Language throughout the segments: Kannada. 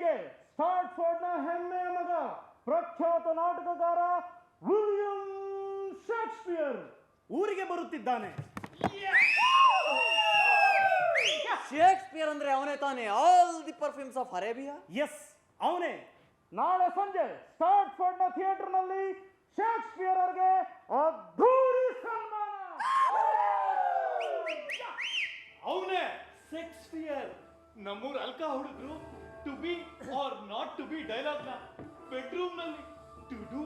ಇವರಿಗೆ ಸ್ಟಾಟ್ಫೋರ್ಡ್ನ ಹೆಮ್ಮೆಯ ಮಗ ಪ್ರಖ್ಯಾತ ನಾಟಕಕಾರ ವಿಲಿಯಂ ಶೇಕ್ಸ್ಪಿಯರ್ ಊರಿಗೆ ಬರುತ್ತಿದ್ದಾನೆ. ಶೇಕ್ಸ್ಪಿಯರ್ ಅಂದ್ರೆ ಅವನೇ ತಾನೇ, all the perfumes of Arabia? Yes, ಅವನೇ. ನಾಳೆ ಸಂಜೆ ಸ್ಟಾಟ್ಫೋರ್ಡ್ನ ಥಿಯೇಟರ್ನಲ್ಲಿ ಶೇಕ್ಸ್ಪಿಯರ್ ಅವರಿಗೆ ಅದ್ಧೂರಿ ಸನ್ಮಾನ. ಅವನೇ ಶೇಕ್ಸ್ಪಿಯರ್. ನಮ್ಮೂರ್ ಅಲ್ಕ ಹುಡುಗರು to be or not to be dialogue ನ ಬೆಡ್ರೂಮ್ ನಲ್ಲಿ to do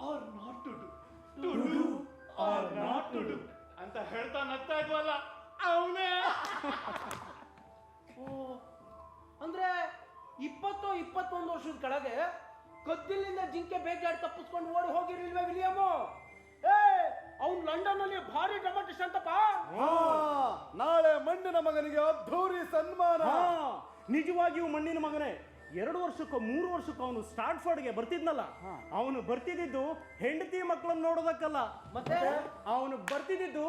or not to do, to do or not to do ಅಂತ ಹೇಳ್ತಾ ನಗ್ತಾ ಇದ್ವಲ್ಲ, ಅವನೇ. ಅಂದ್ರೆ 21 ವರ್ಷದ ಕೆಳಗೆ ಕದ್ದಿಲಿಂದ ಜಿಂಕೆ ಬೇಜಾಡ್ ತಪ್ಪಿಸ್ಕೊಂಡು ಓಡಿ ಹೋಗಿರ್ಲಿಲ್ವೇ ವಿಲಿಯಮು? ಅವ್ನು ಲಂಡನ್ ಅಲ್ಲಿ ಭಾರಿ ಡ್ರಾಮಾಟಿಸ್ಟ್ ಅಂತಪ್ಪ. ನಾಳೆ ಮಣ್ಣಿನ ಮಗನಿಗೆ ಅದ್ಧೂರಿ ಸನ್ಮಾನ. ನಿಜವಾಗಿಯೂ ಮಣ್ಣಿನ ಮಗನೇ. 2 ವರ್ಷಕ್ಕೋ 3 ವರ್ಷಕ್ಕೋ ಅವನು ಸ್ಟಾಟ್ಫೋರ್ಡ್ಗೆ ಬರ್ತಿದ್ನಲ್ಲ, ಅವನು ಬರ್ತಿದ್ದು ಹೆಂಡತಿ ಮಕ್ಕಳನ್ನು ನೋಡೋದಕ್ಕಲ್ಲ, ಮತ್ತೆ ಅವನು ಬರ್ತಿದ್ದು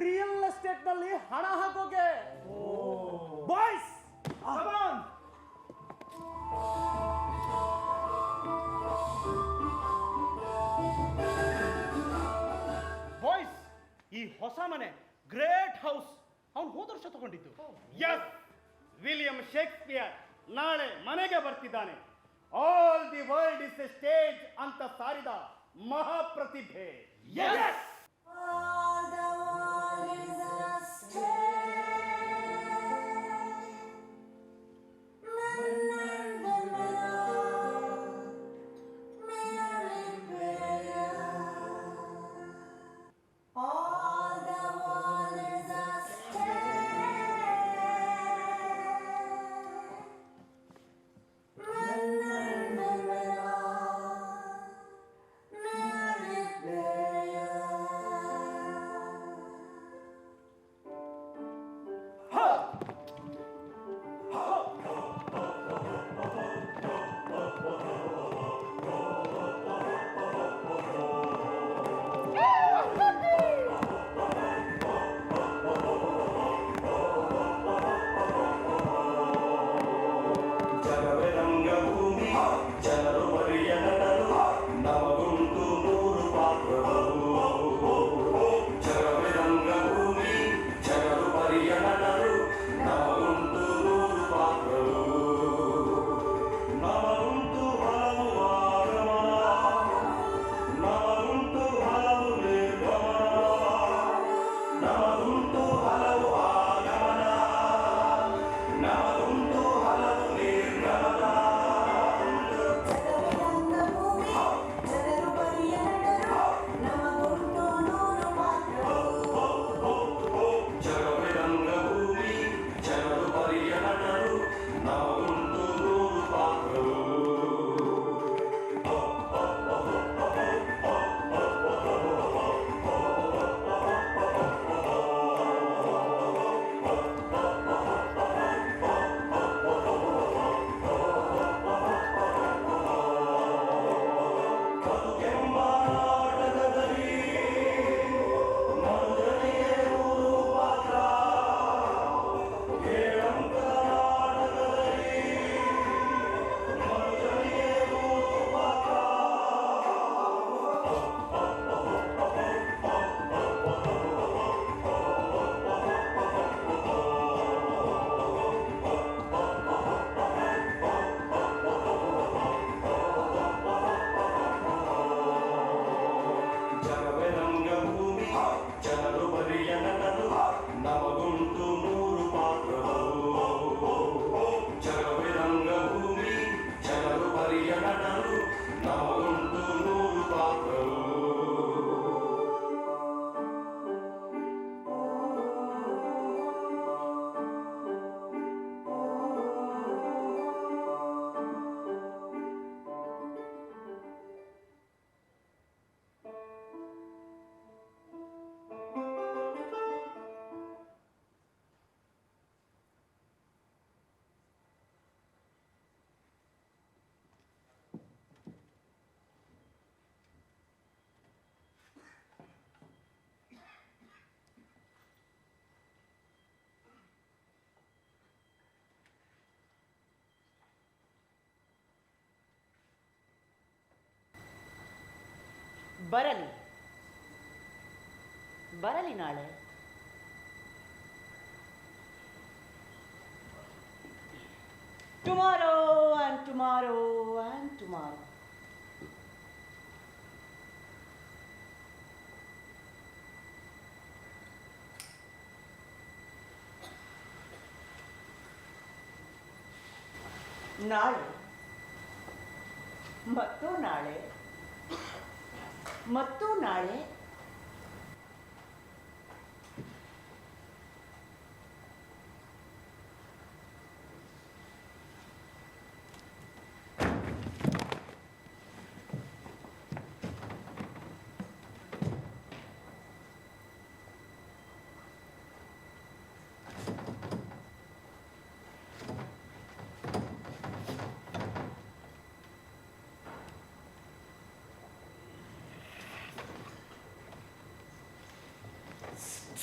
ರಿಯಲ್ ಎಸ್ಟೇಟ್ ನಲ್ಲಿ ಹಣ ಹಾಕೋಕೆ. ಬಾಯ್ಸ್, ಬಾಯ್ಸ್, ಈ ಹೊಸ ಮನೆ ಗ್ರೇಟ್ ಹೌಸ್ ಅವ್ನು ಹೋದ ವರ್ಷ ತಗೊಂಡಿದ್ದು. ಎಸ್, ವಿಲಿಯಂ ಶೇಕ್ಸ್ಪಿಯರ್ ನಾಳೆ ಮನೆಗೆ ಬರ್ತಿದ್ದಾನೆ. All the world is a stage ಅಂತ ಸಾರಿದ ಮಹಾಪ್ರತಿಭೆ. Yes, All the world is a stage. Men and women, merely prayer. All the world is a stage. Men and women, merely prayer. ಬರಲಿ ಬರಲಿ ನಾಳೆ. Tomorrow and tomorrow and tomorrow. ನಾಳೆ ಮತ್ತು ನಾಳೆ ಮತ್ತು ನಾಳೆ.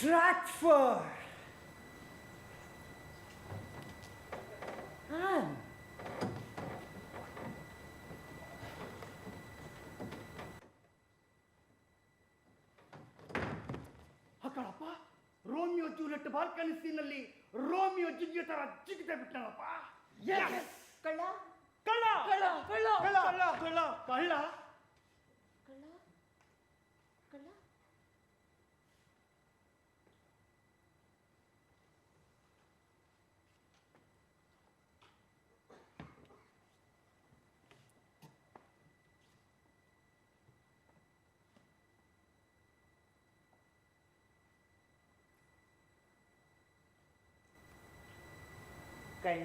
Stratford. Anne. ಅಕ್ಕಳಪ್ಪ, ರೋಮಿಯೋ ಜೂಲಿಯಟ್ ಬಾಲ್ಕನಿ ಸೀನಲ್ಲಿ ರೋಮಿಯೋ ಜಿಗಿಯೋ ತರ ಜಿಗಿತ ಬಿಟ್ಟನಪ್ಪ. ಕಳ್ಳ ಕಳ್ಳ ಕಳ್ಳ ಕಳ್ಳ ಕಳ್ಳ ಕಳ್ಳ ಕಳ್ಳ ಕಳ್ಳ ಕಳ್ಳ. ಕಳ್ಳ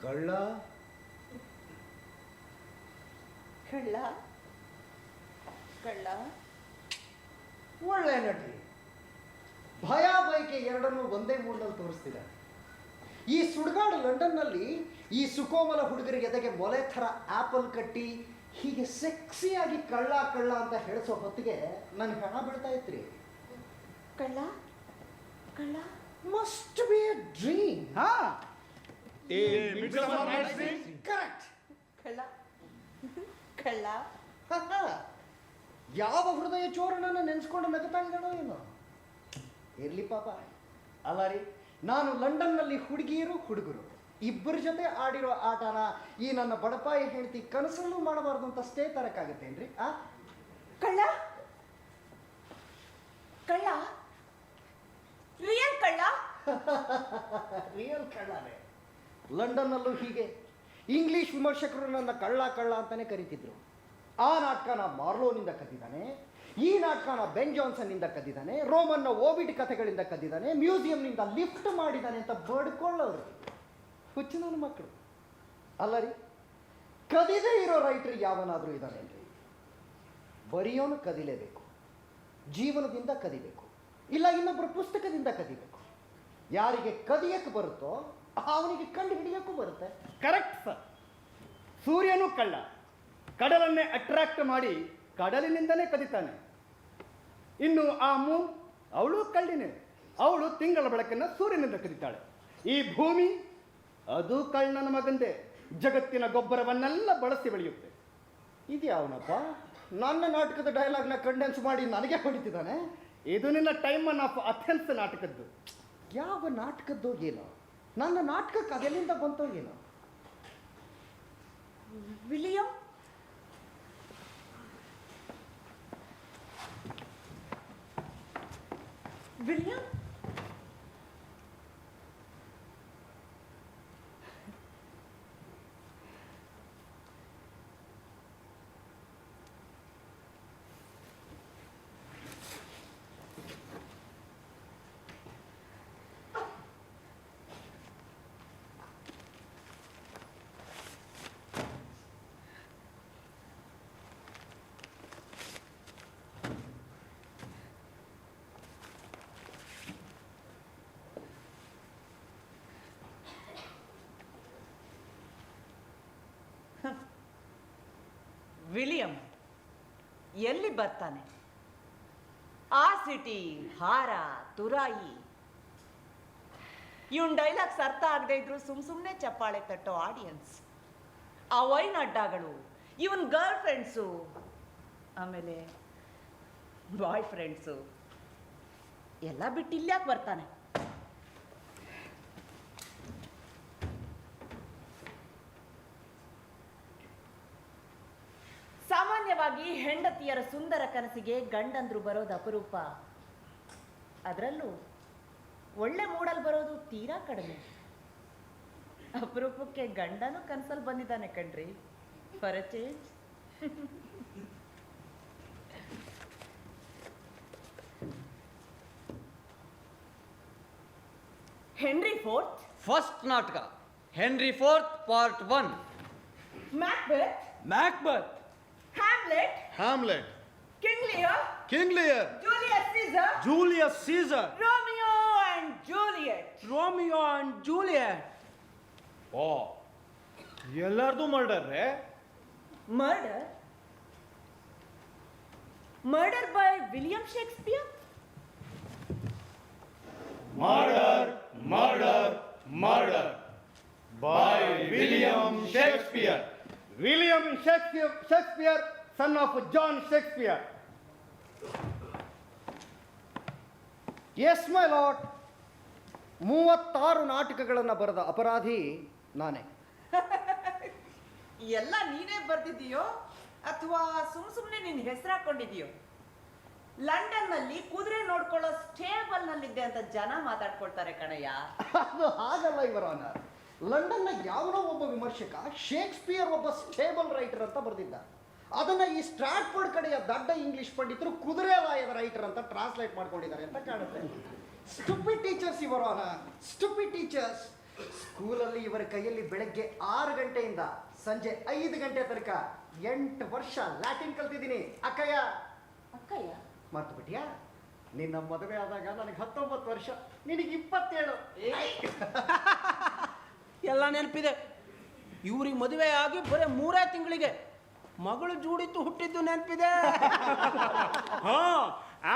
ಕಳ್ಳ. ಕಳ್ಳ ಕಳ್ಳ. ಒಳ್ಳೆ ನಟಿ. ಭಯ ಬಯಕೆ ಎರಡನ್ನೂ ಒಂದೇ ಮೂಡ್ನಲ್ಲಿ ತೋರಿಸ್ತಿದ್ದಾರೆ. ಈ ಸುಡುಗಾಡು ಲಂಡನ್ನಲ್ಲಿ ಈ ಸುಕೋಮಲ ಹುಡುಗರಿಗೆ ಎದೆಗೆ ಮೊಲೆ ಥರ ಆಪಲ್ ಕಟ್ಟಿ ಹೀಗೆ ಸೆಕ್ಸಿಯಾಗಿ ಕಳ್ಳ ಕಳ್ಳ ಅಂತ ಹೇಳಿಸೋ ಹೊತ್ತಿಗೆ ನನ್ನ ಹಣ ಬೀಳ್ತಾ ಇತ್ರಿ. ಕಳ್ಳ ಕಳ್ಳ. Must be A dream. ಹಾ ಕರೆಕ್ಟ್. ಕಳ್ಳ ಕಳ್ಳ. ಯಾವ ಹೃದಯ ಚೋರನನ್ನು ನೆನೆಸ್ಕೊಂಡು ನಗತಾಳ್ಗಳೋ ಏನೋ. ಇರ್ಲಿ ಪಾಪ. ಅಲ್ಲ ರೀ, ನಾನು ಲಂಡನ್ನಲ್ಲಿ ಹುಡುಗಿಯರು ಹುಡುಗರು ಇಬ್ಬರ ಜೊತೆ ಆಡಿರೋ ಆಟನ ಈ ನನ್ನ ಬಡಪಾಯಿ ಹೆಂಡತಿ ಕನಸಲ್ಲೂ ಮಾಡಬಾರ್ದು ಅಂತ ಸ್ಟೇ ತರಕ್ಕಾಗತ್ತೇನ್ರಿ? ಕಳ್ಳ ಕಳ್ಳ. ರಿಯಲ್ ಕಳ್ಳ. ರಿಯಲ್ ಕಳ್ಳನೇ. ಲಂಡನ್ನಲ್ಲೂ ಹೀಗೆ ಇಂಗ್ಲಿಷ್ ವಿಮರ್ಶಕರು ನನ್ನ ಕಳ್ಳ ಕಳ್ಳ ಅಂತಾನೆ ಕರೀತಿದ್ರು. ಆ ನಾಟಕನ ಮಾರ್ಲೋನಿಂದ ಕದ್ದಿದ್ದಾನೆ, ಈ ನಾಟಕನ ಬೆನ್ ಜಾನ್ಸನ್ನಿಂದ ಕದ್ದಿದ್ದಾನೆ, ರೋಮನ್ನ ಓವಿಡ್ ಕಥೆಗಳಿಂದ ಕದ್ದಿದ್ದಾನೆ, ಮ್ಯೂಸಿಯಂನಿಂದ ಲಿಫ್ಟ್ ಮಾಡಿದ್ದಾನೆ ಅಂತ ಬಡ್ಕೊಳ್ಳೋರು ಹುಚ್ಚು ನನ್ನ ಮಕ್ಕಳು. ಅಲ್ಲ ರೀ, ಕದಿದೇ ಇರೋ ರೈಟ್ರು ಯಾವನಾದರೂ ಇದ್ದಾನೇನ್ರಿ? ಬರೆಯೋನು ಕದಿಲೇಬೇಕು, ಜೀವನದಿಂದ ಕದಿಬೇಕು, ಇಲ್ಲ ಇನ್ನೊಬ್ಬರ ಪುಸ್ತಕದಿಂದ ಕದಿಬೇಕು. ಯಾರಿಗೆ ಕದಿಯಕ್ಕೆ ಬರುತ್ತೋ ಅವನಿಗೆ ಕಂಡು ಹಿಡಿಯೋಕ್ಕೂ ಬರುತ್ತೆ. Correct sir. ಸೂರ್ಯನೂ ಕಳ್ಳ, ಕಡಲನ್ನೇ ಅಟ್ರಾಕ್ಟ್ ಮಾಡಿ ಕಡಲಿನಿಂದಲೇ ಕದಿತಾನೆ. ಇನ್ನು ಆ ಮೂನ್, ಅವಳು ಕಳ್ಳಿನೇ. ಅವಳು ತಿಂಗಳ ಬೆಳಕನ್ನು ಸೂರ್ಯನಿಂದ ಕದಿತಾಳೆ. ಈ ಭೂಮಿ, ಅದು ಕಳ್ಳನ ಮಗಂದೆ. ಜಗತ್ತಿನ ಗೊಬ್ಬರವನ್ನೆಲ್ಲ ಬಳಸಿ ಬೆಳೆಯುತ್ತೆ. ಇದ್ಯಾವನಪ್ಪ ನನ್ನ ನಾಟಕದ ಡೈಲಾಗ್ನ ಕಂಡೆನ್ಸ್ ಮಾಡಿ ನನಗೆ ಹೊಡಿತಿದ್ದಾನೆ? ಇದು ನಿನ್ನ ಟೈಮನ್ ಆಫ್ ಅಥೆನ್ಸ್ ನಾಟಕದ್ದು. ಯಾವ ನಾಟಕದ್ದೋ ಏನೋ, ನನ್ನ ನಾಟಕಕ್ಕೆ ಅದೆಲ್ಲಿಂದ ಬಂತೋ ಏನೋ. William William. ವಿಲಿಯಂ ಎಲ್ಲಿ ಬರ್ತಾನೆ? ಆ ಸಿಟಿ ಹಾರ ತುರಾಯಿ. ಇವನ್ ಡೈಲಾಗ್ಸ್ ಅರ್ಥ ಆಗದೆ ಇದ್ರು ಸುಮ್ಮನೆ ಚಪ್ಪಾಳೆ ತಟ್ಟೋ ಆಡಿಯನ್ಸ್, ಆ ವೈನ್ ಅಡ್ಡಾಗಳು, ಇವನ್ ಗರ್ಲ್ ಫ್ರೆಂಡ್ಸು, ಆಮೇಲೆ ಬಾಯ್ ಫ್ರೆಂಡ್ಸು ಎಲ್ಲ ಬಿಟ್ಟು ಇಲ್ಯಾಕೆ ಬರ್ತಾನೆ? ಸಾಮಾನ್ಯವಾಗಿ ಹೆಂಡತಿಯರ ಸುಂದರ ಕನಸಿಗೆ ಗಂಡಂದ್ರು ಬರೋದು ಅಪರೂಪ. ಅದರಲ್ಲೂ ಒಳ್ಳೆ ಮೂಡಲ್ ಬರೋದು ತೀರಾ ಕಡಿಮೆ. ಅಪರೂಪಕ್ಕೆ ಗಂಡನೂ ಕನಸಲ್ಲಿ ಬಂದಿದ್ದಾನೆ ಕಣ್ರಿ, for a change. Henry Fourth, first ನಾಟಕ Henry Fourth part 1. Macbeth, Macbeth, Hamlet, Hamlet, King Lear, King Lear, Julius Caesar, Julius Caesar, Romeo and Juliet. Romeo and Juliet. ಓ ಎಲ್ಲಾರ್ದು murder. Murder? Murder by William Shakespeare? Murder, murder, murder by William Shakespeare. William Shakespeare, son of John Shakespeare. Yes my lord, 36 ನಾಟಕಗಳನ್ನು ಬರೆದ ಅಪರಾಧಿ ನಾನೇ. ಎಲ್ಲ ನೀನೇ ಬರ್ದಿದೀಯೋ ಅಥವಾ ಸುಮ್ಮನೆ ನಿನ್ ಹೆಸರು ಹಾಕೊಂಡಿದೀಯೋ? ಲಂಡನ್ ನಲ್ಲಿ ಕುದುರೆ ನೋಡ್ಕೊಳ್ಳೋ ಸ್ಟೇಬಲ್ ನಲ್ಲಿದ್ದೆ ಅಂತ ಜನ ಮಾತಾಡ್ಕೊಳ್ತಾರೆ ಕಣಯ್ಯ. ಅದು ಹಾಗಲ್ಲ ಇವರ ಆನರ್. ಲಂಡನ್ನ ಯಾವನೋ ಒಬ್ಬ ವಿಮರ್ಶಕ ಶೇಕ್ಸ್ಪಿಯರ್ ಒಬ್ಬ ಸ್ಟೇಬಲ್ ರೈಟರ್ ಅಂತ ಬರೆದಿದ್ದ. ಅದನ್ನ ಈ ಸ್ಟ್ರಾಟ್ಫೋರ್ಡ್ ಕಡೆಯ ದೊಡ್ಡ ಇಂಗ್ಲಿಷ್ ಪಂಡಿತರು ಕುದುರೆ ಲಾಯದ ರೈಟರ್ ಅಂತ ಟ್ರಾನ್ಸ್ಲೇಟ್ ಮಾಡ್ಕೊಂಡಿದ್ದಾರೆ ಅಂತ ಕಾಣುತ್ತೆ. ಸ್ಟುಪಿಡ್ ಟೀಚರ್ಸ್ ಇವರ ಆನರ್, ಸ್ಟುಪಿಡ್ ಟೀಚರ್ಸ್. ಸ್ಕೂಲಲ್ಲಿ ಇವರ ಕೈಯಲ್ಲಿ ಬೆಳಗ್ಗೆ 6 ಗಂಟೆಯಿಂದ ಸಂಜೆ 5 ಗಂಟೆ ತನಕ 8 ವರ್ಷ ಲ್ಯಾಟಿನ್ ಕಲ್ತಿದ್ದೀನಿ. ಅಕ್ಕಯ್ಯ, ಅಕ್ಕಯ್ಯ ಮರ್ತು ಬಿಟ್ಟಿಯಾ? ನಿನ್ನ ಮದುವೆ ಆದಾಗ ನನಗೆ 19 ವರ್ಷ, ನಿನಗೆ 27. ಎಲ್ಲ ನೆನಪಿದೆ. ಇವ್ರಿಗೆ ಮದುವೆ ಆಗಿ ಬರೀ 3 ತಿಂಗಳಿಗೆ ಮಗಳು ಜೂಡಿತ್ತು ಹುಟ್ಟಿದ್ದು ನೆನಪಿದೆ. ಹಾ,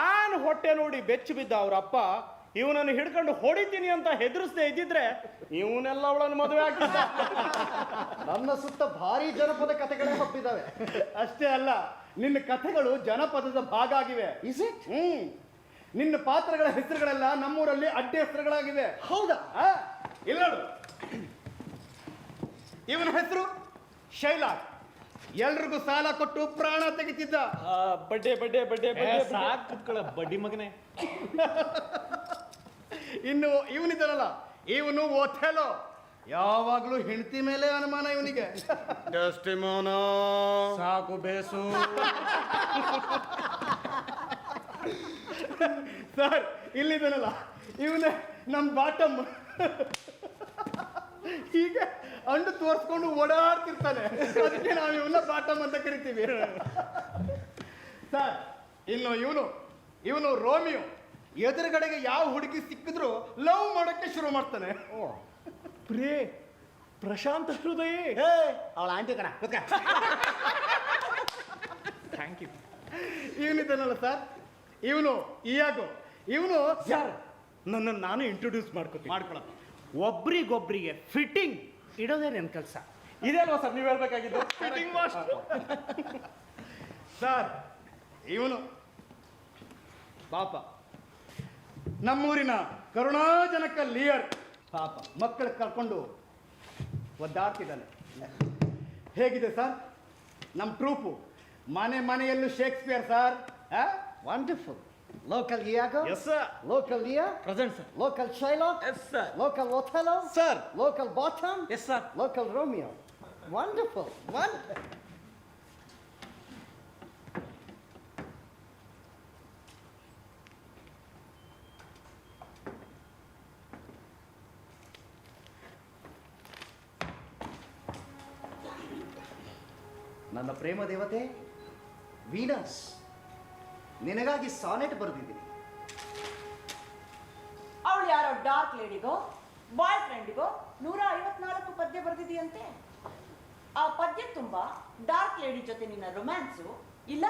ಆನ್ ಹೊಟ್ಟೆ ನೋಡಿ ಬೆಚ್ಚಿ ಬಿದ್ದ ಅವರಪ್ಪ ಇವನನ್ನು ಹಿಡ್ಕೊಂಡು ಹೊಡಿತೀನಿ ಅಂತ ಹೆದರಿಸದೆ ಇದ್ದಿದ್ರೆ ಇವನೆಲ್ಲ ಅವಳನ್ನು ಮದುವೆ ಆಗ್ತಿದ್ದ. ನನ್ನ ಸುತ್ತ ಭಾರಿ ಜನಪದ ಕಥೆಗಳೇ ಹಬ್ಬಿದ್ದಾವೆ. ಅಷ್ಟೇ ಅಲ್ಲ, ನಿನ್ನ ಕಥೆಗಳು ಜನಪದದ ಭಾಗ ಆಗಿವೆ. Is it? ನಿನ್ನ ಪಾತ್ರಗಳ ಹೆಸರುಗಳೆಲ್ಲ ನಮ್ಮೂರಲ್ಲಿ ಅಡ್ಡ ಹೆಸರುಗಳಾಗಿವೆ. ಹೌದಾ? ಇಲ್ಲ ನೋಡು, ಇವನ ಹೆಸರು ಶೈಲಾಕ್. ಎಲ್ರಿಗೂ ಸಾಲ ಕೊಟ್ಟು ಪ್ರಾಣ ತೆಗಿತಿದ್ದ. ಬಡ್ಡೆ ಬಡ್ಡೆ ಬಡ್ಡೆ ಬಡ್ಡೆ ಸಾಕ್ ಕುತ್ಕೊಳ್ಳ ಬಡ್ಡಿ ಮಗನೇ. ಇನ್ನು ಇವನಿದ್ದಾನಲ್ಲ, ಇವನು ಓಥೆಲೋ. ಯಾವಾಗ್ಲೂ ಹೆಂಡತಿ ಮೇಲೆ ಅನುಮಾನ ಇವನಿಗೆ. ಸಾಕು ಬೇಸು. ಸರ್, ಇಲ್ಲಿದ್ದಾನಲ್ಲ, ಇವನೇ ನಮ್ ಬಾಟಮ್. ಹೀಗೆ ಅಂಡು ತೋರಿಸ್ಕೊಂಡು ಓಡಾಡ್ತಿರ್ತಾನೆ. ಅದಕ್ಕೆ ನಾವು ಇವನ್ನ ಬಾಟಮ್ ಅಂತ ಕರಿತೀವಿ. ಸರ್, ಇನ್ನು ಇವನು ರೋಮಿಯೋ. ಎದುರುಗಡೆಗೆ ಯಾವ ಹುಡುಗಿ ಸಿಕ್ಕಿದ್ರು ಲವ್ ಮಾಡೋಕ್ಕೆ ಶುರು ಮಾಡ್ತಾನೆ. ಪ್ರಶಾಂತ ಹೃದಯ. ಅವಳ ಆಂಟಿ ಕಣ. Thank you. ಇವನಿದ್ದಾನಲ್ಲ ಸರ್, ಇವನು ಇಯಾಗೋ. ಇವನು ಸರ್, ನನ್ನನ್ನು ನಾನು ಇಂಟ್ರೊಡ್ಯೂಸ್ ಮಾಡ್ಕೊಳಪ್ಪ. ಒಬ್ರಿಗೊಬ್ರಿಗೆ ಫಿಟ್ಟಿಂಗ್ ಇಡೋದೇ ನನ್ನ ಕೆಲಸ. ಇದೇ ಅಲ್ವಾ ಸರ್ ನೀವು ಹೇಳ್ಬೇಕಾಗಿದ್ದು? Fitting master. ಸರ್, ಇವನು ಪಾಪ ನಮ್ಮೂರಿನ ಕರುಣಾಜನಕ ಲಿಯರ್. ಪಾಪ ಮಕ್ಕಳು ಕರ್ಕೊಂಡು ಒದ್ದಾಡ್ತಿದ್ದಾನೆ. ಹೇಗಿದೆ ಸರ್ ನಮ್ಮ ಟ್ರೂಪು? ಮನೆಯಲ್ಲೂ Shakespeare sir. Wonderful. Local Iago? Yes sir. Local Lear? Present sir. Local Shylock? Yes sir. Local Othello? Sir. Local Bottom? Yes sir. Local Romeo? Wonderful. ನನ್ನ ಪ್ರೇಮ ದೇವತೆ ವೀನಸ್, ನಿನಗಾಗಿ ಸಾನೆಟ್ ಬರೆದಿದ್ದೀನಿ. ಅವಳು ಯಾರೋ ಡಾರ್ಕ್ ಲೇಡಿಗೋ ಬಾಯ್ ಫ್ರೆಂಡಿಗೋ 154 ಪದ್ಯ ಬರೆದಿದೆಯಂತೆ. ಆ ಪದ್ಯ ತುಂಬಾ ಡಾರ್ಕ್ ಲೇಡಿ ಜೊತೆ ನಿನ್ನ ರೊಮ್ಯಾನ್ಸು, ಇಲ್ಲ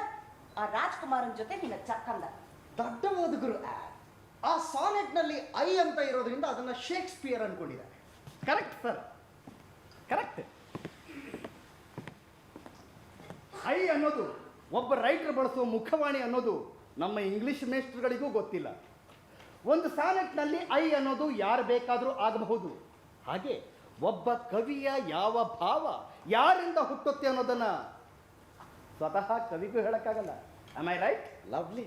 ಆ ರಾಜ್ಕುಮಾರನ್ ಜೊತೆ ನಿನ್ನ ಚಕ್ಕಂದ. ದೊಡ್ಡ ಓದುಗರು ಆ ಸಾನೆಟ್ನಲ್ಲಿ ಐ ಅಂತ ಇರೋದ್ರಿಂದ ಅದನ್ನ ಶೇಕ್ಸ್ಪಿಯರ್ ಅನ್ಕೊಂಡಿದ್ದಾರೆ. Correct sir, correct. ಐ ಅನ್ನೋದು ಒಬ್ಬ ರೈಟರ್ ಬಳಸುವ ಮುಖವಾಣಿ ಅನ್ನೋದು ನಮ್ಮ ಇಂಗ್ಲಿಷ್ ಮೇಸ್ಟ್ರುಗಳಿಗೂ ಗೊತ್ತಿಲ್ಲ. ಒಂದು ಸಾನೆಟ್ನಲ್ಲಿ ಐ ಅನ್ನೋದು ಯಾರು ಬೇಕಾದರೂ ಆಗಬಹುದು. ಹಾಗೆ ಒಬ್ಬ ಕವಿಯ ಯಾವ ಭಾವ ಯಾರಿಂದ ಹುಟ್ಟುತ್ತೆ ಅನ್ನೋದನ್ನ ಸ್ವತಃ ಕವಿಗೂ ಹೇಳಕ್ಕಾಗಲ್ಲ. Am I right? Lovely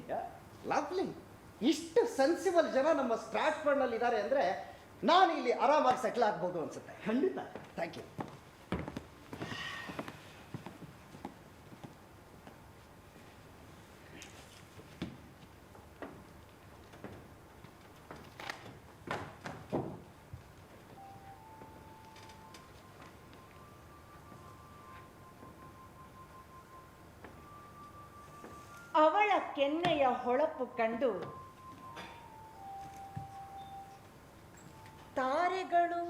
lovely. ಇಷ್ಟು ಸೆನ್ಸಿಬಲ್ ಜನ ನಮ್ಮ ಸ್ಟ್ರಾಟ್ಫರ್ಡ್ನಲ್ಲಿ ಇದ್ದಾರೆ ಅಂದರೆ ನಾನು ಇಲ್ಲಿ ಆರಾಮಾಗಿ ಸೆಟ್ಲ್ ಆಗ್ಬೋದು ಅನ್ಸುತ್ತೆ. ಖಂಡಿತ. Thank you. ಅವಳ ಕೆನ್ನೆಯ ಹೊಳಪು ಕಂಡು ತಾರೆಗಳು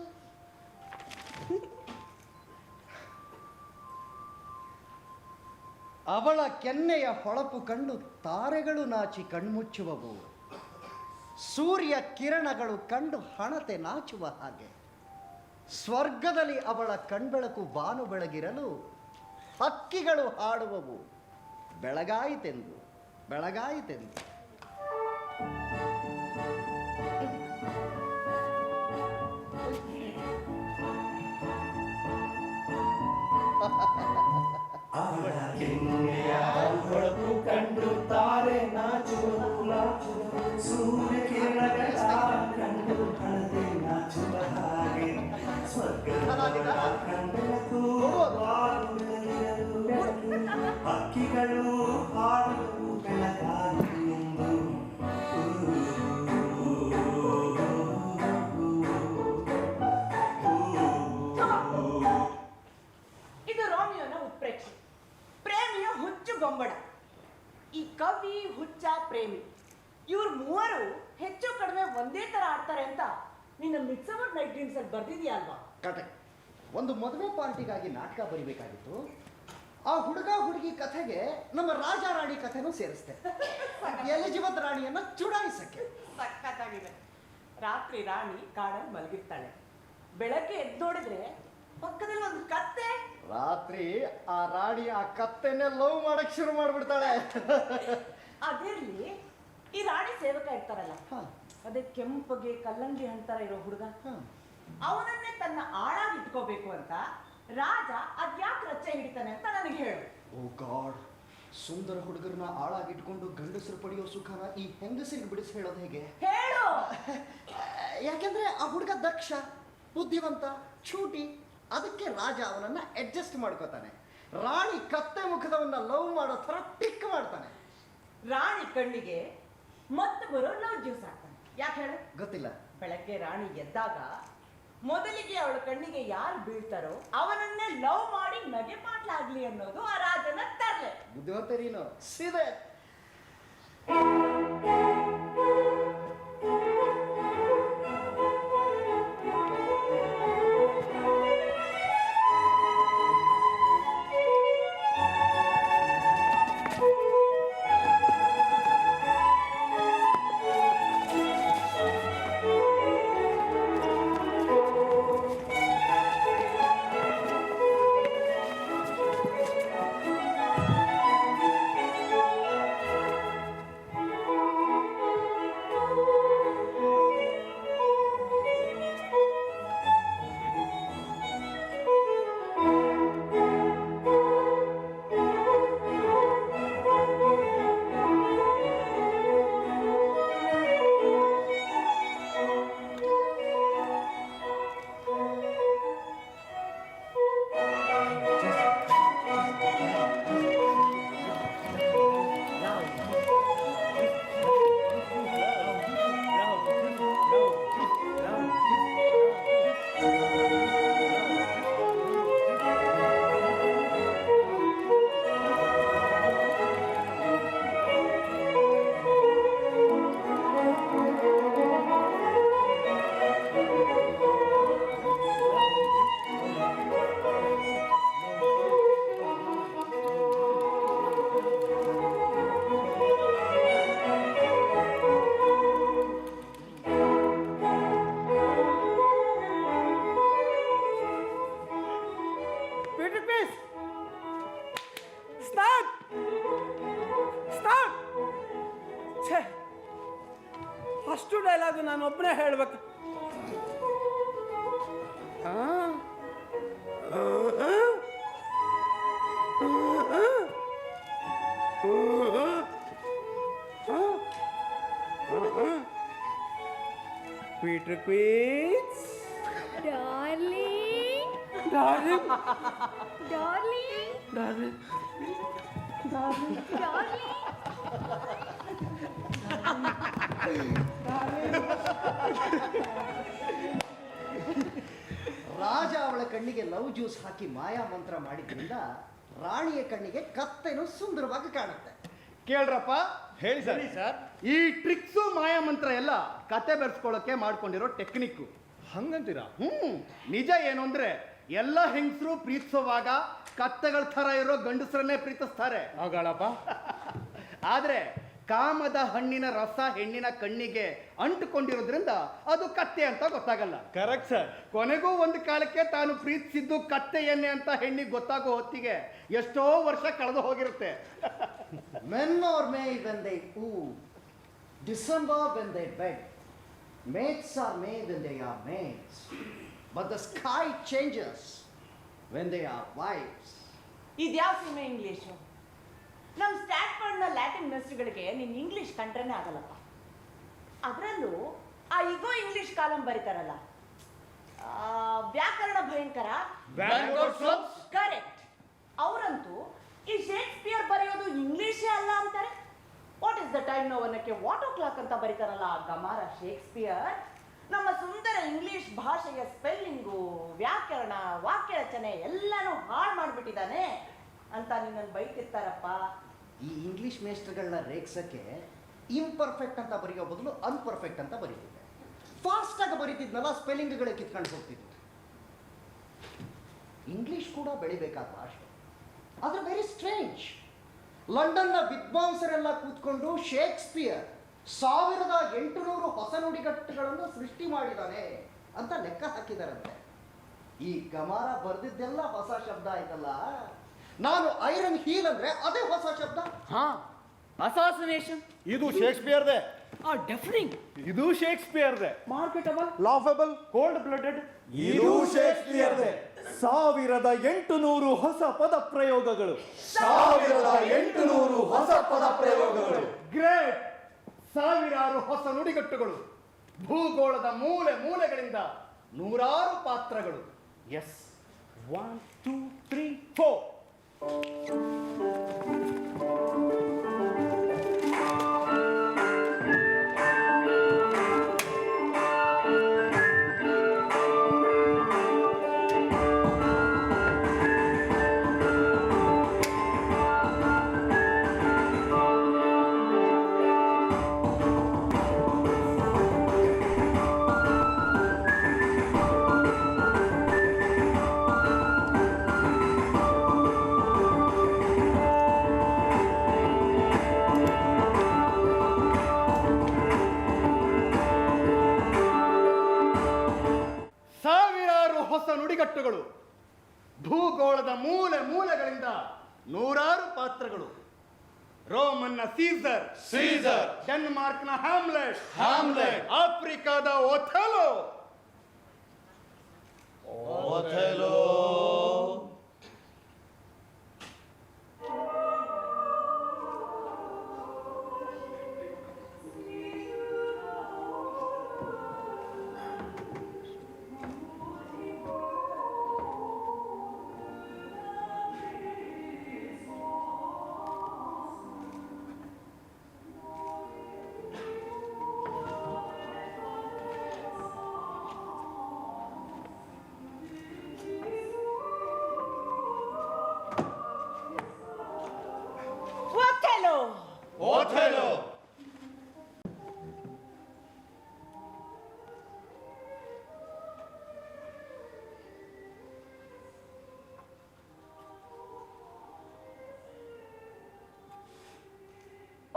ಅವಳ ಕೆನ್ನೆಯ ಹೊಳಪು ಕಂಡು ತಾರೆಗಳು ನಾಚಿ ಕಣ್ಮುಚ್ಚುವವು. ಸೂರ್ಯ ಕಿರಣಗಳು ಕಂಡು ಹಣತೆ ನಾಚುವ ಹಾಗೆ ಸ್ವರ್ಗದಲ್ಲಿ ಅವಳ ಕಣ್ಬೆಳಕು ಬಾನು ಬೆಳಗಿರಲು ಹಕ್ಕಿಗಳು ಹಾಡುವವು. ಬೆಳಗಾಯಿತೆಂದು ಬೆಳಗಾಯಿತೆಂದು. ಅವಳ ಕೆನ್ನೆಯ ಹೊಳಪು ಕಂಡು ತಾರೆ ನಾಚುವುದು ನಾಚುವುದು, ಸೂರ್ಯ ಕಿರಣಗಳ ಕಂಡು ಹಣತೆ ನಾಚುವ ಹಾಗೆ ಸ್ವರ್ಗದ ಕಣ್ಣೆಳಕು ಬಾನು ಬೆಳಗಿರಲು ಹಕ್ಕಿಗಳು ಹಾಡುವು ಬೆಳಗಾಗಿ ಎಂದು. ಇದು ರೋಮಿಯೋನ ಉತ್ಪ್ರೇಕ್ಷೆ, ಪ್ರೇಮಿಯ ಹುಚ್ಚು ಗೊಂಬಳ. ಈ ಕವಿ, ಹುಚ್ಚ, ಪ್ರೇಮಿ ಇವ್ರು ಮೂವರು ಹೆಚ್ಚು ಕಡಿಮೆ ಒಂದೇ ತರ ಆಡ್ತಾರೆ ಅಂತ ನಿನ್ನ ಮಿಡ್ಸಮರ್ ನೈಟ್ ಡ್ರೀಮ್ಸ್ ಅಲ್ಲಿ ಬರ್ದಿದ್ಯಾ ಅಲ್ವಾ? ಕರೆಕ್ಟ್. ಒಂದು ಮದುವೆ ಪಾರ್ಟಿಗಾಗಿ ನಾಟಕ ಬರಿಬೇಕಾಗಿತ್ತು. ಆ ಹುಡುಗ ಹುಡುಗಿ ಕಥೆಗೆ ನಮ್ಮ ರಾಜ ರಾಣಿ ಕಥೆನೂ ಸೇರಿಸ್ತೆ. ಎಲಿಜಬೆತ್ ರಾಣಿಯನ್ನ ಚುಡಾಯಿಸಕ್ಕೆ. ಸಖತ್ತಾಗಿದೆ. ರಾತ್ರಿ ರಾಣಿ ಕಾಡಲ್ಲಿ ಮಲಗಿರ್ತಾಳೆ, ಬೆಳಗ್ಗೆ ಎದ್ದು ನೋಡಿದ್ರೆ ಪಕ್ಕದಲ್ಲಿ ಒಂದು ಕತ್ತೆ. ರಾತ್ರಿ ಆ ರಾಣಿ ಆ ಕತ್ತೆನೆ ಲವ್ ಮಾಡಕ್ ಶುರು ಮಾಡ್ಬಿಡ್ತಾಳೆ. ಅದಿರ್ಲಿ, ಈ ರಾಣಿ ಸೇವಕ ಇರ್ತಾರಲ್ಲ, ಅದೇ ಕೆಂಪಗೆ ಕಲ್ಲಂಗಡಿ ಹಣ್ತರ ಇರೋ ಹುಡುಗ, ಅವನನ್ನೇ ತನ್ನ ಆಳಾಗಿ ಇಟ್ಕೋಬೇಕು ಅಂತ ರಾಜ ಅದ್ಯಾಕೆ ರಚ್ಚೆ ಹಿಡಿತಾನೆ ಅಂತ ನನಗೆ ಹೇಳು. ಓ ಗಾಡ್, ಸುಂದರ ಹುಡುಗರನ್ನ ಆಳಾಗಿಟ್ಕೊಂಡು ಗಂಡಸರು ಪಡೆಯೋ ಸುಖನ ಈ ಹೆಂಗಸರಿಗೆ ಬಿಡಿಸಿ ಹೇಳೋದು ಹೇಗೆ? ಹೇಳು. ಯಾಕೆಂದ್ರೆ ಆ ಹುಡುಗ ದಕ್ಷ, ಬುದ್ಧಿವಂತ, ಚೂಟಿ. ಅದಕ್ಕೆ ರಾಜ ಅವನನ್ನ ಅಡ್ಜಸ್ಟ್ ಮಾಡ್ಕೋತಾನೆ. ರಾಣಿ ಕತ್ತೆ ಮುಖದವನ್ನ ಲವ್ ಮಾಡೋ ಥರ ಪಿಕ್ ಮಾಡ್ತಾನೆ. ರಾಣಿ ಕಣ್ಣಿಗೆ ಮತ್ತು ಬರೋ ಲವ್ ಜ್ಯೂಸ್ ಹಾಕ್ತಾನೆ. ಯಾಕೆ ಹೇಳು? ಗೊತ್ತಿಲ್ಲ. ಬೆಳಗ್ಗೆ ರಾಣಿ ಎದ್ದಾಗ ಮೊದಲಿಗೆ ಅವಳ ಕಣ್ಣಿಗೆ ಯಾರು ಬೀಳ್ತಾರೋ ಅವನನ್ನೇ ಲವ್ ಮಾಡಿ ನಗೆ ಮಾಡ್ಲಾಗ್ಲಿ ಅನ್ನೋದು ಆ ರಾಜನ ತರ್ಲೆ. ಬುದ್ಧಿವಂತ ನೀನು. ಸೀದೆ. ಛೇ, ಅಷ್ಟು ಡೈಲಾಗು ನಾನು ಒಬ್ಬನೇ ಹೇಳ್ಬೇಕು. Peter Queens. Darling. Darling. Darling. Darling. Darling. ರಾಜ ಅವಳ ಕಣ್ಣಿಗೆ ಲವ್ ಜ್ಯೂಸ್ ಹಾಕಿ ಮಾಯಾ ಮಂತ್ರ ಮಾಡಿದ್ರಿಂದ ರಾಣಿಯ ಕಣ್ಣಿಗೆ ಕತ್ತೆನು ಸುಂದರವಾಗಿ ಕಾಣುತ್ತೆ. ಕೇಳ್ರಪ್ಪ, ಹೇಳಿ ಸರ್. ಈ ಟ್ರಿಕ್ಸು ಮಾಯಾ ಮಂತ್ರ ಎಲ್ಲ ಕತೆ ಬೆರೆಸ್ಕೊಳ್ಳೋಕೆ ಮಾಡ್ಕೊಂಡಿರೋ ಟೆಕ್ನಿಕ್ಕು. ಹಂಗಂತೀರಾ? ನಿಜ ಏನು ಅಂದ್ರೆ ಎಲ್ಲ ಹೆಂಗಸರು ಪ್ರೀತಿಸುವಾಗ ಕತ್ತೆಗಳ ಥರ ಇರೋ ಗಂಡಸರನ್ನೇ ಪ್ರೀತಿಸ್ತಾರೆ. ಆಗಳಪ್ಪ. ಆದ್ರೆ ಕಾಮದ ಹಣ್ಣಿನ ರಸ ಹೆಣ್ಣಿನ ಕಣ್ಣಿಗೆ ಅಂಟುಕೊಂಡಿರೋದ್ರಿಂದ ಅದು ಕತ್ತೆ ಅಂತ ಗೊತ್ತಾಗಲ್ಲ. Correct sir. ಕೊನೆಗೂ ಒಂದು ಕಾಲಕ್ಕೆ ತಾನು ಪ್ರೀತಿಸಿದ್ದು ಕತ್ತೆಯನ್ನೇ ಅಂತ ಹೆಣ್ಣಿಗೆ ಗೊತ್ತಾಗೋ ಹೊತ್ತಿಗೆ ಎಷ್ಟೋ ವರ್ಷ ಕಳೆದು ಹೋಗಿರುತ್ತೆ. Men are made when they woo, December when they bed, mates are made when they are mates, but the sky changes when they are wives. ಇದ್ಯಾವ ಸೀಮೆ ಇಂಗ್ಲೀಷು? ನಮ್ಮ ಸ್ಟ್ಯಾಟ್ಫರ್ಡ್ನ ಲ್ಯಾಟಿನ್ ಮಿನಿಸ್ಟ್ರಿಗಳಿಗೆ ನಿನ್ನ ಇಂಗ್ಲೀಷ್ ಕಂಡ್ರೇನೆ ಆಗಲ್ಲಪ್ಪ. ಅದರಲ್ಲೂ ಆ ಇಗೋ ಇಂಗ್ಲೀಷ್ ಕಾಲಂ ಬರೀತಾರಲ್ಲ, ವ್ಯಾಕರಣ ಭಯಂಕರ. ಕರೆಕ್ಟ್. ಅವರಂತೂ ಈ ಶೇಕ್ಸ್ಪಿಯರ್ ಬರೆಯೋದು ಇಂಗ್ಲೀಷೇ ಅಲ್ಲ ಅಂತಾರೆ. What is the time now ಅನ್ನಕ್ಕೆ ವಾಟ್ ಓ ಕ್ಲಾಕ್ ಅಂತ ಬರೀತಾರಲ್ಲ ಆ ಗಮಾರ ಶೇಕ್ಸ್ಪಿಯರ್ ನಮ್ಮ ಸುಂದರ ಇಂಗ್ಲಿಷ್ ಭಾಷೆಯ ಸ್ಪೆಲ್ಲಿಂಗು, ವ್ಯಾಕರಣ, ವಾಕ್ಯ ರಚನೆ ಎಲ್ಲನೂ ಹಾಳು ಮಾಡಿಬಿಟ್ಟಿದ್ದಾನೆ ಅಂತ ನಿನ್ನನ್ನು ಬೈತಿರ್ತಾರಪ್ಪ. ಈ ಇಂಗ್ಲಿಷ್ ಮೇಸ್ಟರ್ಗಳನ್ನ ರೇಗ್ಸಕ್ಕೆ ಇಂಪರ್ಫೆಕ್ಟ್ ಅಂತ ಬರೆಯೋ ಬದಲು ಅನ್ಪರ್ಫೆಕ್ಟ್ ಅಂತ ಬರೀತಿದ್ದೆ. ಫಾಸ್ಟಾಗಿ ಬರೀತಿದ್ನಲ್ಲ, ಸ್ಪೆಲ್ಲಿಂಗ್ಗಳೇ ಕಿತ್ಕೊಂಡು ಹೋಗ್ತಿದ್ವು. ಇಂಗ್ಲಿಷ್ ಕೂಡ ಬೆಳಿಬೇಕಾದ ಭಾಷೆ. ಆದರೆ ವೆರಿ ಸ್ಟ್ರೇಂಜ್. ಲಂಡನ್ನ ವಿದ್ವಾಂಸರೆಲ್ಲ ಕೂತ್ಕೊಂಡು ಶೇಕ್ಸ್ಪಿಯರ್ 1800 ಹೊಸ ನುಡಿಗಟ್ಟುಗಳನ್ನು ಸೃಷ್ಟಿ ಮಾಡಿದ್ದಾನೆ ಅಂತ ಲೆಕ್ಕ ಹಾಕಿದಾರಂತೆ. ಈ ಗಮಾರ ಬರೆದಿದ್ದೆಲ್ಲ ಹೊಸ ಶಬ್ದ ಆಯ್ತಲ್ಲ. ನಾನು ಐರನ್ ಹೀಲ್ ಅಂದ್ರೆ ಅದೇ ಹೊಸ ಶಬ್ದ. ಅಸಾಸಿನೇಷನ್. ಇದು ಶೇಕ್ಸ್ಪಿಯರ್ದೆ. ಡೆಫರಿಂಗ್. ಇದು ಶೇಕ್ಸ್ಪಿಯರ್ದೆ. ಮಾರ್ಕೆಟಬಲ್. ಲಾಫಬಲ್. Cold blooded. ಇದು ಶೇಕ್ಸ್ಪಿಯರ್ದೆ. 1800 ಹೊಸ ಪದ ಪ್ರಯೋಗಗಳು. 1800 ಹೊಸ ಪದ ಪ್ರಯೋಗಗಳು. ಗ್ರೇಟ್. ಸಾವಿರಾರು ಹೊಸ ನುಡಿಗಟ್ಟುಗಳು. ಭೂಗೋಳದ ಮೂಲೆ ಮೂಲೆಗಳಿಂದ ನೂರಾರು ಪಾತ್ರಗಳು. ಎಸ್. 1 2 3 4. ಹೊಸ ನುಡಿಗಟ್ಟುಗಳು. ಭೂಗೋಳದ ಮೂಲೆ ಮೂಲೆಗಳಿಂದ ನೂರಾರು ಪಾತ್ರಗಳು. ರೋಮನ್ನ ಸೀಸರ್, ಡೆನ್ಮಾರ್ಕ್ನ ಹ್ಯಾಮ್ಲೆಟ್, ಆಫ್ರಿಕಾದ Othello.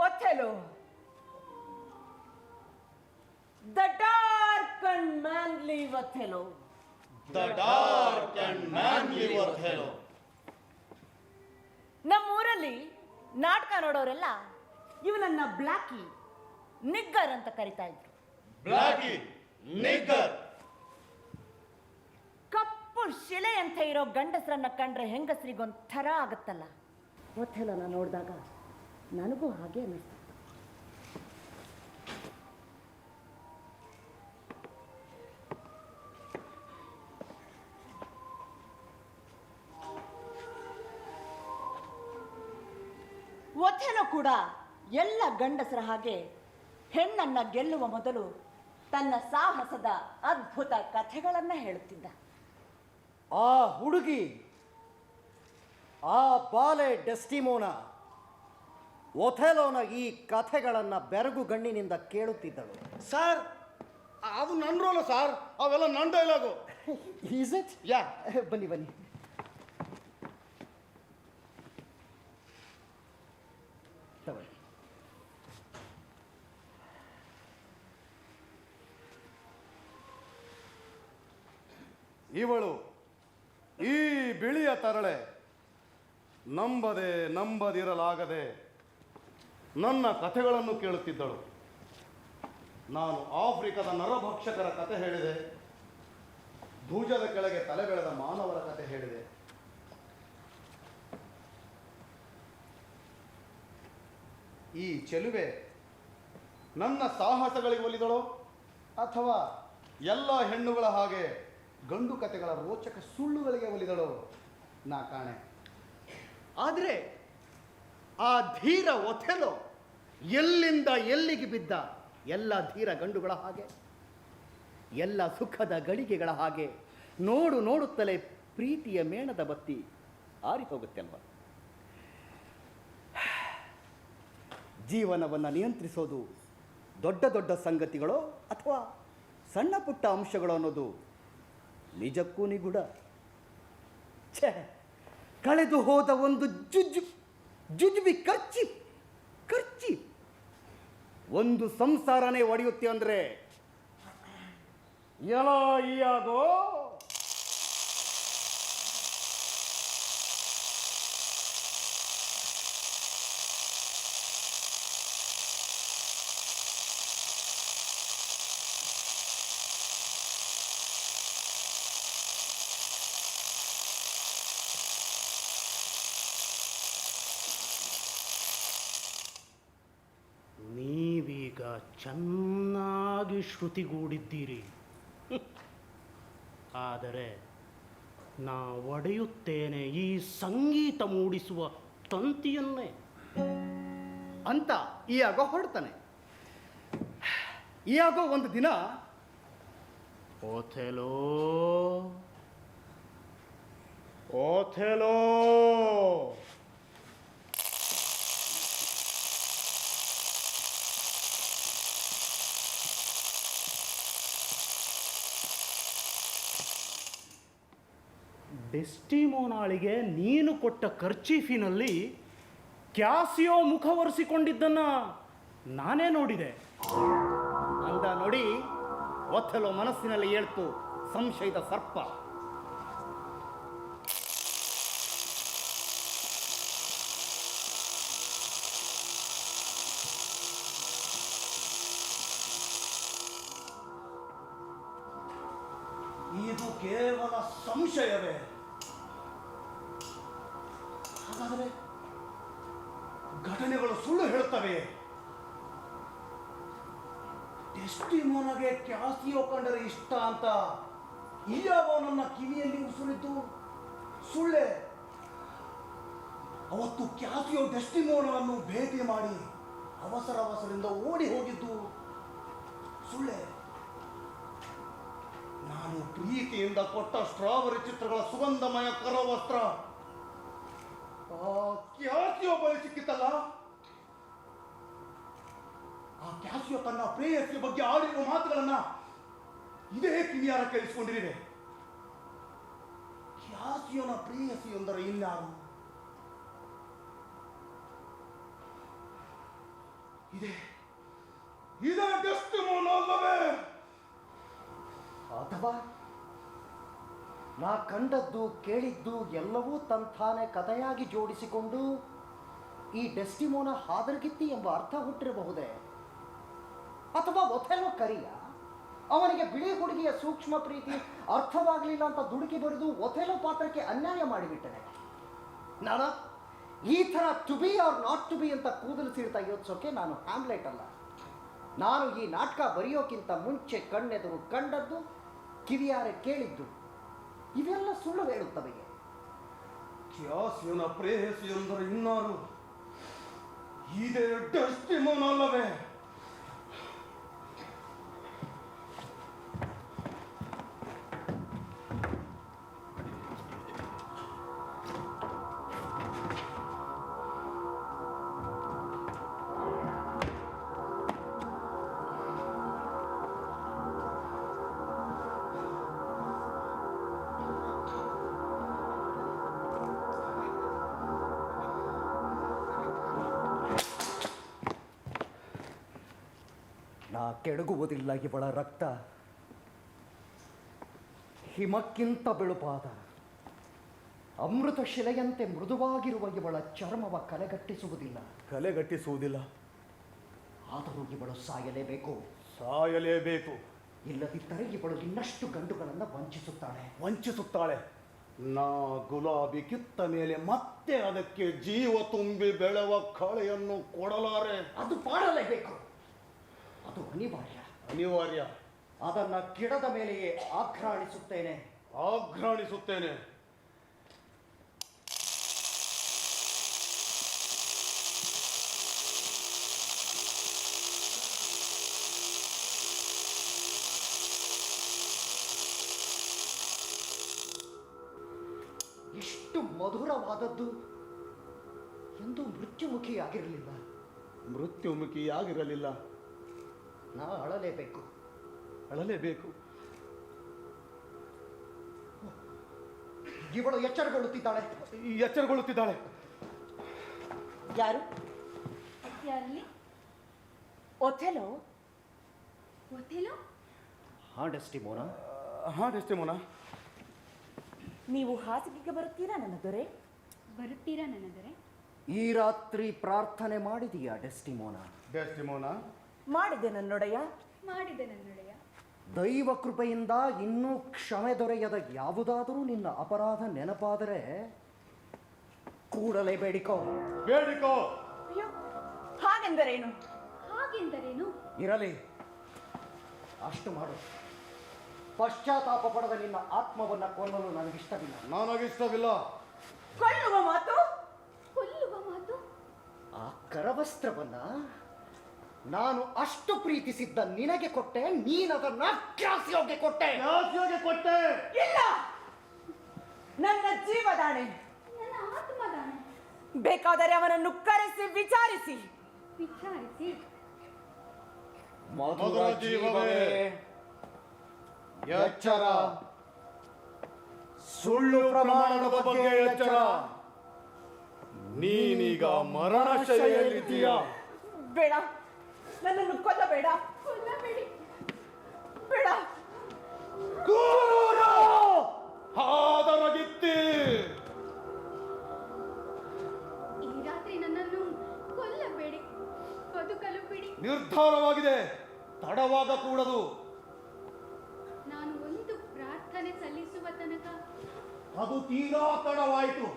Othello. The dark and manly Othello. ನಮ್ಮೂರಲ್ಲಿ ನಾಟಕ ನೋಡೋರೆಲ್ಲ ಇವನನ್ನ ಬ್ಲಾಕಿ, ನಿಗ್ಗರ್ ಅಂತ ಕರಿತಾ ಇದ್ರು. ಬ್ಲಾಕಿ, ನಿಗ್ಗರ್. ಕಪ್ಪು ಶಿಲೆ ಅಂತ ಇರೋ ಗಂಡಸರನ್ನ ಕಂಡ್ರೆ ಹೆಂಗಸರಿಗೊಂಥರ ಆಗುತ್ತಲ್ಲ. ಒಥೆಲೋನ ನೋಡಿದಾಗ ನನಗೂ ಹಾಗೆ ಅನ್ನಿಸ್ತು. ಒಥೆಲೋ ಕೂಡ ಎಲ್ಲ ಗಂಡಸರ ಹಾಗೆ ಹೆಣ್ಣನ್ನ ಗೆಲ್ಲುವ ಮೊದಲು ತನ್ನ ಸಾಹಸದ ಅದ್ಭುತ ಕಥೆಗಳನ್ನ ಹೇಳುತ್ತಿದ್ದ. ಆ ಹುಡುಗಿ, ಆ ಬಾಲೆ ಡೆಸ್ಟಿಮೋನ ಒಥೆಲೋನ ಈ ಕಥೆಗಳನ್ನು ಬೆರಗುಗಣ್ಣಿನಿಂದ ಕೇಳುತ್ತಿದ್ದಳು. ಸರ್, ಅದು ನನ್ನ ರೋಲು ಸರ್, ಅವೆಲ್ಲ ನನ್ನ ಡೈಲಾಗು. Is it? ಯಾ, ಬನ್ನಿ ಬನ್ನಿ. ತಗೊಳ್ಳಿ. ಇವಳು ಈ ಬಿಳಿಯ ತರಳೆ ನಂಬದಿರಲಾಗದೆ ನನ್ನ ಕಥೆಗಳನ್ನು ಕೇಳುತ್ತಿದ್ದಳು. ನಾನು ಆಫ್ರಿಕಾದ ನರಭಕ್ಷಕರ ಕಥೆ ಹೇಳಿದೆ, ಭುಜದ ಕೆಳಗೆ ತಲೆ ಬೆಳೆದ ಮಾನವರ ಕಥೆ ಹೇಳಿದೆ. ಈ ಚೆಲುವೆ ನನ್ನ ಸಾಹಸಗಳಿಗೆ ಒಲಿದಳೋ ಅಥವಾ ಎಲ್ಲ ಹೆಣ್ಣುಗಳ ಹಾಗೆ ಗಂಡು ಕಥೆಗಳ ರೋಚಕ ಸುಳ್ಳುಗಳಿಗೆ ಒಲಿದಳೋ ನಾ ಕಾಣೆ. ಆದರೆ ಆ ಧೀರ ಒಥೆಲೋ ಎಲ್ಲಿಂದ ಎಲ್ಲಿಗೆ ಬಿದ್ದ ಎಲ್ಲ ಧೀರ ಗಂಡುಗಳ ಹಾಗೆ, ಎಲ್ಲ ಸುಖದ ಗಳಿಗೆಗಳ ಹಾಗೆ ನೋಡುತ್ತಲೇ ಪ್ರೀತಿಯ ಮೇಣದ ಬತ್ತಿ ಆರಿ ಹೋಗುತ್ತೆ ಅಲ್ವಾ. ಜೀವನವನ್ನು ನಿಯಂತ್ರಿಸೋದು ದೊಡ್ಡ ದೊಡ್ಡ ಸಂಗತಿಗಳೋ ಅಥವಾ ಸಣ್ಣ ಪುಟ್ಟ ಅಂಶಗಳು ಅನ್ನೋದು ನಿಜಕ್ಕೂ ನಿಗೂಢ. ಛೇ, ಕಳೆದು ಹೋದ ಒಂದು ಜುಜುಬಿ ಖರ್ಚಿ ಒಂದು ಸಂಸಾರನೇ ಒಡೆಯುತ್ತೆ ಅಂದ್ರೆ ಎಲ್ಲ ಈಯಾಗೋ ನೀವೀಗ ಚೆನ್ನಾಗಿ ಶ್ರುತಿಗೂಡಿದ್ದೀರಿ. ಆದರೆ ನಾ ಒಡೆಯುತ್ತೇನೆ ಈ ಸಂಗೀತ ಮೂಡಿಸುವ ತಂತಿಯನ್ನೇ ಅಂತ ಈಯಾಗೋ ಹೊರಡ್ತಾನೆ. ಈಯಾಗೋ ಒಂದು ದಿನ ಓಥೆಲೋ ಓಥೆಲೋ ಡೆಸ್ಟಿಮೋನಾಳಿಗೆ ನೀನು ಕೊಟ್ಟ ಕರ್ಚೀಫಿನಲ್ಲಿ ಕ್ಯಾಸಿಯೋ ಮುಖ ಒರೆಸಿಕೊಂಡಿದ್ದನ್ನ ನಾನೇ ನೋಡಿದೆ. ಅಂದ ನೋಡಿ ಒಥೆಲೋ ಮನಸ್ಸಿನಲ್ಲಿ ಏಳ್ತು ಸಂಶಯದ ಸರ್ಪ. ಇದು ಕೇವಲ ಸಂಶಯವೇ? ಹಾಗಾದರೆ ಘಟನೆಗಳು ಸುಳ್ಳು ಹೇಳುತ್ತವೆ. ಡೆಸ್ಟಿಮೋನಗೆ ಕ್ಯಾಸಿಯೋ ಕಂಡರೆ ಇಷ್ಟ ಅಂತ ಈಯಾಗೋ ನನ್ನ ಕಿವಿಯಲ್ಲಿ ಉಸುರಿದ್ದು ಸುಳ್ಳೆ. ಅವತ್ತು ಕ್ಯಾಸಿಯೋ ಡೆಸ್ಟಿಮೋನವನ್ನು ಭೇಟಿ ಮಾಡಿ ಅವಸರದಿಂದ ಓಡಿ ಹೋಗಿದ್ದು ಸುಳ್ಳೆ. ನಾನು ಪ್ರೀತಿಯಿಂದ ಕೊಟ್ಟ ಸ್ಟ್ರಾಬೆರಿ ಚಿತ್ರಗಳ ಸುಗಂಧಮಯ ಕರವಸ್ತ್ರ ಕ್ಯಾಸಿಯೋ ಬಳಿ ಸಿಕ್ಕಿತಲ್ಲ. ಆ ಕ್ಯಾಸಿಯೋ ತನ್ನ ಪ್ರೇಯಸಿಯ ಬಗ್ಗೆ ಆಡಿರುವ ಮಾತುಗಳನ್ನ ಇದೇ ಕಿವಿಯಾರ ಕೇಳಿಸಿಕೊಂಡಿರಿವೆ. ಕ್ಯಾಸಿಯೋನ ಪ್ರೇಯಸಿ ಎಂದರೆ ಇನ್ಯಾರು? ಇದೇ ಡೆಸ್ಟಿಮೋನ ಅಲ್ಲವೇ? ಅಥವಾ ನಾ ಕಂಡದ್ದು ಕೇಳಿದ್ದು ಎಲ್ಲವೂ ತಂತಾನೆ ಕಥೆಯಾಗಿ ಜೋಡಿಸಿಕೊಂಡು ಈ ಡೆಸ್ಟಿಮೋನ ಹಾದರಗಿತ್ತಿ ಎಂಬ ಅರ್ಥ ಹುಟ್ಟಿರಬಹುದೇ? ಅಥವಾ ಒಥೆಲೋ ಕರಿಯ? ಅವನಿಗೆ ಬಿಳಿ ಹುಡುಗಿಯ ಸೂಕ್ಷ್ಮ ಪ್ರೀತಿ ಅರ್ಥವಾಗಲಿಲ್ಲ ಅಂತ ದುಡುಕಿ ಬರೆದು ಒಥೆಲೋ ಪಾತ್ರಕ್ಕೆ ಅನ್ಯಾಯ ಮಾಡಿಬಿಟ್ಟನೆ. ನಾನು ಈ ಥರ to be or not to be ಅಂತ ಕೂದಲು ಸೀಳ್ತಾ ಯೋಚಿಸೋಕೆ ನಾನು ಹ್ಯಾಮ್ಲೆಟ್ ಅಲ್ಲ. ನಾನು ಈ ನಾಟಕ ಬರೆಯೋಕ್ಕಿಂತ ಮುಂಚೆ ಕಣ್ಣೆದುರು ಕಂಡದ್ದು, ಕಿವಿಯಾರೆ ಕೇಳಿದ್ದು ಇವೆಲ್ಲ ಸುಳ್ಳು ಹೇಳುತ್ತವೆ. ಕ್ಯಾಸಿಯನ ಪ್ರೇಯಸಿ ಎಂದರೆ ಇನ್ನಾರು ಇದೇ ಡೆಸ್ಟಿಮೋನ್ ಅಲ್ಲವೇ? ನಾ ಕೆಡಗುವುದಿಲ್ಲ ಇವಳ ರಕ್ತ, ಹಿಮಕ್ಕಿಂತ ಬೆಳುಪಾದ ಅಮೃತ ಶಿಲೆಯಂತೆ ಮೃದುವಾಗಿರುವ ಇವಳ ಚರ್ಮವ ಕಲೆಗಟ್ಟಿಸುವುದಿಲ್ಲ. ಆದರೂ ಇವಳು ಸಾಯಲೇಬೇಕು. ಇಲ್ಲದಿದ್ದರೆ ಇವಳು ಇನ್ನಷ್ಟು ಗಂಡುಗಳನ್ನು ವಂಚಿಸುತ್ತಾಳೆ. ನಾ ಗುಲಾಬಿ ಕಿತ್ತ ಮೇಲೆ ಮತ್ತೆ ಅದಕ್ಕೆ ಜೀವ ತುಂಬಿ ಬೆಳೆವ ಕಳೆಯನ್ನು ಕೊಡಲಾರೆ. ಅದು ಮಾಡಲೇಬೇಕು. ಅದು ಅನಿವಾರ್ಯ. ಅದನ್ನ ಗಿಡದ ಮೇಲೆಯೇ ಆಘ್ರಾಣಿಸುತ್ತೇನೆ. ಎಷ್ಟು ಮಧುರವಾದದ್ದು ಎಂದು ಮೃತ್ಯುಮುಖಿಯಾಗಿರಲಿಲ್ಲ. ನಾ ಅಳಲೇಬೇಕು. ಇವಳು ಎಚ್ಚರಗೊಳ್ಳುತ್ತಿದ್ದಾಳೆ. ಯಾರು? ಯಾರಲ್ಲಿ? ಒಥೆಲೋ? ಒಥೆಲೋ? ಹಾ ಡೆಸ್ಟಿಮೋನಾ. ನೀವು ಹಾಸಿಗೆಗೆ ಬರುತ್ತೀರಾ ನನ್ನ ದೊರೆ? ಈ ರಾತ್ರಿ ಪ್ರಾರ್ಥನೆ ಮಾಡಿದೀಯಾ ಡೆಸ್ಟಿಮೋನಾ? ಮಾಡಿದೆ ನನ್ನೊಡೆಯ. ದೈವ ಕೃಪೆಯಿಂದ ಇನ್ನೂ ಕ್ಷಮೆ ದೊರೆಯದ ಯಾವುದಾದರೂ ನಿನ್ನ ಅಪರಾಧ ನೆನಪಾದರೆ ಕೂಡಲೇ ಬೇಡಿಕೋ. ಅಯ್ಯೋ, ಹಾಗೆಂದರೇನು? ಇರಲಿ, ಅಷ್ಟು ಮಾಡು. ಪಶ್ಚಾತ್ತಾಪ ಪಡದ ನಿನ್ನ ಆತ್ಮವನ್ನು ಕೊಲ್ಲಲು ನನಗಿಷ್ಟವಿಲ್ಲ. ಕೊಲ್ಲುವ ಮಾತು? ಆ ಕರವಸ್ತ್ರವನ್ನ ನಾನು ಅಷ್ಟು ಪ್ರೀತಿಸಿದ್ದ ನಿನಗೆ ಕೊಟ್ಟೆ, ನೀನದನ್ನ ಕ್ಯಾಸಿಯೋಗೆ ಕೊಟ್ಟೆ. ಇಲ್ಲ, ನನ್ನ ಜೀವದಾಣೆ. ಬೇಕಾದರೆ ಅವನನ್ನು ಕರೆಸಿ ವಿಚಾರಿಸಿ. ಮಧುರ ಜೀವವೇ ಎಚ್ಚರ, ಸುಳ್ಳು ಪ್ರಮಾಣದ ಬಗ್ಗೆ ಎಚ್ಚರ. ನೀನೀಗ ಮರಣಶೈಲಿದ್ದೀಯ. ಬೇಡ, ನನ್ನನ್ನು ಕೊಲ್ಲಬೇಡ. ಬೇಡ. ಹಾದರಗಿತ್ತಿ. ಈ ರಾತ್ರಿ ನನ್ನನ್ನು ಕೊಲ್ಲಬೇಡಿ, ಬದುಕಲು ಬಿಡಿ. ನಿರ್ಧಾರವಾಗಿದೆ, ತಡವಾಗಕೂಡದು. ನಾನು ಒಂದು ಪ್ರಾರ್ಥನೆ ಸಲ್ಲಿಸುವ ತನಕ. ಅದು ತೀರಾ ತಡವಾಯಿತು.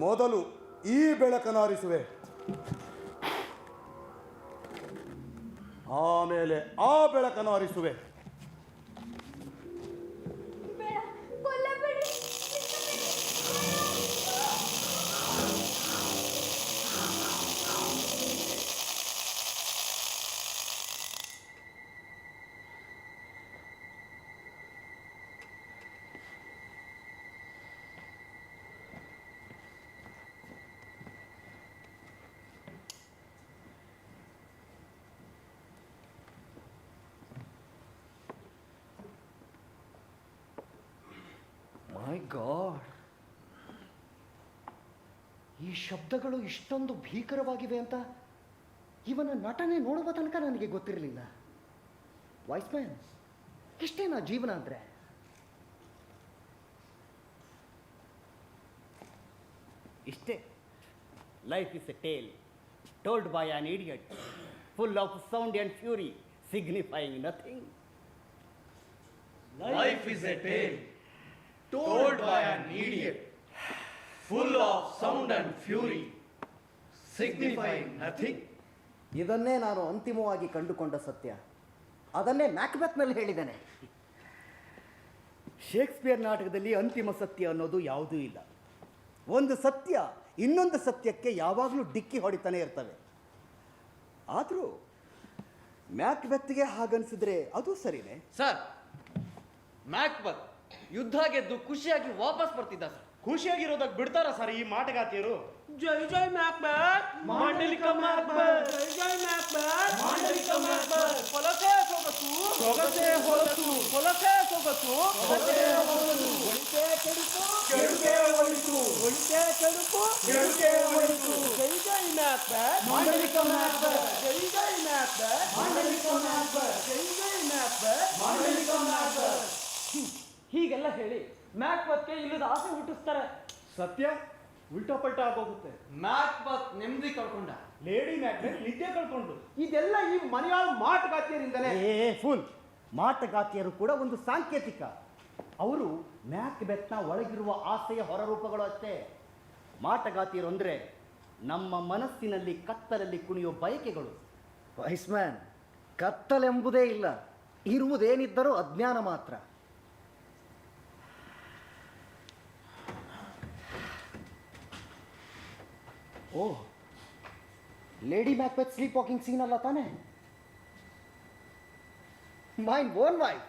ಮೊದಲು ಈ ಬೆಳಕನಾರಿಸುವೆ, ಆಮೇಲೆ ಆ ಬೆಳಕನಾರಿಸುವೆ. ಬೇಡ, ಕೊಲ್ಲಬೇಡಿ. ಮೈ ಗಾಡ್, ಈ ಶಬ್ದಗಳು ಇಷ್ಟೊಂದು ಭೀಕರವಾಗಿವೆ ಅಂತ ಇವನ ನಟನೆ ನೋಡುವ ತನಕ ನನಗೆ ಗೊತ್ತಿರಲಿಲ್ಲ. ವಾಯ್ಸ್ಮ್ಯಾನ್, ಇಷ್ಟೇನಾ ಜೀವನ ಅಂದರೆ? ಇಷ್ಟೇ. Life is a tale. told by an idiot, full of sound and fury, signifying nothing. Life is a tale told by an idiot, full of sound and fury, signifying nothing. ಇದನ್ನೇ ನಾನು ಅಂತಿಮವಾಗಿ ಕಂಡುಕೊಂಡ ಸತ್ಯ. ಅದನ್ನೇ ಮ್ಯಾಕ್ಬೆತ್ನಲ್ಲಿ ಹೇಳಿದ್ದೇನೆ. ಶೇಕ್ಸ್ಪಿಯರ್ ನಾಟಕದಲ್ಲಿ ಅಂತಿಮ ಸತ್ಯ ಅನ್ನೋದು ಯಾವುದೂ ಇಲ್ಲ. ಒಂದು ಸತ್ಯ ಇನ್ನೊಂದು ಸತ್ಯಕ್ಕೆ ಯಾವಾಗಲೂ ಡಿಕ್ಕಿ ಹೊಡಿತಾನೆ ಇರ್ತವೆ. ಆದರೂ ಮ್ಯಾಕ್ಬೆತ್ಗೆ ಹಾಗನ್ಸಿದ್ರೆ ಅದು ಸರಿನೇ. ಸರ್, ಮ್ಯಾಕ್ಬತ್ ಯುದ್ಧ ಗೆದ್ದು ಖುಷಿಯಾಗಿ ವಾಪಸ್ ಬರ್ತಿದ್ದ ಸರ್. ಖುಷಿಯಾಗಿರೋದಕ್ಕೆ ಬಿಡ್ತಾರ ಸರ್ ಈ ಮಾಟಗಾತಿಯರು? ಜೈ ಜೈ ಮ್ಯಾಕ್ಬೆತ್, ಮಾಂಡಲಿಕ ಮ್ಯಾಕ್ಬೆತ್, ಜೈ ಜೈ ಮ್ಯಾಕ್ಬೆತ್, ಮಾಂಡಲಿಕ ಮ್ಯಾಕ್ಬೆತ್, ಹೊಲಸೆ ಸೊಗಸು, ಸೊಗಸೆ ಹೊಲಸು, ಹೊಲಸೆ ಸೊಗಸು, ಸೊಗಸೆ ಹೊಲಸು, ಒಳಿತೆ ಕೆಡುಕು, ಕೆಡುಕೆ ಒಳಿತು, ಒಳಿತೆ ಕೆಡುಕು, ಕೆಡುಕೆ ಒಳಿತು, ಜೈ ಜೈ ಮ್ಯಾಕ್ಬೆತ್, ಮಾಂಡಲಿಕ ಮ್ಯಾಕ್ಬೆತ್, ಜೈ ಜೈ ಮ್ಯಾಕ್ಬೆತ್, ಮಾಂಡಲಿಕ ಮ್ಯಾಕ್ಬೆತ್, ಜೈ ಜೈ ಮ್ಯಾಕ್ಬೆತ್, ಮಾಂಡಲಿಕ ಮ್ಯಾಕ್ಬೆತ್. ಹೀಗೆಲ್ಲ ಹೇಳಿ ಮ್ಯಾಕ್ಬತ್ಗೆ ಇಲ್ಲದ ಆಸೆ ಹುಟ್ಟಿಸ್ತಾರೆ. ಸತ್ಯ ಉಲ್ಟಾ ಪಲ್ಟಾ ಆಗೋಗುತ್ತೆ. ಮ್ಯಾಕ್ಬತ್ ನೆಮ್ಮದಿ ಕಳ್ಕೊಂಡ. ಲೇಡಿ ಮ್ಯಾಕ್ಬೆತ್ ನಿದ್ದೆ ಕಳ್ಕೊಂಡು. ಇದೆಲ್ಲ ಈ ಮಲಯಾಳ ಮಾಟಗಾತಿಯರಿಂದಲೇ. ಫುಲ್ ಮಾಟಗಾತಿಯರು ಕೂಡ ಒಂದು ಸಾಂಕೇತಿಕ. ಅವರು ಮ್ಯಾಕ್ಬೆತ್ನ ಒಳಗಿರುವ ಆಸೆಯ ಹೊರರೂಪಗಳು ಅಷ್ಟೇ. ಮಾಟಗಾತಿಯರು ಅಂದರೆ ನಮ್ಮ ಮನಸ್ಸಿನಲ್ಲಿ ಕತ್ತಲಲ್ಲಿ ಕುಣಿಯೋ ಬಯಕೆಗಳು. ವೈಸ್ಮ್ಯಾನ್, ಕತ್ತಲೆಂಬುದೇ ಇಲ್ಲ, ಇರುವುದೇನಿದ್ದರೂ ಅಜ್ಞಾನ ಮಾತ್ರ. ಓ, Lady Macbeth sleep walking scene ಅಲ್ಲ ತಾನೆ? Mine own wife.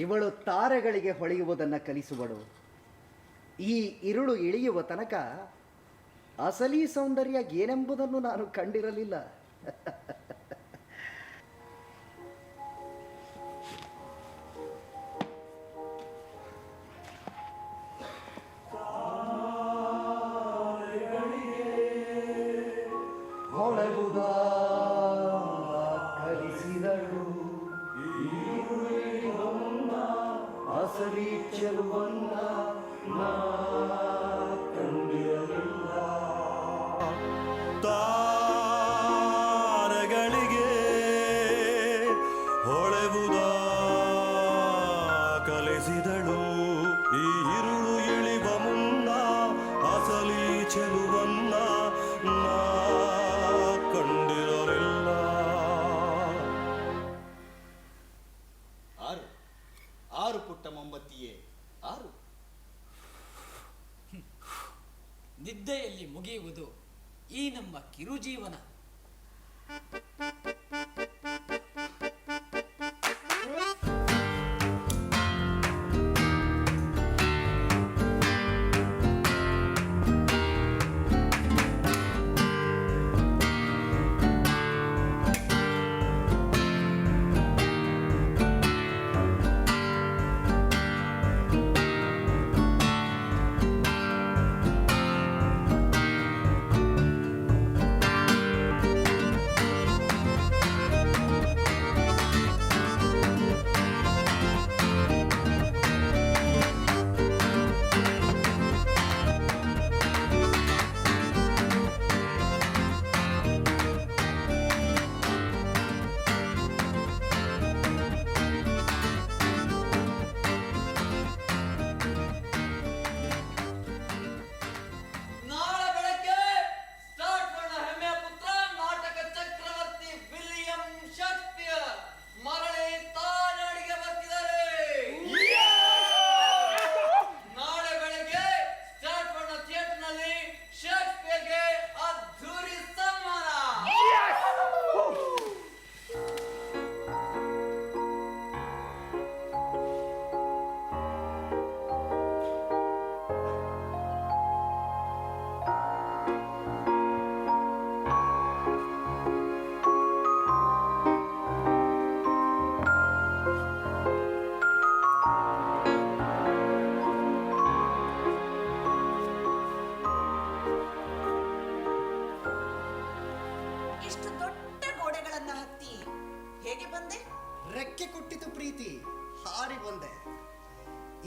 ಇವಳು ತಾರೆಗಳಿಗೆ ಹೊಳೆಯುವುದನ್ನು ಕಲಿಸುವಳು. ಈ ಇರುಳು ಇಳಿಯುವ ತನಕ ಅಸಲಿ ಸೌಂದರ್ಯ ಏನೆಂಬುದನ್ನು ನಾನು ಕಂಡಿರಲಿಲ್ಲ. ಹೊಳೆವುದ ಕಲಿಸಿದಳು ಅಸಲಿ ಚೆಲುವನ್ನ ನಾ ಕಂಡಿರಲಿಲ್ಲ. ತಾರಗಳಿಗೆ ಹೊಳೆವುದ ಕಲಿಸಿದಳು, ಈ ಇರುಳು ಇಳಿವ ಮುನ್ನ ಅಸಲಿ ಚೆಲುವನ್ನ ನಾ ಕಂಡಿರಲಿಲ್ಲ. ಆರು ಪುಟ್ಟ ಮೊಂಬತ್ತಿಯೇ ಆರು. ನಿದ್ದೆಯಲ್ಲಿ ಮುಗಿಯುವುದು ಈ ನಮ್ಮ ಕಿರುಜೀವನ.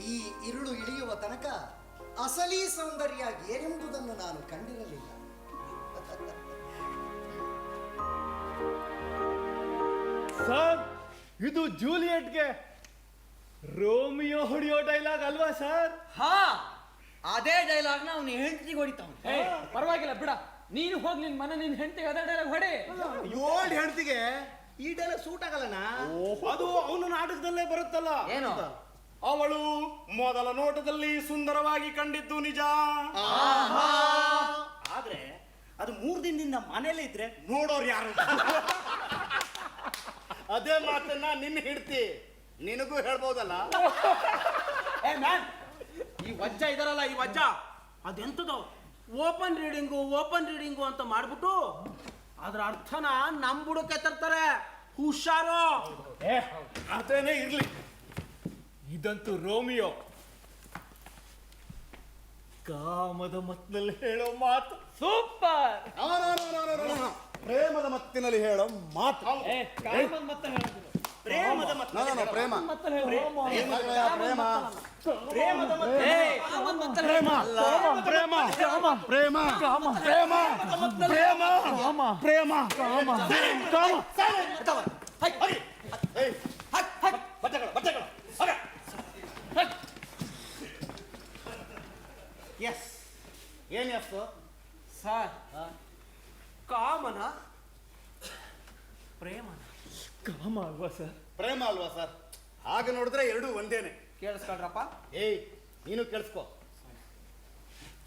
ಈ ಇರುಳು ಇಳಿಯುವ ತನಕ ಅಸಲಿ ಸೌಂದರ್ಯ ಏನೆಂಬುದನ್ನು ನಾನು ಕಂಡಿರಲಿಲ್ಲ. ಸರ್, ಇದು ಜೂಲಿಯಟ್ಗೆ ರೋಮಿಯೋ ಹೊಡೆಯೋ ಡೈಲಾಗ್ ಅಲ್ವಾ ಸರ್? ಹಾ, ಅದೇ ಡೈಲಾಗ್ನ ಅವನು ಹೆಂಡತಿಗೆ ಹೊಡಿತಾವ. ಪರವಾಗಿಲ್ಲ ಬಿಡ, ನೀನು ಹೋಗಿ ನಿನ್ ಮನೆ ನಿನ್ ಹೆಂಡತಿಗೆ ಅದೇ ಡೈಲಾಗ್ ಹೊಡೆ. ಓಲ್ಡ್ ಹೆಂಡತಿಗೆ ಈ ಡೈಲಾಗ್ ಸೂಟ್ ಆಗಲ್ಲಣ್ಣ. ಅದು ಅವನ ನಾಟಕದಲ್ಲೇ ಬರುತ್ತಲ್ಲ. ಏನು? ಅವಳು ಮೊದಲ ನೋಟದಲ್ಲಿ ಸುಂದರವಾಗಿ ಕಂಡಿದ್ದು ನಿಜ, ಆದ್ರೆ ಅದು 3 ದಿನದಿಂದ ಮನೇಲಿ ಇದ್ರೆ ನೋಡೋರು ಯಾರು? ಅದೇ ಮಾತನ್ನ ನಿನ್ನ ಹಿಡ್ತಿ ನಿನಗೂ ಹೇಳ್ಬೋದಲ್ಲ. ಏ ಮ್ಯಾನ್, ಈ ವಜ್ಜ ಇದಾರಲ್ಲ, ಈ ವಜ್ಜ ಅದೆಂತದೋ ಓಪನ್ ರೀಡಿಂಗು ಅಂತ ಮಾಡ್ಬಿಟ್ಟು ಅದ್ರ ಅರ್ಥನ ನಮ್ ಬುಡಕ್ಕೆ ತರ್ತಾರೆ. ಹುಷಾರು. ಅದೇನೇ ಇರ್ಲಿ, ಇದಂತೂ ರೋಮಿಯೋ ಕಾಮದ ಮತ್ತಿನಲ್ಲಿ ಹೇಳೋ ಮಾತು ಸೂಪರ್. ಪ್ರೇಮದ ಮತ್ತಿನಲ್ಲಿ ಹೇಳೋ ಮಾತು. ಪ್ರೇಮದ ಮತ್ತೆ ಪ್ರೇಮ ಎಸ್. ಏನ್ ಎಸ್ ಸರ್, ಕಾಮನ ಪ್ರೇಮನ ಕಾಮ ಅಲ್ವಾ ಸರ್? ಪ್ರೇಮ ಅಲ್ವಾ ಸರ್? ಹಾಗೆ ನೋಡಿದ್ರೆ ಎರಡೂ ಒಂದೇನೆ. ಕೇಳಿಸ್ಕೊಳ್ರಪ್ಪ. ಏಯ್, ನೀನು ಕೇಳಿಸ್ಕೊ.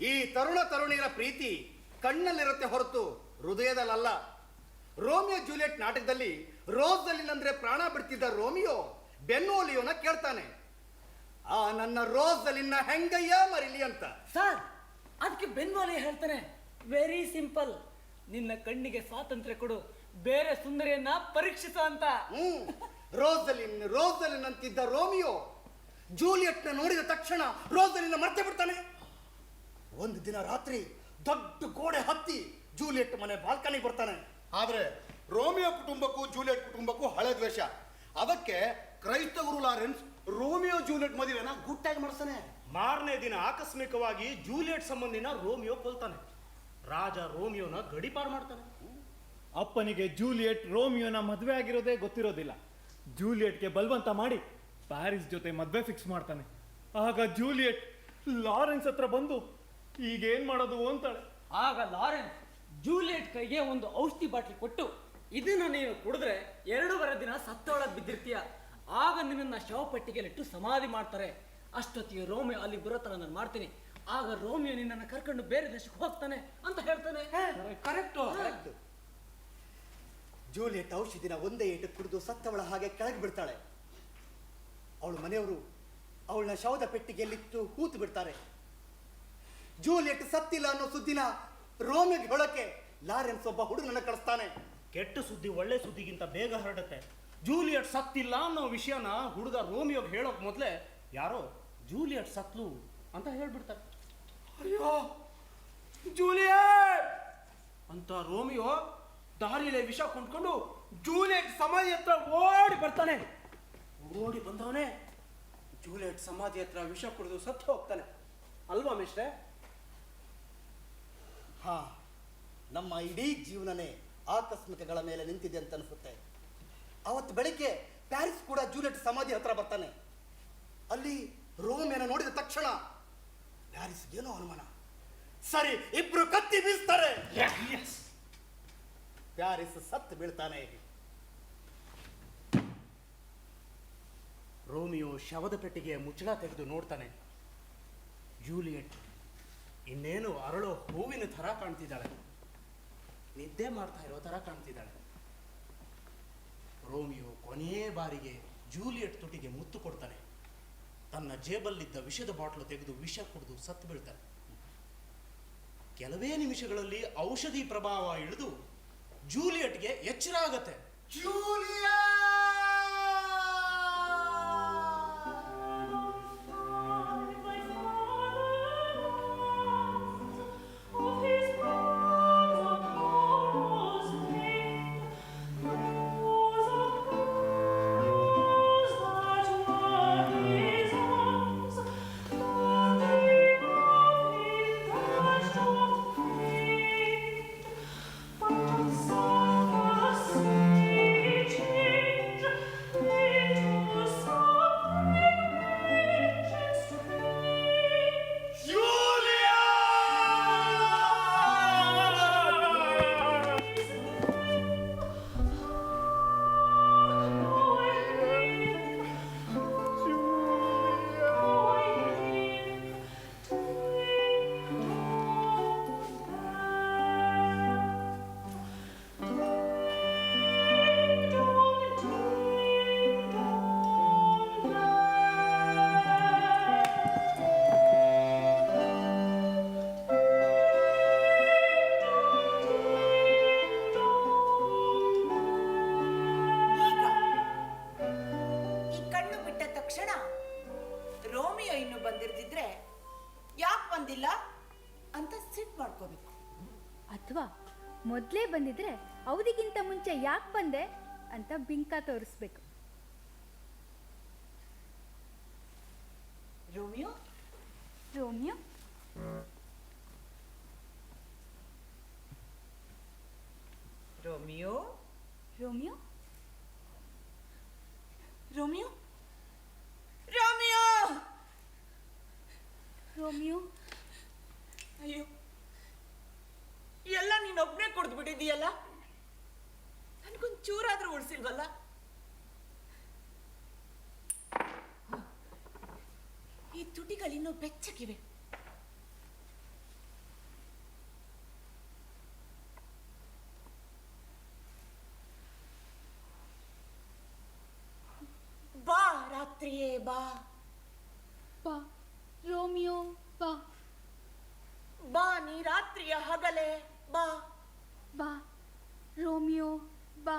ಈ ತರುಣ ತರುಣಿಯರ ಪ್ರೀತಿ ಕಣ್ಣಲ್ಲಿರುತ್ತೆ ಹೊರತು ಹೃದಯದಲ್ಲ. ರೋಮಿಯೋ ಜೂಲಿಯಟ್ ನಾಟಕದಲ್ಲಿ ರೋಸ್ದಲ್ಲಿನಂದ್ರೆ ಪ್ರಾಣ ಬಿಡ್ತಿದ್ದ ರೋಮಿಯೋ ಬೆನ್ನೋಲಿಯೋನ ಕೇಳ್ತಾನೆ, ಆ ನನ್ನ ರೋಸ್ದಲ್ಲಿನ ಹೆಂಗಯ್ಯ ಮರಿಲಿ ಅಂತ. ಸರ್, ಅದಕ್ಕೆ ಬೆನ್ವಾಲಿ ಹೇಳ್ತಾನೆ, ವೆರಿ ಸಿಂಪಲ್, ನಿನ್ನ ಕಣ್ಣಿಗೆ ಸ್ವಾತಂತ್ರ್ಯ ಕೊಡು, ಬೇರೆ ಸುಂದರಿಯನ್ನ ಪರೀಕ್ಷಿಸ ಅಂತ. ರೋಸ್ದಲಿನ್ ಅಂತಿದ್ದ ರೋಮಿಯೋ ಜೂಲಿಯಟ್ನ ನೋಡಿದ ತಕ್ಷಣ ರೋಸ್ದಲಿನ ಮರ್ತೆ ಬಿಡ್ತಾನೆ. ಒಂದು ದಿನ ರಾತ್ರಿ ದೊಡ್ಡ ಗೋಡೆ ಹತ್ತಿ ಜೂಲಿಯಟ್ ಮನೆ ಬಾಲ್ಕನಿ ಬರ್ತಾನೆ. ಆದ್ರೆ ರೋಮಿಯೋ ಕುಟುಂಬಕ್ಕೂ ಜೂಲಿಯಟ್ ಕುಟುಂಬಕ್ಕೂ ಹಳೆ ದ್ವೇಷ. ಅದಕ್ಕೆ ಕ್ರೈಸ್ತ ಗುರು ಲಾರೆನ್ಸ್ ರೋಮಿಯೋ ಜೂಲಿಯಟ್ ಮದುವೆನ ಗುಟ್ಟಾಗಿ ಮಾಡಿಸ್ತಾನೆ. ಮಾರನೇ ದಿನ ಆಕಸ್ಮಿಕವಾಗಿ ಜೂಲಿಯಟ್ ಸಂಬಂಧಿನ ರೋಮಿಯೋ ಕೊಲ್ತಾನೆ. ರಾಜ ರೋಮಿಯೋನ ಗಡಿಪಾರು ಮಾಡ್ತಾನೆ. ಅಪ್ಪನಿಗೆ ಜೂಲಿಯಟ್ ರೋಮಿಯೋನ ಮದುವೆ ಆಗಿರೋದೇ ಗೊತ್ತಿರೋದಿಲ್ಲ. ಜೂಲಿಯಟ್ಗೆ ಬಲವಂತ ಮಾಡಿ ಪ್ಯಾರಿಸ್ ಜೊತೆ ಮದುವೆ ಫಿಕ್ಸ್ ಮಾಡ್ತಾನೆ. ಆಗ ಜೂಲಿಯಟ್ ಲಾರೆನ್ಸ್ ಹತ್ರ ಬಂದು ಈಗೇನ್ ಮಾಡೋದು ಅಂತಾಳೆ. ಆಗ ಲಾರೆನ್ಸ್ ಜೂಲಿಯಟ್ ಕೈಗೆ ಒಂದು ಔಷಧಿ ಬಾಟ್ಲಿ ಕೊಟ್ಟು, ಇದನ್ನು ನೀನು ಕುಡಿದ್ರೆ 2.5 ದಿನ ಸತ್ತೊಳಗೆ ಬಿದ್ದಿರ್ತೀಯ, ಆಗ ನಿನ್ನ ಶವಪಟ್ಟಿಗೆಲಿಟ್ಟು ಸಮಾಧಿ ಮಾಡ್ತಾರೆ. ಅಷ್ಟೊತ್ತಿಗೆ ರೋಮಿಯೋ ಅಲ್ಲಿ ಬರೋ ತರ ನಾನು ಮಾಡ್ತೀನಿ, ಆಗ ರೋಮಿಯೋ ನಿನ್ನನ್ನು ಕರ್ಕೊಂಡು ಬೇರೆ ದೇಶಕ್ಕೆ ಹೋಗ್ತಾನೆ ಅಂತ ಹೇಳ್ತಾನೆ. ಕರೆಕ್ಟು. ಜೂಲಿಯಟ್ ಔಷಧಿನ ಒಂದೇ ಏಟು ಕುಡಿದು ಸತ್ತವಳ ಹಾಗೆ ಕೆಳಗೆ ಬಿಡ್ತಾಳೆ. ಅವಳ ಮನೆಯವರು ಅವಳನ್ನ ಶವದ ಪೆಟ್ಟಿಗೆಯಲ್ಲಿಟ್ಟು ಹೂತು ಬಿಡ್ತಾರೆ. ಜೂಲಿಯಟ್ ಸತ್ತಿಲ್ಲ ಅನ್ನೋ ಸುದ್ದಿನ ರೋಮಿಯೋಗೆ ಹೇಳಕ್ಕೆ ಲಾರೆನ್ಸ್ ಒಬ್ಬ ಹುಡುಗನನ್ನ ಕಳಿಸ್ತಾನೆ. ಕೆಟ್ಟ ಸುದ್ದಿ ಒಳ್ಳೆ ಸುದ್ದಿಗಿಂತ ಬೇಗ ಹರಡುತ್ತೆ. ಜೂಲಿಯಟ್ ಸತ್ತಿಲ್ಲ ಅನ್ನೋ ವಿಷಯನ ಹುಡುಗ ರೋಮಿಯೋಗೆ ಹೇಳೋಕ್ ಮೊದಲೇ ಯಾರೋ ಜೂಲಿಯಟ್ ಸತ್ಲು ಅಂತ ಹೇಳ್ಬಿಡ್ತಾರೆ. ಅಯ್ಯೋ ಜೂಲಿಯಟ್ ಅಂತ ರೋಮಿಯೋ ದಾರಿಲೇ ವಿಷ ಕೊಂಡ್ಕೊಂಡು ಜೂಲಿಯಟ್ ಸಮಾಧಿ ಹತ್ರ ಓಡಿ ಬರ್ತಾನೆ. ಓಡಿ ಬಂದವನೇ ಜೂಲಿಯಟ್ ಸಮಾಧಿ ಹತ್ರ ವಿಷ ಕುಡಿದು ಸತ್ತು ಹೋಗ್ತಾನೆ ಅಲ್ವಾ ಮಿಸ್ಟ್ರೆ? ಹಾ, ನಮ್ಮ ಇಡೀ ಜೀವನನೇ ಆಕಸ್ಮಿಕಗಳ ಮೇಲೆ ನಿಂತಿದೆ ಅಂತ ಅನಿಸುತ್ತೆ. ಅವತ್ತು ಬೆಳಿಗ್ಗೆ ಪ್ಯಾರಿಸ್ ಕೂಡ ಜೂಲಿಯಟ್ ಸಮಾಧಿ ಹತ್ರ ಬರ್ತಾನೆ. ಅಲ್ಲಿ ರೋಮಿಯನ ನೋಡಿದ ತಕ್ಷಣ ಪ್ಯಾರಿಸ್ಗೇನೋ ಅನುಮಾನ. ಸರಿ, ಇಬ್ರು ಕತ್ತಿ ಬೀಸ್ತಾರೆ. ಪ್ಯಾರಿಸ್ ಸತ್ತು ಬೀಳ್ತಾನೆ. ರೋಮಿಯೋ ಶವದ ಪೆಟ್ಟಿಗೆಯ ಮುಚ್ಚಳ ತೆಗೆದು ನೋಡ್ತಾನೆ. ಜೂಲಿಯಟ್ ಇನ್ನೇನು ಅರಳೋ ಹೂವಿನ ಥರ ಕಾಣ್ತಿದ್ದಾಳೆ, ನಿದ್ದೆ ಮಾಡ್ತಾ ಇರೋ ಥರ ಕಾಣ್ತಿದ್ದಾಳೆ. ರೋಮಿಯೋ ಕೊನೆಯ ಬಾರಿಗೆ ಜೂಲಿಯಟ್ ತುಟಿಗೆ ಮುತ್ತು ಕೊಡ್ತಾನೆ. ತನ್ನ ಜೇಬಲ್ಲಿದ್ದ ವಿಷದ ಬಾಟ್ಲು ತೆಗೆದು ವಿಷ ಕುಡಿದು ಸತ್ತು ಬೀಳ್ತಾನೆ. ಕೆಲವೇ ನಿಮಿಷಗಳಲ್ಲಿ ಔಷಧಿ ಪ್ರಭಾವ ಇಳಿದು ಜೂಲಿಯಟ್ಗೆ ಎಚ್ಚರ ಆಗತ್ತೆ. ಬಂದಿರ್ದಿದ್ರೆ ಯಾಕೆ ಬಂದಿಲ್ಲ ಅಂತ ಸಿಟ್ ಮಾಡ್ಕೋಬೇಕು. ಅಥವಾ ಮೊದಲೇ ಬಂದಿದ್ರೆ ಅವಧಿಗಿಂತ ಮುಂಚೆ ಯಾಕೆ ಬಂದೆ ಅಂತ ಬಿಂಕ ತೋರಿಸ್ಬೇಕು. Romeo Romeo Romeo Romeo Romeo Romeo Romeo ಅಯ್ಯೋ, ಎಲ್ಲ ನೀನೊಬ್ನೇ ಕೊಡ್ದು ಬಿಟ್ಟಿದೀಯಲ್ಲ, ನನ್ಗೊಂದು ಚೂರಾದ್ರೂ ಉಳಿಸಿಲ್ವಲ್ಲ. ಈ ತುಟಿಗಳಿನ್ನೂ ಬೆಚ್ಚಗಿವೆ. ಬಾ ರಾತ್ರಿಯೇ ಬಾ, ಬಾ ರೋಮಿಯೋ ಬಾ, ಬಾ ನೀ ರಾತ್ರಿಯ ಹಗಲೇ ಬಾ, ಬಾ ರೋಮಿಯೋ ಬಾ.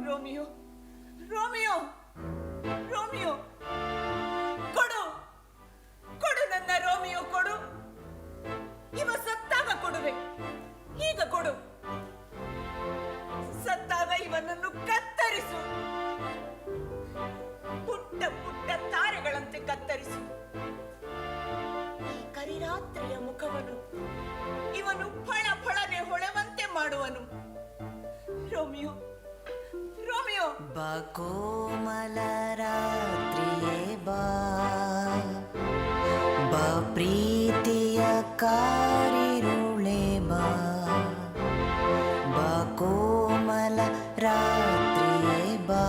ರೋಮಿಯೋ ರೋಮಿಯೋ ಬಾ ಕೋಮಲ ರಾತ್ರಿಯೇ ಬಾ, ಬಾ ಪ್ರೀತಿಯ ಕಾರಿರುಳೆ ಬಾ, ಬಾ ಕೋಮಲ ರಾತ್ರಿಯೇ ಬಾ,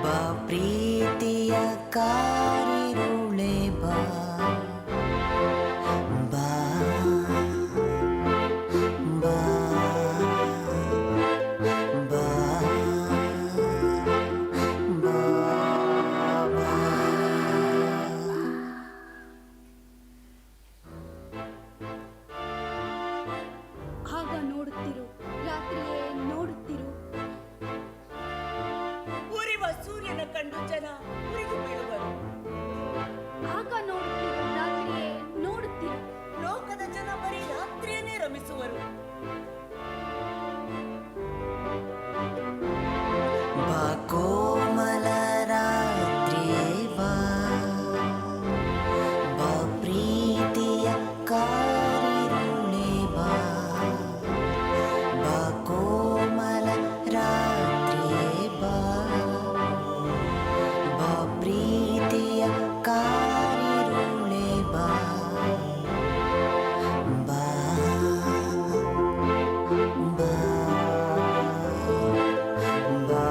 ಬಾ ಪ್ರೀತಿಯ ಕಾರಿರುಳೆ ಬಾ, ಬಾ ಬಾ ಬಾ ಬಾ ಬಾ. ಆಗ ನೋಡುತ್ತಿರು ರಾತ್ರಿಯೇ ನೋಡುತ್ತಿರು, ಉರಿವ ಸೂರ್ಯನ ಕಂಡು ಜನ ಉರಿದು ಬೀಳುವರು. ಆಗ ನೋಡುತ್ತಿರು ರಾತ್ರಿಯೇ ನೋಡುತ್ತಿರು, ಲೋಕದ ಜನ ಬರೀ ರಾತ್ರಿಯನ್ನೇ ರಮಿಸುವರು. ಬಾ ಕೋಮಲ ರಾತ್ರಿಯೇ ಬಾ, ಬಾ ಪ್ರೀತಿಯ ಕಾರಿರುಳೆ ಬಾ, ಬಾ ಕೋಮಲ ರಾತ್ರಿಯೇ ಬಾ, ಬಾ ಪ್ರೀತಿಯ ಕಾರಿರುಳೆ ಬಾ, ಬಾ ಬಾ ಬಾ ಬಾ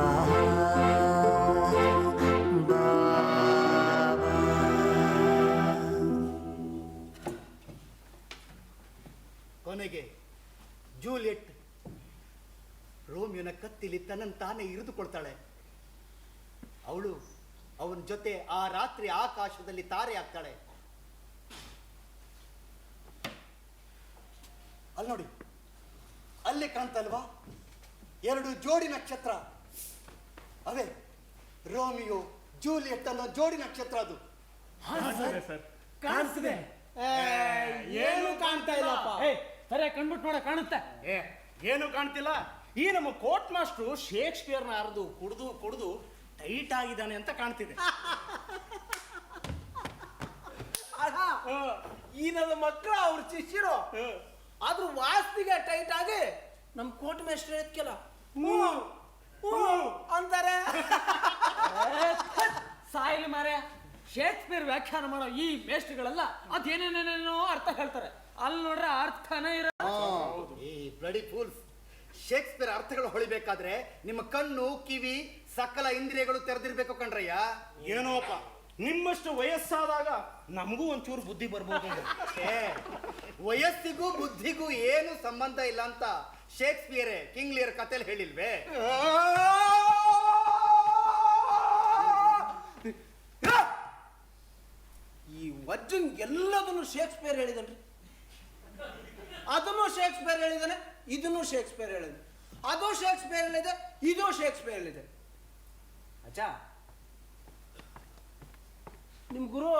ಬಾ. ಕೊನೆಗೆ ಜೂಲಿಯಟ್ ರೋಮಿಯೋನ ಕತ್ತಿಲಿ ತನ್ನನ್ನು ತಾನೇ ಇರಿದುಕೊಳ್ತಾಳೆ. ಅವಳು ಅವನ ಜೊತೆ ಆ ರಾತ್ರಿ ಆಕಾಶದಲ್ಲಿ ತಾರೆ ಆಗ್ತಾಳೆ. ಅಲ್ಲಿ ನೋಡಿ, ಅಲ್ಲೇ ಕಾಣ್ತಲ್ವಾ ಎರಡು ಜೋಡಿ ನಕ್ಷತ್ರ. ಅವೇ ರೋಮಿಯೋ ಜೂಲಿಯಟ್ ಅನ್ನೋ ಜೋಡಿ ನಕ್ಷತ್ರ. ಅದು ಕಾಣಿಸ್ತಿದೆ. ಏನು ಕಾಣ್ತಾ ಇಲ್ಲಪ್ಪ. ಸರಿ ಕಣ್ಬಿಟ್ಟು ನೋಡ, ಕಾಣುತ್ತೆ. ಏನು ಕಾಣ್ತಿಲ್ಲ. ಈ ನಮ್ಮ ಕೋರ್ಟ್ ಮಾಸ್ಟ್ರು ಶೇಕ್ಸ್ಪಿಯರ್ನ ಅರ್ದು ಕುಡ್ದು ಕುಡ್ದು ಟೈಟ್ ಆಗಿದ್ದಾನೆ ಅಂತ ಕಾಣ್ತಿದೆ. ಅಣ್ಣ, ಈ ನನ್ನ ಮಕ್ಕಳು ಅವ್ರ ಶಿಷ್ಯರು. ಆದ್ರೂ ವಾಸ್ತಿಗೆ ಟೈಟ್ ಆಗಿ ನಮ್ ಕೋರ್ಟ್ ಮೇಸ್ಟ್ರು ಎತ್ಕೆಲ್ಲ ಹ್ಞೂ ಹ್ಞೂ ಅಂತಾರೆ. ಬಾಯಲ್ಲಿ ಮಾರೆ. ಶೇಕ್ಸ್ಪಿಯರ್ ವ್ಯಾಖ್ಯಾನ ಮಾಡೋ ಈ ಮೇಷ್ಟ್ರುಗಳೆಲ್ಲ ಅದೇನೇನೇನೇನೋ ಅರ್ಥ ಹೇಳ್ತಾರೆ. ಅಲ್ಲಿ ನೋಡ್ರೆ ಅರ್ಥನೇ ಇರ. ಈ ಬ್ಲಡಿ ಫೂಲ್ಸ್, ಶೇಕ್ಸ್ಪಿಯರ್ ಅರ್ಥಗಳು ಹೊಳಿಬೇಕಾದ್ರೆ ನಿಮ್ಮ ಕಣ್ಣು, ಕಿವಿ, ಸಕಲ ಇಂದ್ರಿಯಗಳು ತೆರೆದಿರ್ಬೇಕು ಕಣ್ರಯ್ಯ. ಏನೋಪ್ಪ, ನಿಮ್ಮಷ್ಟು ವಯಸ್ಸಾದಾಗ ನಮಗೂ ಒಂಚೂರು ಬುದ್ಧಿ ಬರ್ಬೋದು. ವಯಸ್ಸಿಗೂ ಬುದ್ಧಿಗೂ ಏನು ಸಂಬಂಧ ಇಲ್ಲ ಅಂತ ಶೇಕ್ಸ್ಪಿಯರೇ ಕಿಂಗ್ ಲಿಯರ್ ಕಥೆಯಲ್ಲಿ ಹೇಳಿಲ್ವೇ? ಈ ವಜ್ಜನ್ ಎಲ್ಲದನ್ನು ಶೇಕ್ಸ್ಪಿಯರ್ ಹೇಳಿದನ್ರಿ. ಅದನ್ನು ಶೇಕ್ಸ್ಪಿಯರ್ ಹೇಳಿದಾನೆ, ಇದನ್ನು ಶೇಕ್ಸ್ಪಿಯರ್ ಹೇಳಿದೆ, ಅದು ಶೇಕ್ಸ್ಪಿಯರ್ ಹೇಳಿದೆ, ಇದು ಶೇಕ್ಸ್ಪಿಯರ್ ಹೇಳಿದೆ. ಅಚ್ಚಾ, ನಿಮ್ ಗುರು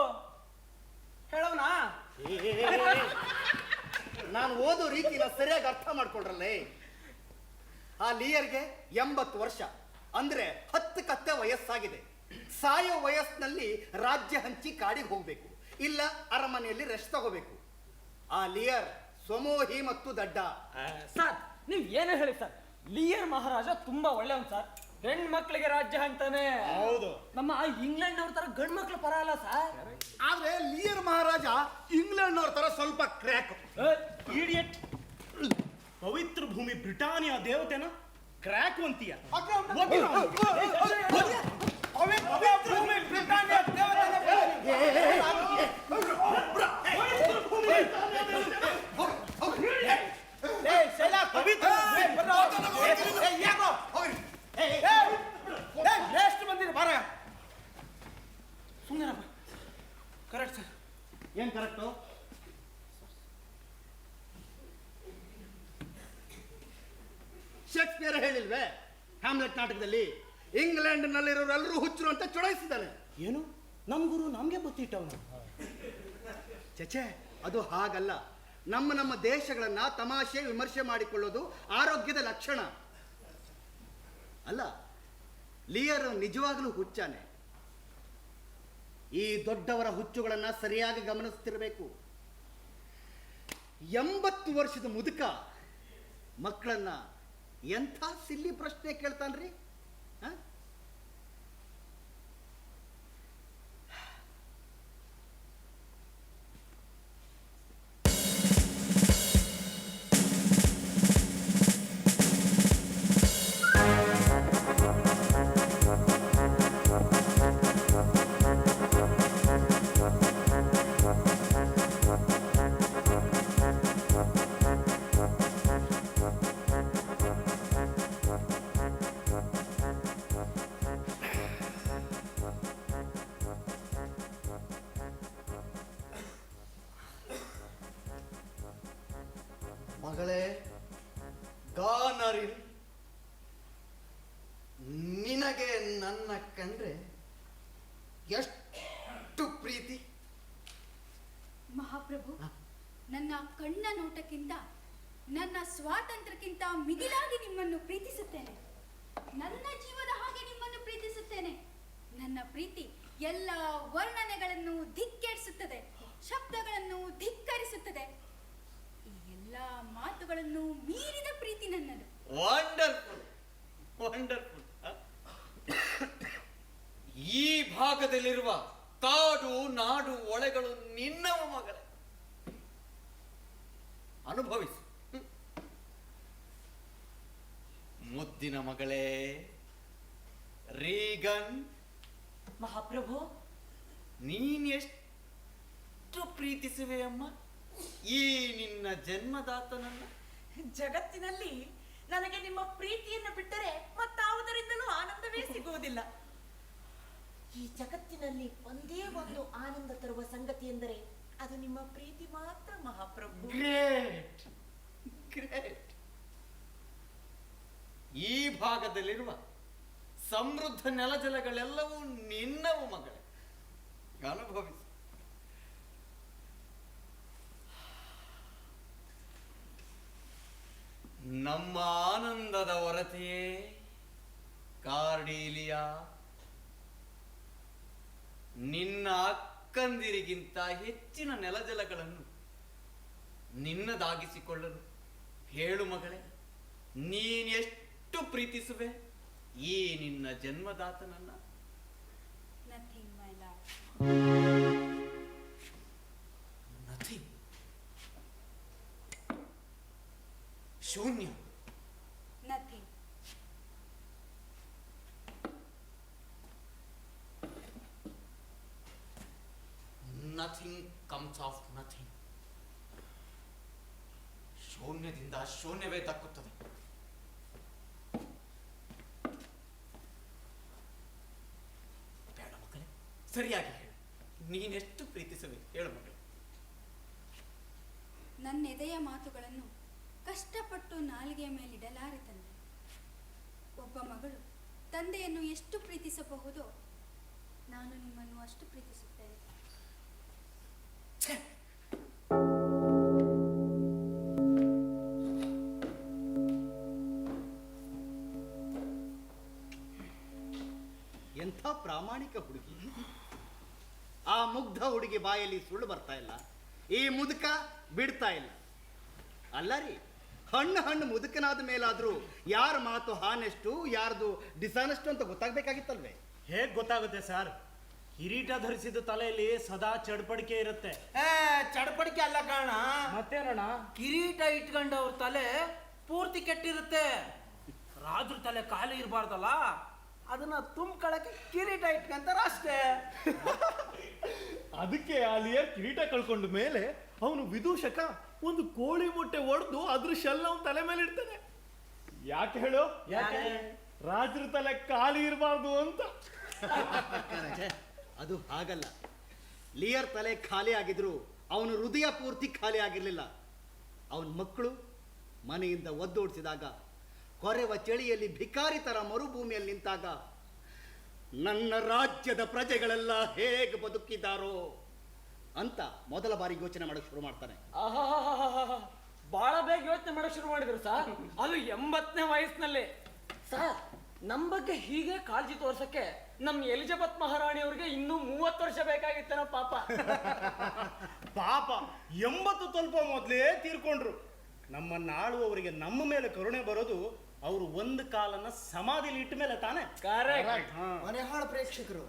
ಹೇಳೋನಾ? ನಾನು ಓದೋ ರೀತಿನ ಸರಿಯಾಗಿ ಅರ್ಥ ಮಾಡ್ಕೊಳ್ರಲ್ಲೇ. ಆ ಲಿಯರ್ಗೆ 80 ವರ್ಷ ಅಂದ್ರೆ 10 ಕತ್ತೆ ವಯಸ್ಸಾಗಿದೆ. ಸಾಯೋ ವಯಸ್ಸಿನಲ್ಲಿ ರಾಜ್ಯ ಹಂಚಿ ಕಾಡಿಗೆ ಹೋಗ್ಬೇಕು, ಇಲ್ಲ ಅರಮನೆಯಲ್ಲಿ ರೆಸ್ಟ್ ತಗೋಬೇಕು. ಆ ಲಿಯರ್ ಸ್ವಮೋಹಿ ಮತ್ತು ದಡ್ಡ. ಸರ್, ನೀವ್ ಏನೇ ಹೇಳಿ ಸರ್, ಲಿಯರ್ ಮಹಾರಾಜ ತುಂಬಾ ಒಳ್ಳೆಯವನ್ ಸರ್. ಹೆಣ್ ಮಕ್ಳಿಗೆ ರಾಜ್ಯ ಅಂತಾನೆ. ಹೌದು. ನಮ್ಮ ಇಂಗ್ಲೆಂಡ್ನವ್ರ ತರ ಗಂಡ್ ಮಕ್ಳು ಪರ ಅಲ್ಲ ಸರ್. ಆದ್ರೆ ಲಿಯರ್ ಮಹಾರಾಜ ಇಂಗ್ಲೆಂಡ್ನವ್ರ ತರ ಸ್ವಲ್ಪ ಕ್ರ್ಯಾಕ್. ಇಡಿಯಟ್. ಪವಿತ್ರ ಭೂಮಿ ಬ್ರಿಟಾನಿಯಾ ದೇವತೆನ ಕ್ರ್ಯಾಕ್ ಅಂತೀಯ? Correct sir. ಏನ್ ಕರೆಕ್ಟು? ಶೇಕ್ಸ್ಪಿಯರ್ ಹೇಳಿಲ್ವೇ ಹ್ಯಾಮ್ಲೆಟ್ ನಾಟಕದಲ್ಲಿ, ಇಂಗ್ಲೆಂಡ್ ನಲ್ಲಿರೋರೆಲ್ಲರೂ ಹುಚ್ಚರು ಅಂತ ಚುಡಾಯಿಸಿದ್ದಾನೆ. ಏನು, ನಮ್ ಗುರು ನಮ್ಗೆ ಬತ್ತಿಟ್ಟವನು? ಚಚೆ, ಅದು ಹಾಗಲ್ಲ. ನಮ್ಮ ದೇಶಗಳನ್ನ ತಮಾಷೆ ವಿಮರ್ಶೆ ಮಾಡಿಕೊಳ್ಳೋದು ಆರೋಗ್ಯದ ಲಕ್ಷಣ ಅಲ್ಲ. ಲಿಯರ್ ನಿಜವಾಗಲೂ ಹುಚ್ಚಾನೆ. ಈ ದೊಡ್ಡವರ ಹುಚ್ಚುಗಳನ್ನ ಸರಿಯಾಗಿ ಗಮನಿಸ್ತಿರ್ಬೇಕು. 80 ವರ್ಷದ ಮುದುಕ ಮಕ್ಕಳನ್ನ ಎಂಥ ಸಿಲ್ಲಿ ಪ್ರಶ್ನೆ ಕೇಳ್ತಾನ್ರಿ? ಮಗಳೇ ಗಾನರಿಲ್, ನಿನಗೆ ನನ್ನ ಕಂಡ್ರೆ ಎಷ್ಟು ಪ್ರೀತಿ. ಮಹಾಪ್ರಭು, ನನ್ನ ಕಣ್ಣ ನೋಟಕ್ಕಿಂತ, ನನ್ನ ಸ್ವಾತಂತ್ರ್ಯಕ್ಕಿಂತ ಮಿಗಿಲಾಗಿ ನಿಮ್ಮನ್ನು ಪ್ರೀತಿಸುತ್ತೇನೆ. ನನ್ನ ಜೀವದ ಹಾಗೆ ನಿಮ್ಮನ್ನು ಪ್ರೀತಿಸುತ್ತೇನೆ. ನನ್ನ ಪ್ರೀತಿ ಎಲ್ಲ ವರ್ಣನೆಗಳನ್ನು ಧಿಕ್ಕರಿಸುತ್ತದೆ, ಶಬ್ದಗಳನ್ನು ಧಿಕ್ಕರಿಸುತ್ತದೆ. ಈ ಎಲ್ಲ ಮಾತುಗಳನ್ನು ಮೀರಿದ ಪ್ರೀತಿ ನನ್ನದು. Wonderful, wonderful. ಈ ಭಾಗದಲ್ಲಿರುವ ಕಾಡು ನಾಡು ಒಳೆಗಳು ನಿನ್ನವ ಮಗಳೇ, ಅನುಭವಿಸು. ಮುದ್ದಿನ ಮಗಳೇ ರೀಗನ್. ಮಹಾಪ್ರಭು, ನೀನ್ ಎಷ್ಟು ಪ್ರೀತಿಸುವೆ ಅಮ್ಮ ಈ ನಿನ್ನ ಜನ್ಮದಾತನನ್ನ. ಜಗತ್ತಿನಲ್ಲಿ ನನಗೆ ನಿಮ್ಮ ಪ್ರೀತಿಯನ್ನು ಬಿಟ್ಟರೆ ಮತ್ತಾವುದರಿಂದಲೂ ಆನಂದವೇ ಸಿಗುವುದಿಲ್ಲ. ಈ ಜಗತ್ತಿನಲ್ಲಿ ಒಂದೇ ಒಂದು ಆನಂದ ತರುವ ಸಂಗತಿ ಎಂದರೆ ಅದು ನಿಮ್ಮ ಪ್ರೀತಿ ಮಾತ್ರ ಮಹಾಪ್ರಭು. Great, great. ಈ ಭಾಗದಲ್ಲಿರುವ ಸಮೃದ್ಧ ನೆಲಜಲಗಳೆಲ್ಲವೂ ನಿನ್ನವು ಮಗಳೇ, ಅನುಭವಿಸು. ನಮ್ಮ ಆನಂದದ ಹೊರತೆಯೇ ಕಾರ್ಡೀಲಿಯಾ, ನಿನ್ನ ಅಕ್ಕಂದಿರಿಗಿಂತ ಹೆಚ್ಚಿನ ನೆಲಜಲಗಳನ್ನು ನಿನ್ನದಾಗಿಸಿಕೊಳ್ಳಲು ಹೇಳು ಮಗಳೇ, ನೀನೆಷ್ಟು ಪ್ರೀತಿಸುವೆ ಈ ನಿನ್ನ ಜನ್ಮದಾತನನ್ನ. Nothing, my nothing. ಶೂನ್ಯ. Nothing. Nothing comes of nothing. ಶೂನ್ಯದಿಂದ ಶೂನ್ಯವೇ ದಕ್ಕುತ್ತದೆ. ಬೇಡ ಮಕ್ಕಳೇ, ಸರಿಯಾಗಿ ಹೇಳು. ನೀನೆಷ್ಟು ಪ್ರೀತಿಸುವೆ ಹೇಳು ಮಗಳು. ನನ್ನ ಎದೆಯ ಮಾತುಗಳನ್ನು ಕಷ್ಟಪಟ್ಟು ನಾಲಿಗೆಯ ಮೇಲಿಡಲಾರೆ ತಂದೆ. ಒಬ್ಬ ಮಗಳು ತಂದೆಯನ್ನು ಎಷ್ಟು ಪ್ರೀತಿಸಬಹುದೋ ನಾನು ನಿಮ್ಮನ್ನು ಅಷ್ಟು ಪ್ರೀತಿಸುತ್ತೇನೆ. ಎಂಥ ಪ್ರಾಮಾಣಿಕ ಹುಡುಗಿ. ಆ ಮುಗ್ಧ ಹುಡುಗಿ ಬಾಯಲ್ಲಿ ಸುಳ್ಳು ಬರ್ತಾ ಇಲ್ಲ, ಈ ಮುದುಕ ಬಿಡ್ತಾ ಇಲ್ಲ. ಅಲ್ಲ ರೀ, ಹಣ್ಣು ಮುದುಕನಾದ ಮೇಲಾದ್ರೂ ಯಾರ ಮಾತು ಹಾನೆಷ್ಟು ಯಾರ್ದು ಡಿಸಾನೆಸ್ಟು ಅಂತ ಗೊತ್ತಾಗ್ಬೇಕಾಗಿತ್ತಲ್ವೇ? ಹೇಗ್ ಗೊತ್ತಾಗುತ್ತೆ ಸರ್? ಕಿರೀಟ ಧರಿಸಿದ ತಲೆಯಲ್ಲಿ ಸದಾ ಚಡ್ಪಡಿಕೆ ಇರುತ್ತೆ. ಚಡಪಡಿಕೆ ಅಲ್ಲ ಕಾರಣ. ಮತ್ತೇನಣ್ಣ? ಕಿರೀಟ ಇಟ್ಕೊಂಡವ್ರ ತಲೆ ಪೂರ್ತಿ ಕೆಟ್ಟಿರುತ್ತೆ. ರಾಜರ ತಲೆ ಖಾಲಿ ಇರಬಾರ್ದಲ್ಲ, ಅದನ್ನ ತುಂಬ್ಕೊಳಕ್ಕೆ ಕಿರೀಟ ಇಟ್ಕೊಂತಾರ ಅಷ್ಟೇ. ಅದಕ್ಕೆ ಆ ಲಿಯರ್ ಕಿರೀಟ ಕಳ್ಕೊಂಡ ಮೇಲೆ ಅವನು ವಿದೂಷಕ ಒಂದು ಕೋಳಿ ಮೊಟ್ಟೆ ಒಡೆದು ಅದ್ರ ಶೆಲ್ ಅವನ ತಲೆ ಮೇಲೆ ಇಡ್ತಾನೆ. ಯಾಕೆ ಹೇಳು? ಯಾಕೆ? ರಾಜರ ತಲೆ ಖಾಲಿ ಇರಬಾರ್ದು ಅಂತ. ಅದು ಹಾಗಲ್ಲ. ಲಿಯರ್ ತಲೆ ಖಾಲಿ ಆಗಿದ್ರು ಅವನು ಹೃದಯ ಪೂರ್ತಿ ಖಾಲಿ ಆಗಿರ್ಲಿಲ್ಲ. ಅವನ ಮಕ್ಕಳು ಮನೆಯಿಂದ ಒದ್ದೋಡಿಸಿದಾಗ, ಕೊರೆವ ಚಳಿಯಲ್ಲಿ ಭಿಕಾರಿ ತರ ಮರುಭೂಮಿಯಲ್ಲಿ ನಿಂತಾಗ ನನ್ನ ರಾಜ್ಯದ ಪ್ರಜೆಗಳೆಲ್ಲ ಹೇಗೆ ಬದುಕಿದ್ದಾರೋ ಅಂತ ಮೊದಲ ಬಾರಿ ಯೋಚನೆ ಮಾಡಕ್ ಶುರು ಮಾಡ್ತಾನೆ. ಬಹಳ ಬೇಗ ಯೋಚನೆ ಮಾಡಕ್ ಶುರು ಮಾಡಿದ್ರು ಸರ್. ಅದು 80ನೇ ವಯಸ್ಸಿನಲ್ಲಿ. ಸರ್, ನಮ್ ಬಗ್ಗೆ ಹೀಗೆ ಕಾಳಜಿ ತೋರ್ಸಕ್ಕೆ ನಮ್ ಎಲಿಜಬೆತ್ ಮಹಾರಾಣಿ ಅವ್ರಿಗೆ ಇನ್ನೂ 30 ವರ್ಷ ಬೇಕಾಗಿತ್ತೇನೋ ಪಾಪ. ಪಾಪ 80 ಸ್ವಲ್ಪ ಮೊದಲೇ ತೀರ್ಕೊಂಡ್ರು. ನಮ್ಮನ್ನ ಆಳುವವರಿಗೆ ನಮ್ಮ ಮೇಲೆ ಕರುಣೆ ಬರೋದು ಅವರು ಒಂದು ಕಾಲನ್ನ ಸಮಾಧಿಲಿ ಇಟ್ಟ ಮೇಲೆ ತಾನೆ. ಕರೆಕ್ಟ್. ಮನೆಹಾಳ ಪ್ರೇಕ್ಷಕರು,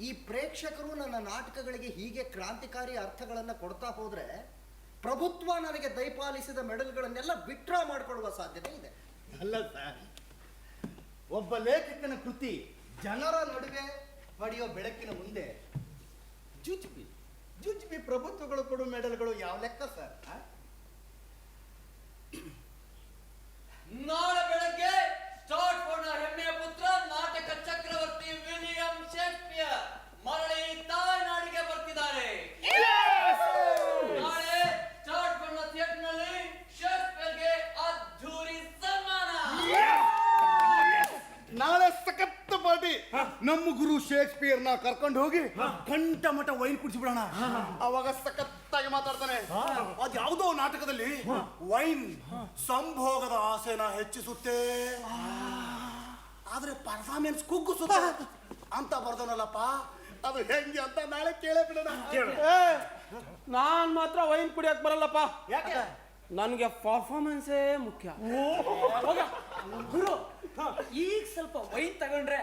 ಈ ಪ್ರೇಕ್ಷಕರು ನನ್ನ ನಾಟಕಗಳಿಗೆ ಹೀಗೆ ಕ್ರಾಂತಿಕಾರಿ ಅರ್ಥಗಳನ್ನು ಕೊಡ್ತಾ ಹೋದ್ರೆ ಪ್ರಭುತ್ವ ನನಗೆ ದಯಪಾಲಿಸಿದ ಮೆಡಲ್ಗಳನ್ನೆಲ್ಲ ವಿಡ್ರಾ ಮಾಡಿಕೊಳ್ಳುವ ಸಾಧ್ಯತೆ ಇದೆ. ಅಲ್ಲ ಸರ್, ಒಬ್ಬ ಲೇಖಕನ ಕೃತಿ ಜನರ ನಡುವೆ ಹೊಡೆಯೋ ಬೆಳಕಿನ ಮುಂದೆ ಜುಜ್ಬಿ ಪ್ರಭುತ್ವಗಳು ಕೊಡುವ ಮೆಡಲ್ಗಳು ಯಾವ ಲೆಕ್ಕ ಸರ್? ನಾಳೆ ಬೆಳಗ್ಗೆ ಸ್ಟಾರ್ಟ್ ಫೋರ್ಡ್ನ ಹೆಮ್ಮೆಯ ಪುತ್ರ ನಾಟಕ ಚಕ್ರವರ್ತಿ ವಿಲಿಯಂ ಶೇಕ್ಸ್ಪಿಯರ್ ಮರಳಿ ತಾಯ್ನಾಡಿಗೆ ಬರ್ತಿದ್ದಾರೆ. ನಾಳೆ ಸ್ಟಾರ್ಟ್ ಫೋರ್ಡ್ನ ಥಿಯೇಟರ್ನಲ್ಲಿ ಶೇಕ್ಸ್ಪಿಯರ್ಗೆ ಅದ್ಧೂರಿ ಸನ್ಮಾನ. ನಾಳೆ ಸಖತ್ ಪಾರ್ಟಿ. ನಮ್ಮ ಗುರು ಶೇಕ್ಸ್ಪಿಯರ್ನ ಕರ್ಕೊಂಡು ಹೋಗಿ ಕಂಠ ಮಠ ವೈನ್ ಕುಡಿಸ್ಬಿಡೋಣ. ಅವಾಗ ಸಖತ್ತಾಗಿ ಮಾತಾಡ್ತಾನೆ. ಅದ್ಯಾವುದೋ ನಾಟಕದಲ್ಲಿ ವೈನ್ ಸಂಭೋಗದ ಆಸೆನ ಹೆಚ್ಚಿಸುತ್ತೆ, ಆದ್ರೆ ಪರ್ಫಾರ್ಮೆನ್ಸ್ ಕುಗ್ಗಿಸುತ್ತೆ ಅಂತ ಬರ್ದನಲ್ಲಪ್ಪ. ಅದು ಹೆಂಗೆ ಅಂತ ನಾಳೆ ಕೇಳೇ ಬಿಡೋಣ. ನಾನ್ ಮಾತ್ರ ವೈನ್ ಕುಡಿಯಕ್ ಬರಲ್ಲಪ್ಪ. ಯಾಕೆ? ನನ್ಗೆ ಪರ್ಫಾರ್ಮೆನ್ಸೇ ಮುಖ್ಯ. ಗುರು, ಈಗ ಸ್ವಲ್ಪ ವೈನ್ ತಗೊಂಡ್ರೆ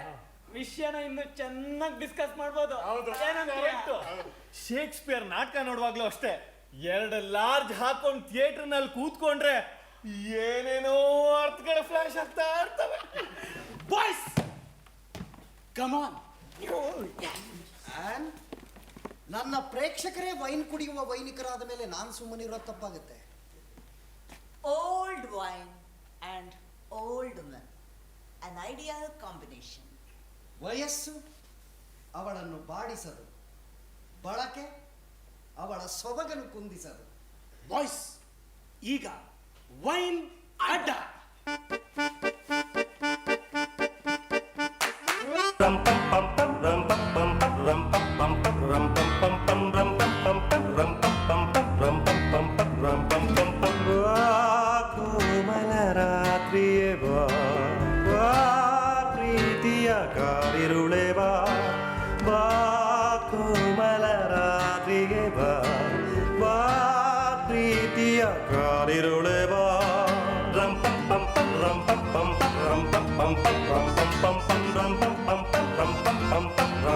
ವಿಷಯನ ಇನ್ನು ಚೆನ್ನಾಗಿ ಡಿಸ್ಕಸ್ ಮಾಡ್ಬೋದು. ಶೇಕ್ಸ್ಪಿಯರ್ ನಾಟಕ ನೋಡುವಾಗ್ಲೂ ಅಷ್ಟೇ, 2 ಲಾರ್ಜ್ ಹಾಕೊಂಡು ಥಿಯೇಟರ್ ನಲ್ಲಿ ಕೂತ್ಕೊಂಡ್ರೆ ಏನೇನೋ ಅರ್ಥಗಳ ಫ್ಲಾಶ್ ಆಗ್ತಾ ಇರ್ತವೆ. Boys come on. ನನ್ನ ಪ್ರೇಕ್ಷಕರೇ ವೈನ್ ಕುಡಿಯುವ ವೈನಿಕರಾದ ಮೇಲೆ ನಾನು ಸುಮ್ಮನಿರೋ ತಪ್ಪಾಗುತ್ತೆ. Old wine and old men, an ideal combination. ವಯಸ್ಸು ಅವಳನ್ನು ಬಾಡಿಸದು, ಬಳಕೆ ಅವಳ ಸೊಬಗನ್ನು ಕುಂದಿಸದು. ಬಾಯ್ಸ್, ಈಗ ವೈನ್ ಅಡ್ಡ. ಕೋಮಲ ರಾತ್ರಿಯೇ ಬಾ, ಪ್ರೀತಿಯ ಕಾರಿರುಳೆ ಬಾ, ಕೋಮಲ ರಾತ್ರಿಗೆ ಬಾ, ಪ್ರೀತಿಯ ಕಾರಿರುಳೆ ಬಾ. ರಂ ಪಂ ಪಂ ಪಂ ರಂ ಪಂ ಪಂ ರಂ ಪಂ ಪಂ ಪಂ ರಂ ಪಂ ಪಂ ಪಂ ರಂ ಪಂ ಪಂ ರಂ ಪಂ ಪಂ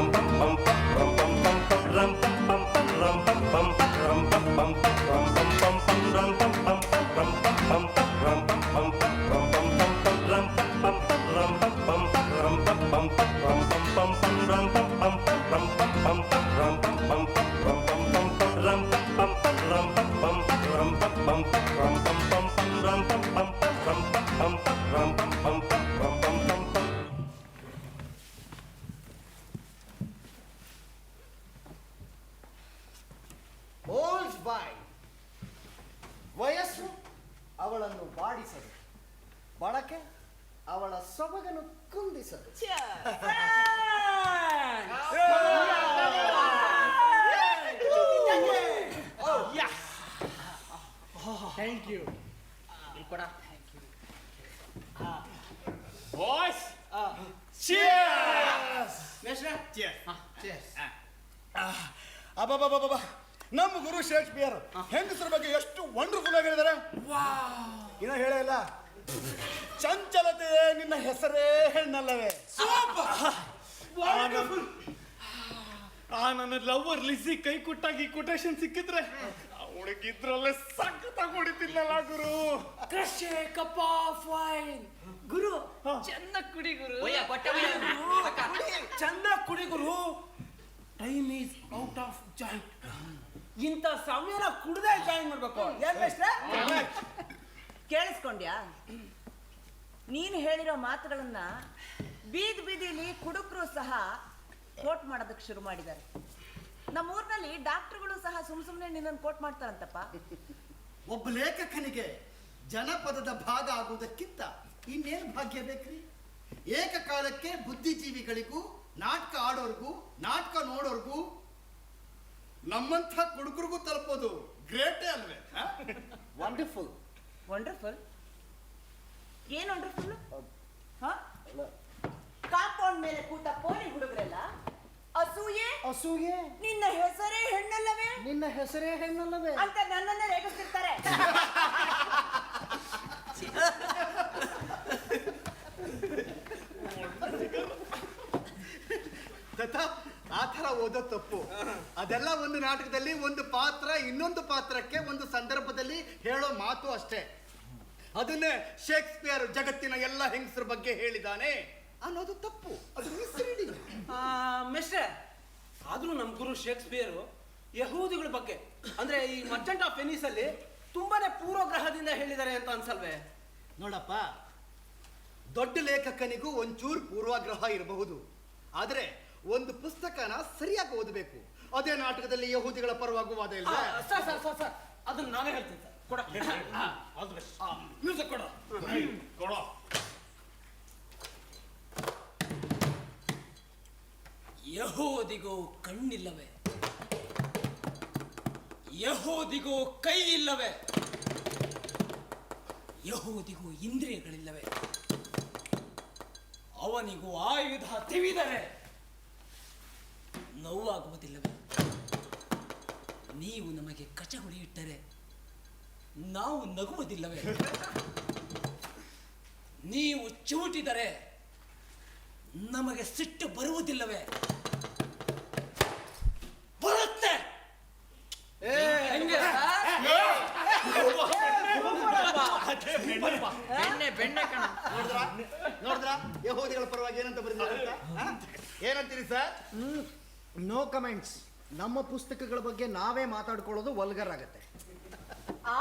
ಓಲ್ಡ್ ಬಾಯ್. ವಯಸ್ಸು ಅವಳನ್ನು ಬಾಡಿಸದು, ಬಳಕೆ ಅವಳ ಸೊಬಗನ್ನು ಕುಂದಿಸದು. Thank you. ಬಾಯ್ಸ್ ಅಬ್ಬಬ್ಬಬ್ಬಬ್ಬ, ನಮ್ಮ ಗುರು ಶೇಕ್ಸ್ಪಿಯರ್ ಹೆಂಗಸರ ಬಗ್ಗೆ ಎಷ್ಟು ವಂಡರ್ಫುಲ್ ಆಗಿದ್ದಾರೆ. ಇನ್ನ ಹೇಳೇ ಇಲ್ಲ, ಚಂಚಲತೆ ನಿನ್ನ ಹೆಸರೇ ಹೆಣ್ಣಲ್ಲವೇ. ನನ್ನ ಲವರ್ ಲಿಸಿ ಕೈ ಕೊಟ್ಟಾಗಿ ಕೊಟೇಶನ್ ಸಿಕ್ಕಿದ್ರೆ ಅವಳಿಗಿದ್ರಲ್ಲೇ ಸಖತ್ತಾಗಿ ಹೊಡಿತಿಲ್ಲಲ್ಲ ಗುರು. Crush a cup of wine. ಗುರು ಚೆನ್ನಾಗಿ ಕುಡಿ ಗುರು. ಚೆನ್ನಾಗಿ ಕುಡಿ ಗುರು. Time is out of joint. ಇಂಥ ಸಮಯನ ಕುಡ್ದೇ ಜಾಯಿನ್ ಮಾಡ್ಬೇಕು. ಕೇಳಿಸ್ಕೊಂಡ್ಯಾ? ನೀನು ಹೇಳಿರೋ ಮಾತುಗಳನ್ನ ಬೀದಿ ಬೀದಿಲಿ ಕುಡುಕರು ಸಹ ಕೋಟ್ ಮಾಡೋದಕ್ಕೆ ಶುರು ಮಾಡಿದ್ದಾರೆ. ನಮ್ಮೂರಿನಲ್ಲಿ ಡಾಕ್ಟರ್ಗಳು ಸಹ ಸುಮ್ಮನೆ ನಿನ್ನನ್ನು ಕೋಟ್ ಮಾಡ್ತಾರಂತಪ್ಪ. ಒಬ್ಬ ಲೇಖಕನಿಗೆ ಜನಪದದ ಭಾಗ ಆಗುವುದಕ್ಕಿಂತ ಇನ್ನೇನು ಭಾಗ್ಯ ಬೇಕ್ರಿ? ಏಕಕಾಲಕ್ಕೆ ಬುದ್ಧಿಜೀವಿಗಳಿಗೂ, ನಾಟಕ ಆಡೋರ್ಗೂ, ನಾಟಕ ನೋಡೋರ್ಗೂ, ನಮ್ಮಂಥ ಕುಡುಕರಿಗೂ ತಲುಪೋದು ಗ್ರೇಟೇ ಅಲ್ವೇ? ವಂಡರ್ಫುಲ್. ವಂಡರ್ಫುಲ್? ಏನ್ ವಂಡರ್ಫುಲ್? ಕಾಂಪೌಂಡ್ ಮೇಲೆ ಕೂತ ಪೋಲಿ ಹುಡುಗರೆಲ್ಲ ಅಸೂಯೆ ಅಸೂಯೆ ನಿನ್ನ ಹೆಸರೇ ಹೆಣ್ಣಲ್ಲವೇ, ನಿನ್ನ ಹೆಸರೇ ಹೆಣ್ಣಲ್ಲವೇ ಅಂತ ನನ್ನನ್ನ ರೇಗಿಸ್ತಿರ್ತಾರೆ. ಆ ಥರ ಓದೋ ತಪ್ಪು. ಅದೆಲ್ಲ ಒಂದು ನಾಟಕದಲ್ಲಿ ಒಂದು ಪಾತ್ರ ಇನ್ನೊಂದು ಪಾತ್ರಕ್ಕೆ ಒಂದು ಸಂದರ್ಭದಲ್ಲಿ ಹೇಳೋ ಮಾತು ಅಷ್ಟೇ. ಅದನ್ನೇ ಶೇಕ್ಸ್ಪಿಯರ್ ಜಗತ್ತಿನ ಎಲ್ಲ ಹೆಂಗಸರ ಬಗ್ಗೆ ಹೇಳಿದಾನೆ ಅನ್ನೋದು ತಪ್ಪು. ಅದು ಮಿಸ್ರೀಡಿಂಗ್. ಮಿಸ್ಟರ್, ಆದ್ರೂ ನಮ್ಮ ಗುರು ಶೇಕ್ಸ್ಪಿಯರ್ ಯಹೂದಿಗಳ ಬಗ್ಗೆ ಅಂದ್ರೆ ಈ ಮರ್ಚೆಂಟ್ ಆಫ್ ವೆನಿಸ್ ಅಲ್ಲಿ ತುಂಬಾನೇ ಪೂರ್ವಗ್ರಹದಿಂದ ಹೇಳಿದ್ದಾರೆ ಅಂತ ಅನ್ಸಲ್ವೇ? ನೋಡಪ್ಪ, ದೊಡ್ಡ ಲೇಖಕನಿಗೂ ಒಂಚೂರು ಪೂರ್ವಾಗ್ರಹ ಇರಬಹುದು, ಆದರೆ ಒಂದು ಪುಸ್ತಕನ ಸರಿಯಾಗಿ ಓದಬೇಕು. ಅದೇ ನಾಟಕದಲ್ಲಿ ಯಹೂದಿಗಳ ಪರವಾಗುವ ವಾದ ಇಲ್ಲ. ಸರ್ ಅದನ್ನ ನಾನೇ ಹೇಳ್ತೀನಿ ಸರ್. ಕೊಡ ಮ್ಯೂಸಿಕ್ ಕೊಡ. ಯಹೂದಿಗೂ ಕಣ್ಣಿಲ್ಲವೇ, ಯಹೂದಿಗೂ ಕೈ ಇಲ್ಲವೇ, ಯಹೂದಿಗೂ ಇಂದ್ರಿಯಗಳಿಲ್ಲವೇ, ಅವನಿಗೂ ಆಯುಧ ತಿವಿದರೆ ನೋವಾಗುವುದಿಲ್ಲವೇ? ನೀವು ನಮಗೆ ಕಚಗುಳಿ ಇಟ್ಟರೆ ನಾವು ನಗುವುದಿಲ್ಲವೇ? ನೀವು ಚೂಟಿದರೆ ನಮಗೆ ಸಿಟ್ಟು ಬರುವುದಿಲ್ಲವೇ? ಬರುತ್ತೆ. ನೋಡಿದ್ರ ಯಹೂದಿಗಳ ಪರವಾಗಿ ಏನಂತ ಬರೆದಿದ್ದಾರೆ? ಏನಂತೀರಿ ಸರ್? No comments. ನಮ್ಮ ಪುಸ್ತಕಗಳ ಬಗ್ಗೆ ನಾವೇ ಮಾತಾಡ್ಕೊಳ್ಳೋದು ವಲ್ಗರ್ ಆಗತ್ತೆ.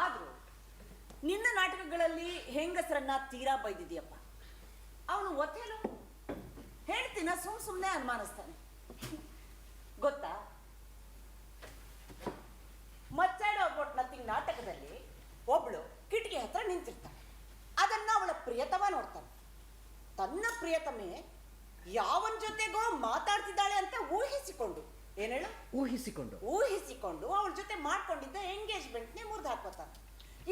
ಆದ್ರೂ ನಿನ್ನ ನಾಟಕಗಳಲ್ಲಿ ಹೆಂಗಸರನ್ನ ತೀರಾ ಬೈದಿದ್ಯಪ್ಪ. ಅವನು ಒತ್ತೇಲು ಹೇಳ್ತೀನ ಸುಮ್ಮನೆ ಅನುಮಾನಿಸ್ತಾನೆ. ಗೊತ್ತಾ, ಮಚ್ಚಾಡೋ ಅಬೌಟ್ ನಥಿಂಗ್ ನಾಟಕದಲ್ಲಿ ಒಬ್ಳು ಕಿಟಕಿ ಹತ್ರ ನಿಂತಿರ್ತಾಳೆ. ಅದನ್ನ ಅವಳ ಪ್ರಿಯತಮ ನೋಡ್ತಾನೆ. ತನ್ನ ಪ್ರಿಯತಮೆ ಯಾವನ್ ಜೊತೆಗೋ ಮಾತಾಡ್ತಿದ್ದಾಳೆ ಅಂತ ಊಹಿಸಿಕೊಂಡು, ಏನೇಳ ಊಹಿಸಿಕೊಂಡು ಅವಳ ಜೊತೆ ಮಾಡ್ಕೊಂಡಿದ್ದ ಎಂಗೇಜ್ಮೆಂಟ್ನೇ ಮುರಿದು ಹಾಕೋತಾನೆ.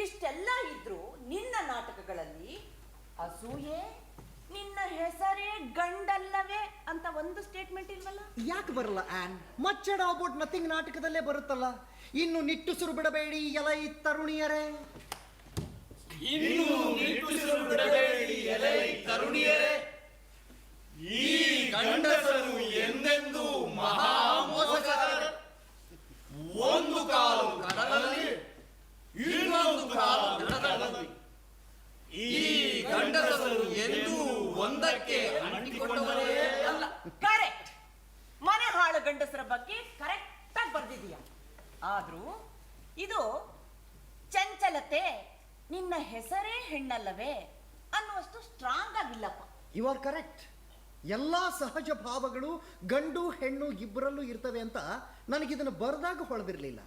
ಇಷ್ಟೆಲ್ಲ ಇದ್ರೂ ನಿನ್ನ ನಾಟಕಗಳಲ್ಲಿ ಅಸೂಯೆ, ನಿನ್ನ ಹೆಸರೇ ಗಂಡಲ್ಲವೇ ಅಂತ ಒಂದು ಸ್ಟೇಟ್ಮೆಂಟ್ ಇಲ್ವಲ್ಲ? ಯಾಕೆ ಬರಲ್ಲ ಆನ್? ಮಚ್ಚಡ ಅಬೌಟ್ ನಥಿಂಗ್ ನಾಟಕದಲ್ಲೇ ಬರುತ್ತಲ್ಲ. ಇನ್ನು ನಿಟ್ಟುಸಿರು ಬಿಡಬೇಡಿ ಎಲೈ ತರುಣಿಯರೇ, ಇನ್ನು ನಿಟ್ಟುಸಿರು ಬಿಡಬೇಡಿ ಎಲೈ ತರುಣಿಯರೇ, ಈ ಗಂಡಸರು ಎಂದೆಂದೂ ಬಗ್ಗೆ ಕರೆಕ್ಟಾಗಿ ಬರ್ದಿದೀಯ. ಆದ್ರೂ ಇದು ಚಂಚಲತೆ ನಿನ್ನ ಹೆಸರೇ ಹೆಣ್ಣಲ್ಲವೇ ಅನ್ನುವಷ್ಟು ಸ್ಟ್ರಾಂಗ್ ಆಗಿಲ್ಲಪ್ಪ. You are correct. ಎಲ್ಲ ಸಹಜ ಭಾವಗಳು ಗಂಡು ಹೆಣ್ಣು ಇಬ್ಬರಲ್ಲೂ ಇರ್ತವೆ ಅಂತ ನನಗಿದನ್ನು ಬರೆದಾಗ ಹೊಳೆದಿರಲಿಲ್ಲ.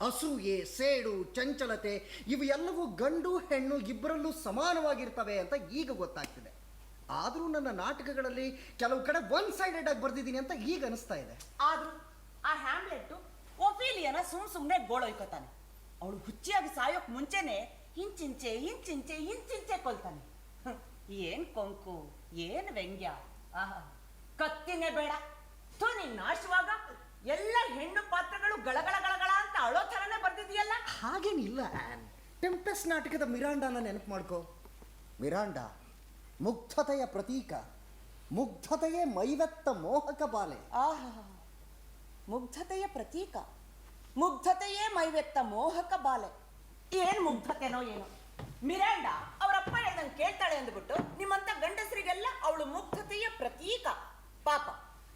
ಅಸೂಯೆ, ಸೇಡು, ಚಂಚಲತೆ ಇವು ಎಲ್ಲವೂ ಗಂಡು ಹೆಣ್ಣು ಇಬ್ಬರಲ್ಲೂ ಸಮಾನವಾಗಿರ್ತವೆ ಅಂತ ಈಗ ಗೊತ್ತಾಗ್ತಿದೆ. ಆದರೂ ನನ್ನ ನಾಟಕಗಳಲ್ಲಿ ಕೆಲವು ಕಡೆ ಒನ್ ಸೈಡೆಡ್ ಆಗಿ ಬರ್ದಿದ್ದೀನಿ ಅಂತ ಈಗ ಅನಿಸ್ತಾ ಇದೆ. ಆದ್ರೂ ಆ ಹ್ಯಾಮ್ಲೆಟ್ ಒಫೀಲಿಯನ ಸುಮ್ನೆ ಗೋಳೊಯ್ಕೋತಾನೆ. ಅವಳು ಹುಚ್ಚಿಯಾಗಿ ಸಾಯೋಕ್ ಮುಂಚೆನೆ ಇಂಚಿಂಚೆ ಕೊಲ್ತಾನೆ. ಏನ್ ಕೊಂಕು, ಏನ್ ವ್ಯಂಗ್ಯ. ಆಹಾ, ಕತ್ತಿನೇ ಬೇಡ. ನೀನ್ ನಾಶವಾಗ ಎಲ್ಲ ಹೆಣ್ಣು ಪಾತ್ರಗಳು ಗಳಗಳ ಅಂತ ಅಳೋ ಥರನೇ ಬರ್ದಿದೆಯಲ್ಲ. ಹಾಗೇನಿಲ್ಲ ಆನ್. ಟೆಂಪೆಸ್ ನಾಟಕದ ಮಿರಾಂಡಾನ ನೆನಪು ಮಾಡ್ಕೋ. ಮಿರಾಂಡಾ ಮುಗ್ಧತೆಯ ಪ್ರತೀಕ, ಮುಗ್ಧತೆಯೇ ಮೈವೆತ್ತ ಮೋಹಕ ಬಾಲೆ. ಆಹಾ, ಮುಗ್ಧತೆಯ ಪ್ರತೀಕ, ಮುಗ್ಧತೆಯೇ ಮೈವೆತ್ತ ಮೋಹಕ ಬಾಲೆ. ಏನ್ ಮುಗ್ಧತೆನೋ ಏನೋ. ಮಿರಾಂಡಾ ಅವರಪ್ಪ ಹೇಳ್ದಂಗೆ ಕೇಳ್ತಾಳೆ ಅಂದ್ಬಿಟ್ಟು ನಿಮ್ಮಂತ ಗಂಡಸರಿಗೆಲ್ಲ ಅವಳು ಮುಗ್ಧತೆಯ ಪ್ರತೀಕ. ಪಾಪ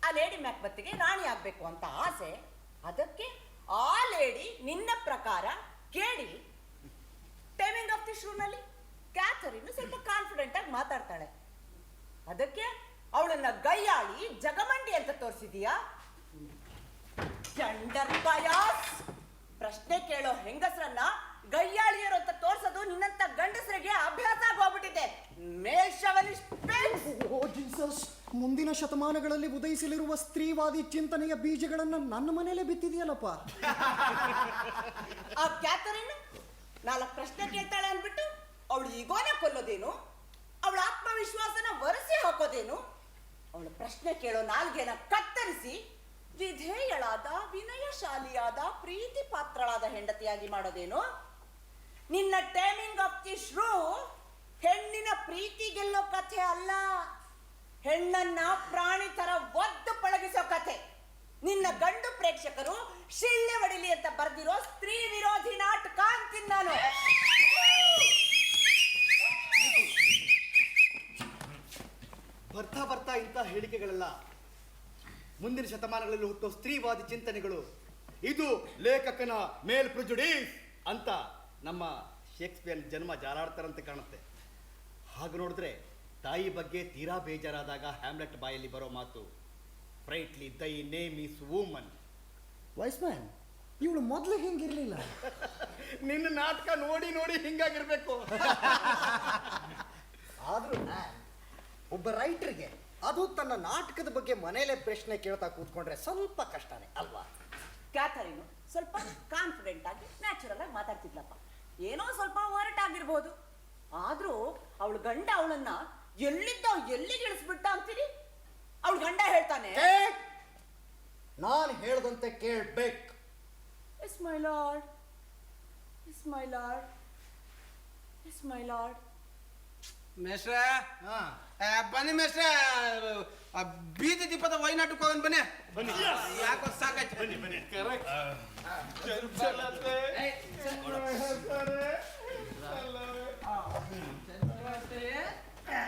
ಆ ಲೇಡಿ ಮ್ಯಾಕ್ಬೆತ್ಗೆ ರಾಣಿ ಆಗ್ಬೇಕು ಅಂತ ಆಸೆ. ಅದಕ್ಕೆ ಆ ಲೇಡಿ ನಿನ್ನ ಪ್ರಕಾರ ಕೇಳಿ ಟೈಮಿಂಗ್ ಆಫ್ ದಿ ಶೂನಲ್ಲಿ ಕ್ಯಾಥರಿನ್ ಸ್ವಲ್ಪ ಕಾನ್ಫಿಡೆಂಟ್ ಆಗಿ ಮಾತಾಡ್ತಾಳೆ. ಅದಕ್ಕೆ ಅವಳನ್ನ ಗಯ್ಯಾಳಿ ಜಗಮಂಡಿ ಅಂತ ತೋರಿಸಿದೀಯಾ. Gender bias. ಪ್ರಶ್ನೆ ಕೇಳೋ ಹೆಂಗಸರನ್ನ ಗಯ್ಯಾಳಿಯರು ಅಂತ ತೋರ್ಸೋದು ನಿನ್ನಂತ ಗಂಡಸರಿಗೆ ಅಭ್ಯಾಸ ಆಗೋಗ್ಬಿಟ್ಟಿದೆ. ಓ ಜೀಸಸ್, ಮುಂದಿನ ಶತಮಾನಗಳಲ್ಲಿ ಉದಯಿಸಲಿರುವ ಸ್ತ್ರೀವಾದಿ ಚಿಂತನೆಯ ಬೀಜಗಳನ್ನು ನನ್ನ ಮನೆಯಲ್ಲೇ ಬಿತ್ತಿದೆಯಲ್ಲಪ್ಪ. ಆ ಕ್ಯಾಥರಿನ್ 4 ಪ್ರಶ್ನೆ ಕೇಳ್ತಾಳೆ ಅಂದ್ಬಿಟ್ಟು ಅವಳು ಈಗೋನ ಕೊಲ್ಲೋದೇನು, ಅವಳ ಆತ್ಮವಿಶ್ವಾಸನ ಒರೆಸಿ ಹಾಕೋದೇನು, ಅವಳ ಪ್ರಶ್ನೆ ಕೇಳೋ ನಾಲ್ಗೆನ ಕತ್ತರಿಸಿ ವಿಧೇಯಳಾದ ವಿನಯಶಾಲಿಯಾದ ಪ್ರೀತಿ ಪಾತ್ರಳಾದ ಹೆಂಡತಿಯಾಗಿ ಮಾಡೋದೇನು. ನಿನ್ನ ಟೈಮಿಂಗ್ ಆಫ್ ದಿ ಶ್ರೂ ಹೆಣ್ಣಿನ ಪ್ರೀತಿ ಗೆಲ್ಲೋ ಕಥೆ ಅಲ್ಲ, ಹೆಣ್ಣನ್ನ ಪ್ರಾಣಿ ತರ ಒದ್ದು ಪಳಗಿಸೋ ಕಥೆ. ನಿನ್ನ ಗಂಡು ಪ್ರೇಕ್ಷಕರು ಶಿಳ್ಳೆ ಹೊಡಿಲಿ ಅಂತ ಬರ್ದಿರೋ ಸ್ತ್ರೀ ವಿರೋಧಿ ನಾಟಕ ಅಂತೀನಿ ನಾನು. ಬರ್ತಾ ಬರ್ತಾ ಇಂಥ ಹೇಳಿಕೆಗಳೆಲ್ಲ ಮುಂದಿನ ಶತಮಾನಗಳಲ್ಲಿ ಹುಟ್ಟೋ ಸ್ತ್ರೀವಾದಿ ಚಿಂತನೆಗಳು, ಇದು ಲೇಖಕನ ಮೇಲ್ ಪ್ರಿಜುಡೀಸ್ ಅಂತ ನಮ್ಮ ಶೇಕ್ಸ್ಪಿಯರ್ ಜನ್ಮ ಜಾಲಾಡ್ತಾರಂತೆ ಕಾಣುತ್ತೆ. ಹಾಗೆ ನೋಡಿದ್ರೆ ತಾಯಿ ಬಗ್ಗೆ ತೀರಾ ಬೇಜಾರಾದಾಗ ಹ್ಯಾಮ್ಲೆಟ್ ಬಾಯಲ್ಲಿ ಬರೋ ಮಾತು frailty thy name is woman. Wise man, ಇವಳು ಮೊದಲು ಹಿಂಗಿರ್ಲಿಲ್ಲ. ನಿನ್ನ ನಾಟಕ ನೋಡಿ ನೋಡಿ ಹಿಂಗಾಗಿರ್ಬೇಕು. ಆದ್ರೂ ಒಬ್ಬ ರೈಟರ್ಗೆ ಅದು ತನ್ನ ನಾಟಕದ ಬಗ್ಗೆ ಮನೇಲೆ ಪ್ರಶ್ನೆ ಕೇಳ್ತಾ ಕೂತ್ಕೊಂಡ್ರೆ ಸ್ವಲ್ಪ ಕಷ್ಟನೇ ಅಲ್ವಾ? ಕ್ಯಾಥರಿನ್ ಸ್ವಲ್ಪ ಕಾನ್ಫಿಡೆಂಟ್ ಆಗಿ ನ್ಯಾಚುರಲ್ ಆಗಿ ಮಾತಾಡ್ತಿದ್ಲಪ್ಪ. ಏನೋ ಸ್ವಲ್ಪ ಹೊರಟಾಗಿರ್ಬೋದು. ಆದ್ರೂ ಅವಳ ಗಂಡ ಅವಳನ್ನ ಎಲ್ಲಿಗೆ ಇಳಿಸ್ಬಿಟ್ಟ ಅಂತೀರಿ. ಅವಳ ಗಂಡ ಹೇಳ್ತಾನೆ, ನಾನು ಹೇಳ್ದಂತೆ ಕೇಳ್ಬೇಕು. Yes my lord, yes my lord, yes my lord. ಮೇಷ್ಟ್ರ ಬನ್ನಿ ಮೇಷ್ಟ್ರ, ಬೀದಿ ದೀಪದ ವೈನಾಟಕ್ಕೆ ಹೋಗೋಣ ಬನ್ನಿ. ಬನ್ನಿ, ಯಾಕೋ ಸಾಕಾಯ್ತು. ಬನ್ನಿ ಬನ್ನಿ. ಕರೆಕ್ಟ್. ಚಂಚಲತೆ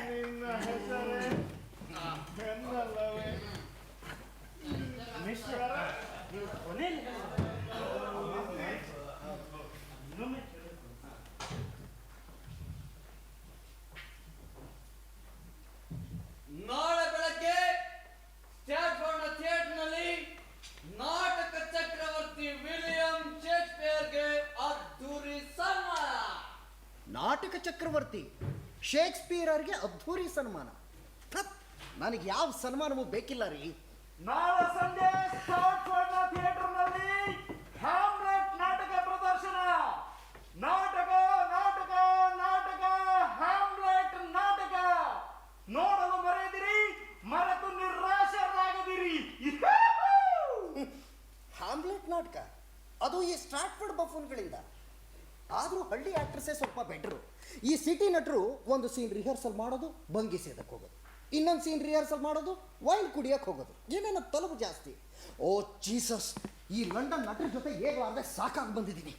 ನಿನ್ನ ಹೆಸರೇ ಹೆಣ್ಣಲ್ಲವೇ? ನಾಳೆ ಬೆಳಗ್ಗೆ ಸ್ಟ್ಯಾಟ್ಫೋರ್ಡ್ನ ಥಿಯೇಟರ್ನಲ್ಲಿ ನಾಟಕ ಚಕ್ರವರ್ತಿ ವಿಲಿಯಂ ಶೇಕ್ಸ್ಪಿಯರ್ಗೆ ಅದ್ದೂರಿ ಸನ್ಮಾನ. ನಾಟಕ ಚಕ್ರವರ್ತಿ ಶೇಕ್ಸ್ಪಿಯರ್ಗೆ ಅದ್ಧೂರಿ ಸನ್ಮಾನ? ನನಗೆ ಯಾವ ಸನ್ಮಾನವೂ ಬೇಕಿಲ್ಲ ರೀ. ನಾಳೆ ಸಂಜೆ ಸ್ಟ್ಯಾಟ್ಫೋರ್ಡ್ನ ಥಿಯೇಟರ್ನಲ್ಲಿ ಹ್ಯಾಮ್ಲೆಟ್ ನಾಟಕ ಪ್ರದರ್ಶನ. ನಾಟಕ ನಾಟಕ ನಾಟಕ ಹ್ಯಾಮ್ಲೆಟ್ ನಾಟಕ ನೋಡಲು ಮರೆಯದಿರಿ, ಮರೆತು ನಿರಾಶರಾಗದಿರಿ. ಹ್ಯಾಮ್ಲೆಟ್ ನಾಟಕ, ಅದು ಈ ಸ್ಟ್ರಾಟ್ಫೋರ್ಡ್ ಬಫೂನ್ಗಳಿಂದ. ಆದರೂ ಹಳ್ಳಿ ಆಕ್ಟ್ರೆಸ್ಸೇ ಸ್ವಲ್ಪ ಬೆಟ್ರು. ಈ ಸಿಟಿ ನಟರು ಒಂದು ಸೀನ್ ರಿಹರ್ಸಲ್ ಮಾಡೋದು, ಭಂಗಿ ಸೇದಕ್ಕೆ ಹೋಗೋದು, ಇನ್ನೊಂದು ಸೀನ್ ರಿಹರ್ಸಲ್ ಮಾಡೋದು, ವೈನ್ ಕುಡಿಯಕ್ಕೆ ಹೋಗೋದು, ಏನೇನೋ ತಲುಪು ಜಾಸ್ತಿ. ಓ ಜೀಸಸ್, ಈ ಲಂಡನ್ ನಟರ ಜೊತೆ ಹೇಗಲಾರ್ದೆ ಸಾಕಾಗಿ ಬಂದಿದ್ದೀನಿ.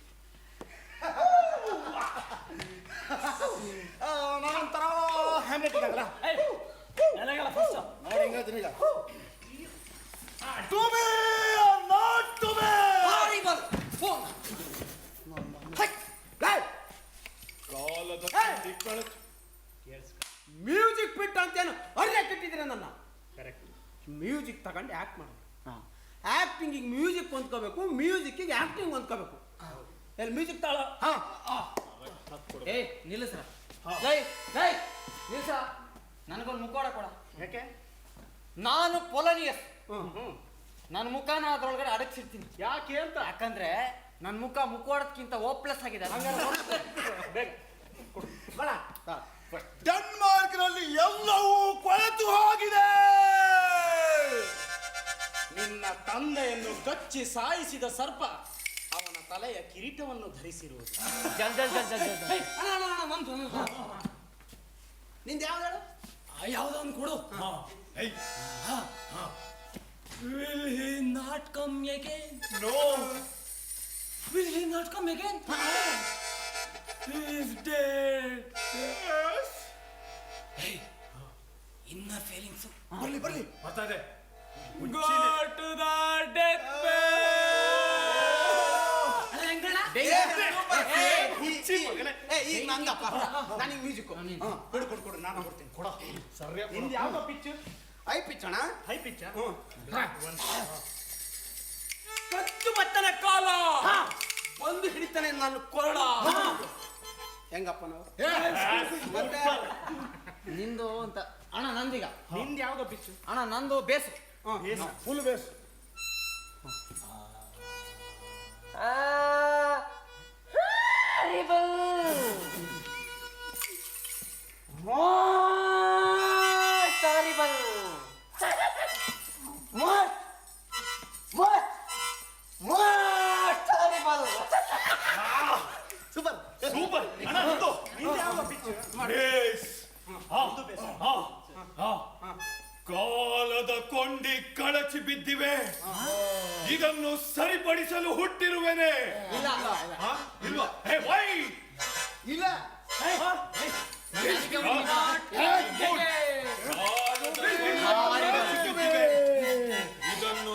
ನಾನೊಂಥರ ಹ್ಯಾಮ್ಲೆಟ್ ಇದ್ದಾಗಲ್ಲ ನೋಡಿ ಹಿಂಗ ಟು ಬಿ ಆಕ್ಟ್ ಮಾಡೋದು. ಆಕ್ಟಿಂಗಿಗೆ ಮ್ಯೂಸಿಕ್ ಹೊಂದ್ಕೋಬೇಕು, ಮ್ಯೂಸಿಕ್ಕಿಗೆ ಆಕ್ಟಿಂಗ್ ಹೊಂದ್ಕೋಬೇಕು. ಎಲ್ಲಿ ಮ್ಯೂಸಿಕ್ ತಾಳ? ಏ ನಿಲ್ಲಿಸ್ರ ನಿಲ್ಸ, ನನಗೊಂದು ಮುಖವಾಡ ಕೊಡ. ಯಾಕೆ? ನಾನು ಪೊಲನಿಯಸ್. ನನ್ನ ಮುಖನ ಅದ್ರೊಳಗಡೆ ಅಡಗಿಸಿರ್ತೀನಿ. ಯಾಕೆ ಅಂತ? ಯಾಕಂದ್ರೆ ನನ್ನ ಮುಖವಾಡಕ್ಕಿಂತ ಓಪ್ಲಸ್ ಆಗಿದೆ. ಡೆನ್ಮಾರ್ಕ್ನಲ್ಲಿ ಎಲ್ಲವೂ ಕೊಳೆತು ಹೋಗಿದೆ. ನಿನ್ನ ತಂದೆಯನ್ನು ಕಚ್ಚಿ ಸಾಯಿಸಿದ ಸರ್ಪ ಅವನ ತಲೆಯ ಕಿರೀಟವನ್ನು ಧರಿಸಿರುವುದು. ನಿಂದ ಯಾವ್ದು ಹೇಳು? ಯಾವ್ದೋ ಒಂದು ಕೊಡು. Will he not come again? No. Will he not come again? He is dead. Yes. Hey, inner feelings. ಬರ್ಲಿ ಬರ್ತಾ ಇದೆ. Go to the deathbed. ಈಗ ನಂದಪ್ಪ, ನನಗೆ ಮ್ಯೂಸಿಕ್ ಕೊಡು, ನಾನು ಕೊಡ್ತೀನಿ. ಕೊಡ. ನಿಂದು ಯಾವ ಪಿಚ್ಚು? ಹೈ ಪಿಚ್ ಅಣ್ಣ. ಹೈ ಪಿಚ್ಚ? ಕತ್ತು ಬತ್ತನ ಕಾಲ ಬಂದು ಹಿಡಿತಾನೆ ನಾನು ಕೊರಳ. ಹೆಂಗಪ್ಪ ನಾವು? ಮತ್ತೆ ನಿಂದು ಅಂತ ಅಣ್ಣ. ನಂದೀಗ ನಿಂದು ಯಾವ್ದೋ ಪಿಚ್ಚು? ಅಣ್ಣ ನಂದು base. Full base. Super. Super ಅಣ್ಣ. ನಿಂದು ಯಾವ ಪಿಚ್ಚು? ಕಾಲದ ಕೊಂಡಿ ಕಳಚಿ ಬಿದ್ದಿವೆ, ಇದನ್ನು ಸರಿಪಡಿಸಲು ಹುಟ್ಟಿರುವೆನೆ. ಇಲ್ವಾ? ಹೇ ವೈ ಇಲ್ಲ. ಇದನ್ನು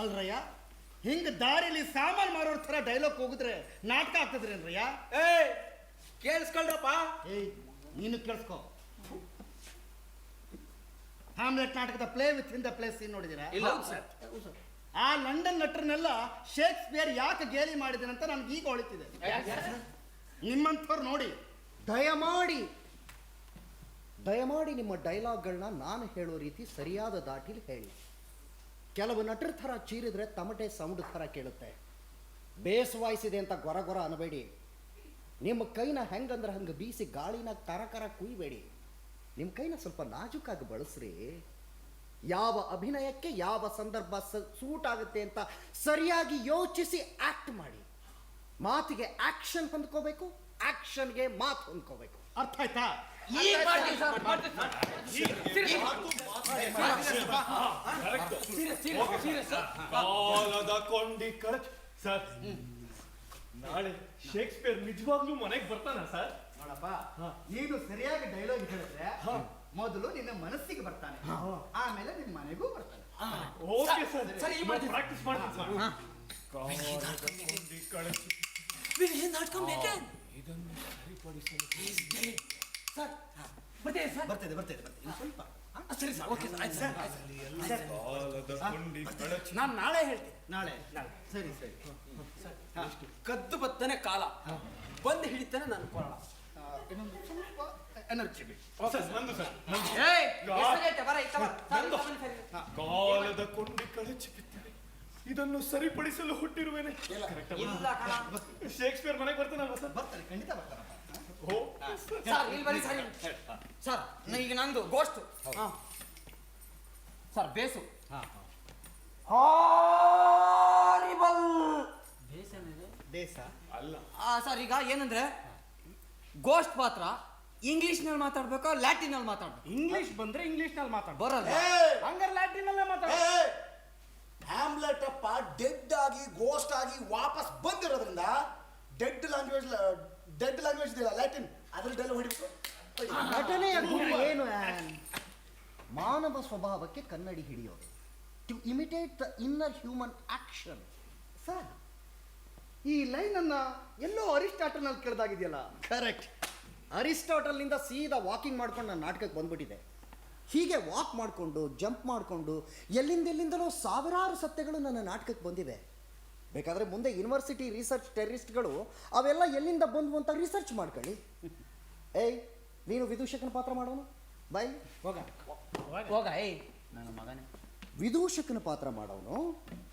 ಅಲ್ರಯ್ಯ, ಹಿಂಗ ದಾರಿಲಿ ಸಾಮಾನು ಮಾರೋರ್ ಥರ ಡೈಲಾಗ್ ಹೋಗಿದ್ರೆ ನಾಟಕ ಆಗ್ತದ್ರೇನ್ರಯ್ಯ? ಕೇಳಿಸ್ಕೊಳ್ರಪ್ಪ. ಏಯ್, ನೀನು ಕೇಳಿಸ್ಕೊ. ಹ್ಯಾಮ್ಲೆಟ್ ನಾಟಕದ play within the play scene ನೋಡಿದಿರಾ? ಇಲ್ಲ. ಆ ಲಂಡನ್ ನಟರನ್ನೆಲ್ಲ ಶೇಕ್ಸ್ಪಿಯರ್ ಯಾಕೆ ಗೇಲಿ ಮಾಡಿದನಂತ ನನ್ಗೆ ಈಗ ಹೊಳಿತಿದೆ. ನಿಮ್ಮಂಥವ್ರು ನೋಡಿ, ದಯಮಾಡಿ ನಿಮ್ಮ ಡೈಲಾಗ್ಗಳನ್ನ ನಾನು ಹೇಳೋ ರೀತಿ ಸರಿಯಾದ ದಾಟಿಲಿ ಹೇಳಿ. ಕೆಲವು ನಟರ ಥರ ಚೀರಿದ್ರೆ ತಮಟೆ ಸೌಂಡ್ ಥರ ಕೇಳುತ್ತೆ. ಬೇಸ್ ವಾಯ್ಸಿದೆ ಅಂತ ಗೊರ ಅನ್ನಬೇಡಿ. ನಿಮ್ಮ ಕೈನ ಹೆಂಗಂದ್ರೆ ಹಂಗೆ ಬೀಸಿ ಗಾಳಿನ ಕರ ಕುಯ್ಬೇಡಿ. ನಿಮ್ಮ ಕೈನ ಸ್ವಲ್ಪ ನಾಜೂಕಾಗಿ ಬಳಸ್ರಿ. ಯಾವ ಅಭಿನಯಕ್ಕೆ ಯಾವ ಸಂದರ್ಭ ಸೂಟ್ ಆಗುತ್ತೆ ಅಂತ ಸರಿಯಾಗಿ ಯೋಚಿಸಿ ಆಕ್ಟ್ ಮಾಡಿ. ಮಾತಿಗೆ ಆಕ್ಷನ್ ಹೊಂದ್ಕೋಬೇಕು, ಆಕ್ಷನ್ಗೆ ಮಾತು ಹೊಂದ್ಕೋಬೇಕು. ಅರ್ಥ ಆಯ್ತಾ? ಕಾಲದ ಕೊಂಡಿ ಕಳಚಿ. ಸರ್, ನಾಳೆ ಶೇಕ್ಸ್ಪಿಯರ್ ನಿಜವಾಗ್ಲೂ ಮನೆಗೆ ಬರ್ತಾನ ಸರ್? ನೋಡಪ್ಪ, ನೀನು ಸರಿಯಾಗಿ ಡೈಲಾಗ್ ಹೇಳಿದ್ರೆ ಮೊದಲು ನಿನ್ನ ಮನಸ್ಸಿಗೆ ಬರ್ತಾನೆ, ಆಮೇಲೆ ನಿನ್ನ ಮನೆಗೂ ಬರ್ತಾನೆ. ಓಕೆ ಸರ್, ಪ್ರಾಕ್ಟೀಸ್ ಮಾಡ್ತೀನಿ ಸರ್. ಕಾಲದ ಕೊಂಡಿ ಕಳಚಿ ಇದನ್ನು ಸರಿಪಡಿಸಲು ಬರ್ತದೆ. ಸ್ವಲ್ಪ ಸರಿ ಸರ್, ಓಕೆ ಸರ್, ಆಯ್ತು ಸರ್. ಕಾಲದ ಕೊಂಡಿ ಕಳಚಿ. ನಾನು ನಾಳೆ ಹೇಳ್ತೀನಿ. ನಾಳೆ ಸರಿ. ಕದ್ದು ಬತ್ತನೆ ಕಾಲ ಬಂದು ಹಿಡಿತಾನೆ ನಾನು ಕೊರಳ. ಇನ್ನೊಂದು ಸ್ವಲ್ಪ ಎನರ್ಜಿ ಬೇಕು. ನಂದು ಸರ್, ಕಾಲದ ಕೊಂಡಿ ಕಳಚಿ ಬಿದ್ದಿವೆ, ಇದನ್ನು ಸರಿಪಡಿಸಲು ಹುಟ್ಟಿರುವೆನೆ. ಶೇಕ್ಸ್ಪಿಯರ್ ಮನೆಗೆ ಬರ್ತಾನಲ್ವಾ ಸರ್? ಬರ್ತಾರೆ, ಖಂಡಿತ ಬರ್ತಾರಪ್ಪ. ಸರ್ ಇಲ್ಲಿ ಬನ್ನಿ ಸರ್. ಸರ್ ಈಗ ನಂದು ಗೋಸ್ಟ್. ಸರ್ ಬೇಸು. ದೇಶ ಅಲ್ಲ ಸರ್, ಈಗ ಏನಂದ್ರೆ ಗೋಸ್ಟ್ ಪಾತ್ರ ಇಂಗ್ಲಿಷ್ನಲ್ಲಿ ಮಾತಾಡ್ಬೇಕು, ಲ್ಯಾಟಿನಲ್ಲಿ ಮಾತಾಡ್ಬೇಕು. ಇಂಗ್ಲಿಷ್ ಬಂದ್ರೆ ಇಂಗ್ಲಿಷ್ನಲ್ಲಿ ಮಾತಾಡ ಬರಲ್ಲ, ಹಂಗಾರೆ ಲ್ಯಾಟಿನಲ್ಲೇ ಮಾತಾಡ. ಹ್ಯಾಮ್ಲೆಟ್ ಅಪ್ಪ ಡೆಡ್ ಆಗಿ ಗೋಸ್ಟ್ ಆಗಿ ವಾಪಸ್ ಬಂದಿರೋದ್ರಿಂದ ಡೆಡ್ ಲ್ಯಾಂಗ್ವೇಜ್ ಇದೆಯಲ್ಲ ಲ್ಯಾಟಿನ್ ಅದ್ರ ಡೈಲಾಗ್ ಹೊಡಿಬೇಕು. ನಟನೆಯ ಗುರಿ ಏನು ಆ್ಯನ್? ಮಾನವ ಸ್ವಭಾವಕ್ಕೆ ಕನ್ನಡಿ ಹಿಡಿಯೋದು, to imitate the inner human action. Sir, ಈ ಲೈನನ್ನು ಎಲ್ಲೋ ಅರಿಸ್ಟಾಟಲ್ನಲ್ಲಿ ಕೇಳ್ದಾಗಿದೆಯಲ್ಲ? ಕರೆಕ್ಟ್. ಅರಿಸ್ಟಾಟಲ್ನಿಂದ ಸೀದಾ ವಾಕಿಂಗ್ ಮಾಡ್ಕೊಂಡು ನಾನು ನಾಟಕಕ್ಕೆ ಬಂದ್ಬಿಟ್ಟಿದೆ. ಹೀಗೆ ವಾಕ್ ಮಾಡಿಕೊಂಡು ಜಂಪ್ ಮಾಡಿಕೊಂಡು ಎಲ್ಲಿಂದೆಲ್ಲಿಂದಲೋ ಸಾವಿರಾರು ಸತ್ಯಗಳು ನನ್ನ ನಾಟಕಕ್ಕೆ ಬಂದಿವೆ. ಬೇಕಾದರೆ ಮುಂದೆ ಯೂನಿವರ್ಸಿಟಿ ರಿಸರ್ಚ್ ಟೆರರಿಸ್ಟ್ಗಳು ಅವೆಲ್ಲ ಎಲ್ಲಿಂದ ಬಂದ್ವು ಅಂತ ರಿಸರ್ಚ್ ಮಾಡ್ಕೊಳ್ಳಿ. ಏಯ್, ನೀನು ವಿದೂಷಕನ ಪಾತ್ರ ಮಾಡೋನು ಬೈ ಹೋಗ ಏಯ್ ನನ್ನ ಮಗನೇ. ವಿದೂಷಕನ ಪಾತ್ರ ಮಾಡೋನು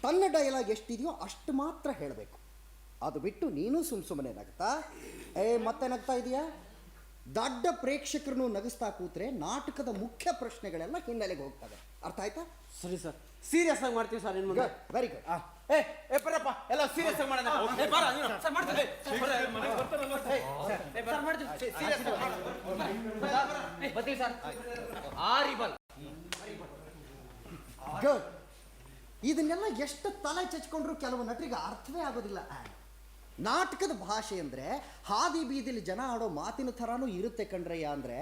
ತನ್ನ ಡೈಲಾಗ್ ಎಷ್ಟಿದೆಯೋ ಅಷ್ಟು ಮಾತ್ರ ಹೇಳಬೇಕು. ಅದು ಬಿಟ್ಟು ನೀನು ಸುಮ್ಮನೆ ನಗ್ತಾ ಮತ್ತೆ ನಗ್ತಾ ಇದೆಯಾ? ದೊಡ್ಡ ಪ್ರೇಕ್ಷಕರನ್ನು ನಗಿಸ್ತಾ ಕೂತ್ರೆ ನಾಟಕದ ಮುಖ್ಯ ಪ್ರಶ್ನೆಗಳೆಲ್ಲ ಹಿನ್ನೆಲೆಗೆ ಹೋಗ್ತವೆ. ಅರ್ಥ ಆಯ್ತಾ? ಸರಿ ಸರ್, ಸೀರಿಯಸ್ ಆಗಿ ಮಾಡ್ತೀವಿ ಸರ್. ಇನ್ನು ಮುಂದೆ ವೆರಿ ಗುಡ್. ಏ ಬರಪ್ಪ, ಎಲ್ಲ ಸೀರಿಯಸ್ ಆಗಿ ಮಾಡೋಣ. ಸರ್ ಮಾಡ್ತೀವಿ ಬರ್ತೀವಿ ಸರ್. ಆರಿಬಲ್ ಗುಡ್. ಇದನ್ನೆಲ್ಲ ಎಷ್ಟು ತಲೆ ಚಚ್ಕೊಂಡ್ರು ಕೆಲವು ನಟರಿಗೆ ಅರ್ಥವೇ ಆಗೋದಿಲ್ಲ. ನಾಟಕದ ಭಾಷೆ ಅಂದರೆ ಹಾದಿ ಬೀದಿಲಿ ಜನ ಆಡೋ ಮಾತಿನ ಥರಾನೂ ಇರುತ್ತೆ ಕಣ್ರಯ್ಯ. ಅಂದರೆ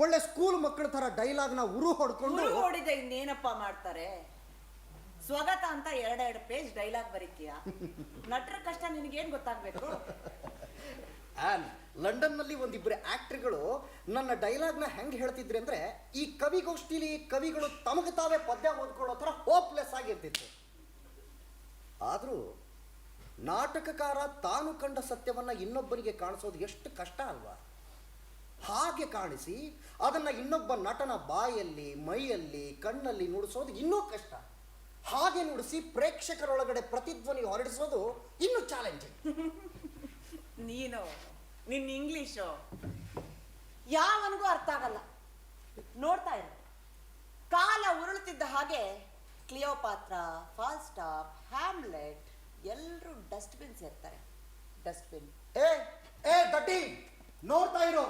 ಒಳ್ಳೆ ಸ್ಕೂಲ್ ಮಕ್ಕಳ ಥರ ಡೈಲಾಗ್ನ ಉರು ಹೊಡ್ಕೊಂಡು ಹೊಡಿದೆ ಇನ್ನೇನಪ್ಪ ಮಾಡ್ತಾರೆ. ಸ್ವಗತ ಅಂತ 2 ಪೇಜ್ ಡೈಲಾಗ್ ಬರೀತೀಯ. ನಟರ ಕಷ್ಟ ನಿನಗೇನು ಗೊತ್ತಾಗಬೇಕು? ಲಂಡನ್ನಲ್ಲಿ ಒಂದಿಬ್ಬರು ಆಕ್ಟರ್ಗಳು ನನ್ನ ಡೈಲಾಗ್ನ ಹೆಂಗೆ ಹೇಳ್ತಿದ್ರಿ ಅಂದರೆ, ಈ ಕವಿಗೋಷ್ಠಿಲಿ ಕವಿಗಳು ತಮಗೆ ತಾವೇ ಪದ್ಯ ಓದ್ಕೊಳ್ಳೋ ಥರ ಹೋಪ್ಲೆಸ್ ಆಗಿರ್ತಿತ್ತು. ಆದರೂ ನಾಟಕಕಾರ ತಾನು ಕಂಡ ಸತ್ಯವನ್ನು ಇನ್ನೊಬ್ಬರಿಗೆ ಕಾಣಿಸೋದು ಎಷ್ಟು ಕಷ್ಟ ಅಲ್ವಾ? ಹಾಗೆ ಕಾಣಿಸಿ ಅದನ್ನು ಇನ್ನೊಬ್ಬ ನಟನ ಬಾಯಲ್ಲಿ, ಮೈಯಲ್ಲಿ, ಕಣ್ಣಲ್ಲಿ ನುಡಿಸೋದು ಇನ್ನೂ ಕಷ್ಟ. ಹಾಗೆ ನುಡಿಸಿ ಪ್ರೇಕ್ಷಕರೊಳಗಡೆ ಪ್ರತಿಧ್ವನಿ ಹೊರಡಿಸೋದು ಇನ್ನೂ ಚಾಲೆಂಜಿಂಗ್. ನಿನ್ನ ಇಂಗ್ಲಿಷು ಯಾವನಿಗೂ ಅರ್ಥ ಆಗಲ್ಲ. ನೋಡ್ತಾ ಇರು, ಕಾಲ ಉರುಳುತ್ತಿದ್ದ ಹಾಗೆ ಕ್ಲಿಯೋಪಾತ್ರ, ಫಾಲ್ಸ್ಟಾಪ್, ಹ್ಯಾಮ್ಲೆಟ್ ಎಲ್ಲರೂ ಡಸ್ಟ್ಬಿನ್ ಸೇರ್ತಾರೆ. ಡಸ್ಟ್ಬಿನ್. ದಡ್ಡಿ, ನೋಡ್ತಾ ಇರೋ.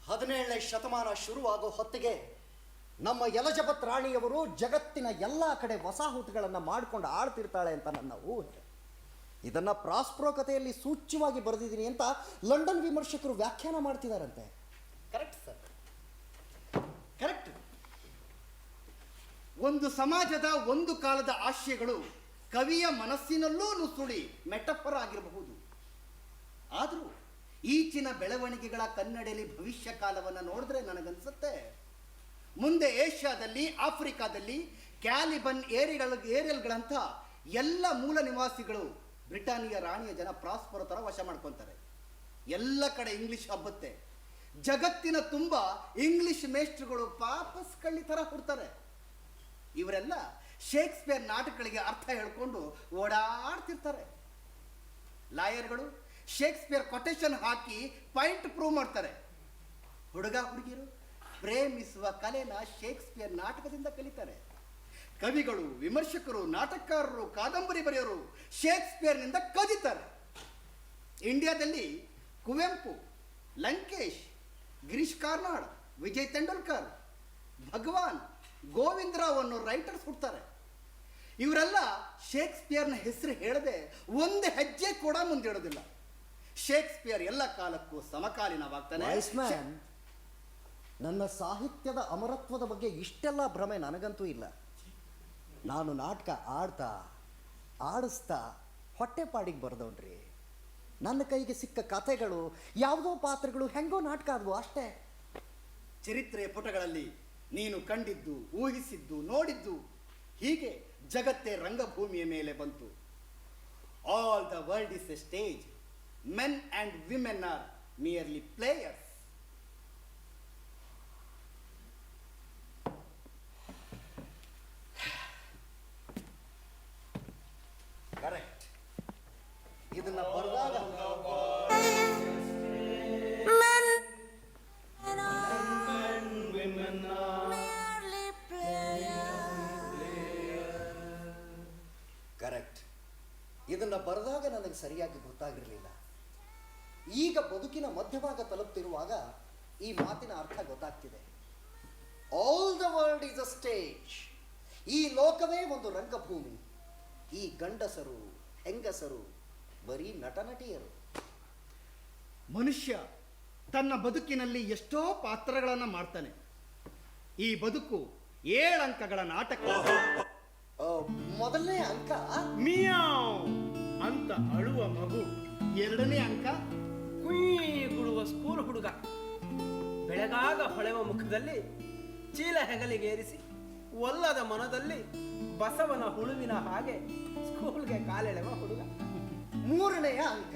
17ನೇ ಶತಮಾನ ಶುರುವಾಗೋ ಹೊತ್ತಿಗೆ ನಮ್ಮ ಎಲಜಬೆತ್ ರಾಣಿಯವರು ಜಗತ್ತಿನ ಎಲ್ಲ ಕಡೆ ವಸಾಹತುಗಳನ್ನು ಮಾಡ್ಕೊಂಡು ಆಳ್ತಿರ್ತಾಳೆ ಅಂತ ನನ್ನ ಊಹೆ. ಇದನ್ನು ಪ್ರಾಸ್ಪ್ರೋ ಕಥೆಯಲ್ಲಿ ಸೂಚ್ಯವಾಗಿ ಬರೆದಿದ್ದೀನಿ ಅಂತ ಲಂಡನ್ ವಿಮರ್ಶಕರು ವ್ಯಾಖ್ಯಾನ ಮಾಡ್ತಿದ್ದಾರಂತೆ. Correct sir, correct. ಒಂದು ಸಮಾಜದ ಒಂದು ಕಾಲದ ಆಶಯಗಳು ಕವಿಯ ಮನಸ್ಸಿನಲ್ಲೂ ನುಸುಳಿ ಮೆಟಫರ್ ಆಗಿರಬಹುದು. ಆದರೂ ಈಚಿನ ಬೆಳವಣಿಗೆಗಳ ಕನ್ನಡಿಯಲ್ಲಿ ಭವಿಷ್ಯ ಕಾಲವನ್ನು ನೋಡಿದ್ರೆ ನನಗನ್ಸುತ್ತೆ ಮುಂದೆ ಏಷ್ಯಾದಲ್ಲಿ, ಆಫ್ರಿಕಾದಲ್ಲಿ ಕ್ಯಾಲಿಬನ್ ಏರಿಯಲ್ಗಳಂಥ ಎಲ್ಲ ಮೂಲ ನಿವಾಸಿಗಳು ಬ್ರಿಟಾನಿಯ ರಾಣಿಯ ಜನ ಪ್ರಾಸ್ಪರ ಥರ ವಶ ಮಾಡ್ಕೊತಾರೆ. ಎಲ್ಲ ಕಡೆ ಇಂಗ್ಲಿಷ್ ಹಬ್ಬತ್ತೆ. ಜಗತ್ತಿನ ತುಂಬ ಇಂಗ್ಲಿಷ್ ಮೇಷ್ಟ್ರುಗಳು ಪಾಪಸ್ ಕಳ್ಳಿ ಥರ ಹುಡ್ತಾರೆ. ಇವರೆಲ್ಲ ಶೇಕ್ಸ್ಪಿಯರ್ ನಾಟಕಗಳಿಗೆ ಅರ್ಥ ಹೇಳ್ಕೊಂಡು ಓಡಾಡ್ತಿರ್ತಾರೆ. ಲಾಯರ್ಗಳು ಶೇಕ್ಸ್ಪಿಯರ್ ಕೊಟೇಶನ್ ಹಾಕಿ ಪಾಯಿಂಟ್ ಪ್ರೂವ್ ಮಾಡ್ತಾರೆ. ಹುಡುಗ ಹುಡುಗಿರು ಪ್ರೇಮಿಸುವ ಕಲೆನ ಶೇಕ್ಸ್ಪಿಯರ್ ನಾಟಕದಿಂದ ಕಲಿತಾರೆ. ಕವಿಗಳು, ವಿಮರ್ಶಕರು, ನಾಟಕಕಾರರು, ಕಾದಂಬರಿ ಬರೆಯೋರು ಶೇಕ್ಸ್ಪಿಯರ್ನಿಂದ ಕಲಿತಾರೆ. ಇಂಡಿಯಾದಲ್ಲಿ ಕುವೆಂಪು, ಲಂಕೇಶ್, ಗಿರೀಶ್ ಕಾರ್ನಾಡ್, ವಿಜಯ್ ತೆಂಡೂಲ್ಕರ್, ಭಗವಾನ್, ಗೋವಿಂದರಾವ್ ಅನ್ನೋ ರೈಟರ್ಸ್ ಹುಡ್ತಾರೆ. ಇವರೆಲ್ಲ ಶೇಕ್ಸ್ಪಿಯರ್ನ ಹೆಸರು ಹೇಳದೆ ಒಂದು ಹೆಜ್ಜೆ ಕೂಡ ಮುಂದಿಡೋದಿಲ್ಲ. ಶೇಕ್ಸ್ಪಿಯರ್ ಎಲ್ಲ ಕಾಲಕ್ಕೂ ಸಮಕಾಲೀನವಾಗ್ತಾನೆ. ನನ್ನ ಸಾಹಿತ್ಯದ ಅಮರತ್ವದ ಬಗ್ಗೆ ಇಷ್ಟೆಲ್ಲ ಭ್ರಮೆ ನನಗಂತೂ ಇಲ್ಲ. ನಾನು ನಾಟಕ ಆಡ್ತಾ ಆಡಿಸ್ತಾ ಹೊಟ್ಟೆಪಾಡಿಗೆ ಬರೆದವನ್ರಿ. ನನ್ನ ಕೈಗೆ ಸಿಕ್ಕ ಕಥೆಗಳು, ಯಾವುದೋ ಪಾತ್ರಗಳು ಹೆಂಗೋ ನಾಟಕ ಆದವು ಅಷ್ಟೇ. ಚರಿತ್ರೆಯ ಪುಟಗಳಲ್ಲಿ ನೀನು ಕಂಡಿದ್ದು, ಊಹಿಸಿದ್ದು, ನೋಡಿದ್ದು, ಹೀಗೆ ಜಗತ್ತೇ ರಂಗಭೂಮಿಯ ಮೇಲೆ ಬಂತು. All the world is a stage. Men and women are merely players. Correct. ಇದನ್ನ ಬರೆದಾಗ ಕರೆಕ್ಟ್. ಇದನ್ನ ಬರೆದಾಗ ನನಗೆ ಸರಿಯಾಗಿ ಗೊತ್ತಾಗಿರಲಿಲ್ಲ. ಈಗ ಬದುಕಿನ ಮಧ್ಯಭಾಗ ತಲುಪ್ತಿರುವಾಗ ಈ ಮಾತಿನ ಅರ್ಥ ಗೊತ್ತಾಗ್ತಿದೆ. All the world is a stage. ಈ ಲೋಕವೇ ಒಂದು ರಂಗಭೂಮಿ. ಈ ಗಂಡಸರು, ಹೆಂಗಸರು ಬರೀ ನಟನಟಿಯರು. ಮನುಷ್ಯ ತನ್ನ ಬದುಕಿನಲ್ಲಿ ಎಷ್ಟೋ ಪಾತ್ರಗಳನ್ನು ಮಾಡ್ತಾನೆ. ಈ ಬದುಕು 7 ಅಂಕಗಳ ನಾಟಕ. ಮೊದಲನೇ ಅಂಕ ಮಿಯಾವ್ ಅಂತ ಅಳುವ ಮಗು. 2ನೇ ಅಂಕ ಗುಡುವ ಸ್ಕೂಲ್ ಹುಡುಗ. ಬೆಳಗಾಗ ಹೊಳೆವ ಮುಖದಲ್ಲಿ ಚೀಲ ಹೆಗಲಿಗೇರಿಸಿ ಒಲ್ಲದ ಮನದಲ್ಲಿ ಬಸವನ ಹುಳುವಿನ ಹಾಗೆ ಸ್ಕೂಲ್ಗೆ ಕಾಲೆಳೆವ ಹುಡುಗ. 3ನೇ ಅಂಕ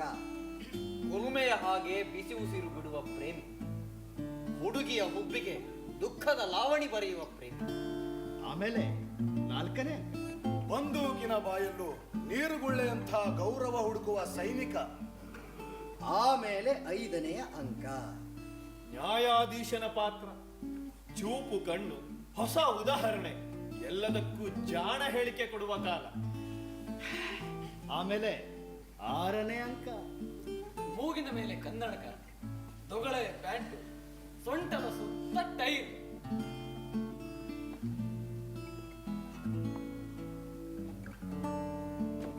ಉಳುಮೆಯ ಹಾಗೆ ಬಿಸಿ ಉಸಿರು ಬಿಡುವ ಪ್ರೇಮಿ. ಹುಡುಗಿಯ ಹುಬ್ಬಿಗೆ ದುಃಖದ ಲಾವಣಿ ಬರೆಯುವ ಪ್ರೇಮಿ. ಆಮೇಲೆ 4ನೇ ಅಂಕ ಬಂದೂಕಿನ ಬಾಯಲ್ಲೂ ನೀರುಗುಳ್ಳೆಯಂಥ ಗೌರವ ಹುಡುಕುವ ಸೈನಿಕ. ಆಮೇಲೆ 5ನೇ ಅಂಕ ನ್ಯಾಯಾಧೀಶನ ಪಾತ್ರ, ಚೂಪು ಕಣ್ಣು, ಹೊಸ ಉದಾಹರಣೆ, ಎಲ್ಲದಕ್ಕೂ ಜಾಣ ಹೇಳಿಕೆ ಕೊಡುವ ಕಾಲ. ಆಮೇಲೆ 6ನೇ ಅಂಕ ಮೂಗಿನ ಮೇಲೆ ಕನ್ನಡಕ, ತೊಗಳೆಯ ಪ್ಯಾಂಟು, ಸೊಂಟದ ಸುತ್ತ ಟೈರ್.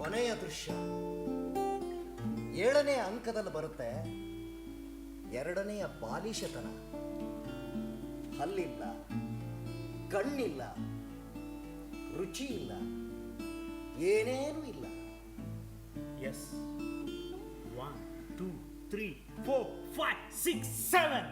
ಕೊನೆಯ ದೃಶ್ಯ 7ನೇ ಅಂಕದಲ್ಲಿ ಬರುತ್ತೆ. 2ನೇಯ ಬಾಲಿಶತನ. ಹಲ್ಲಿಲ್ಲ, ಕಣ್ಣಿಲ್ಲ, ರುಚಿ ಇಲ್ಲ, ಏನೇನೂ ಇಲ್ಲ. ಎಸ್ 1 2 3 4 5 6 7.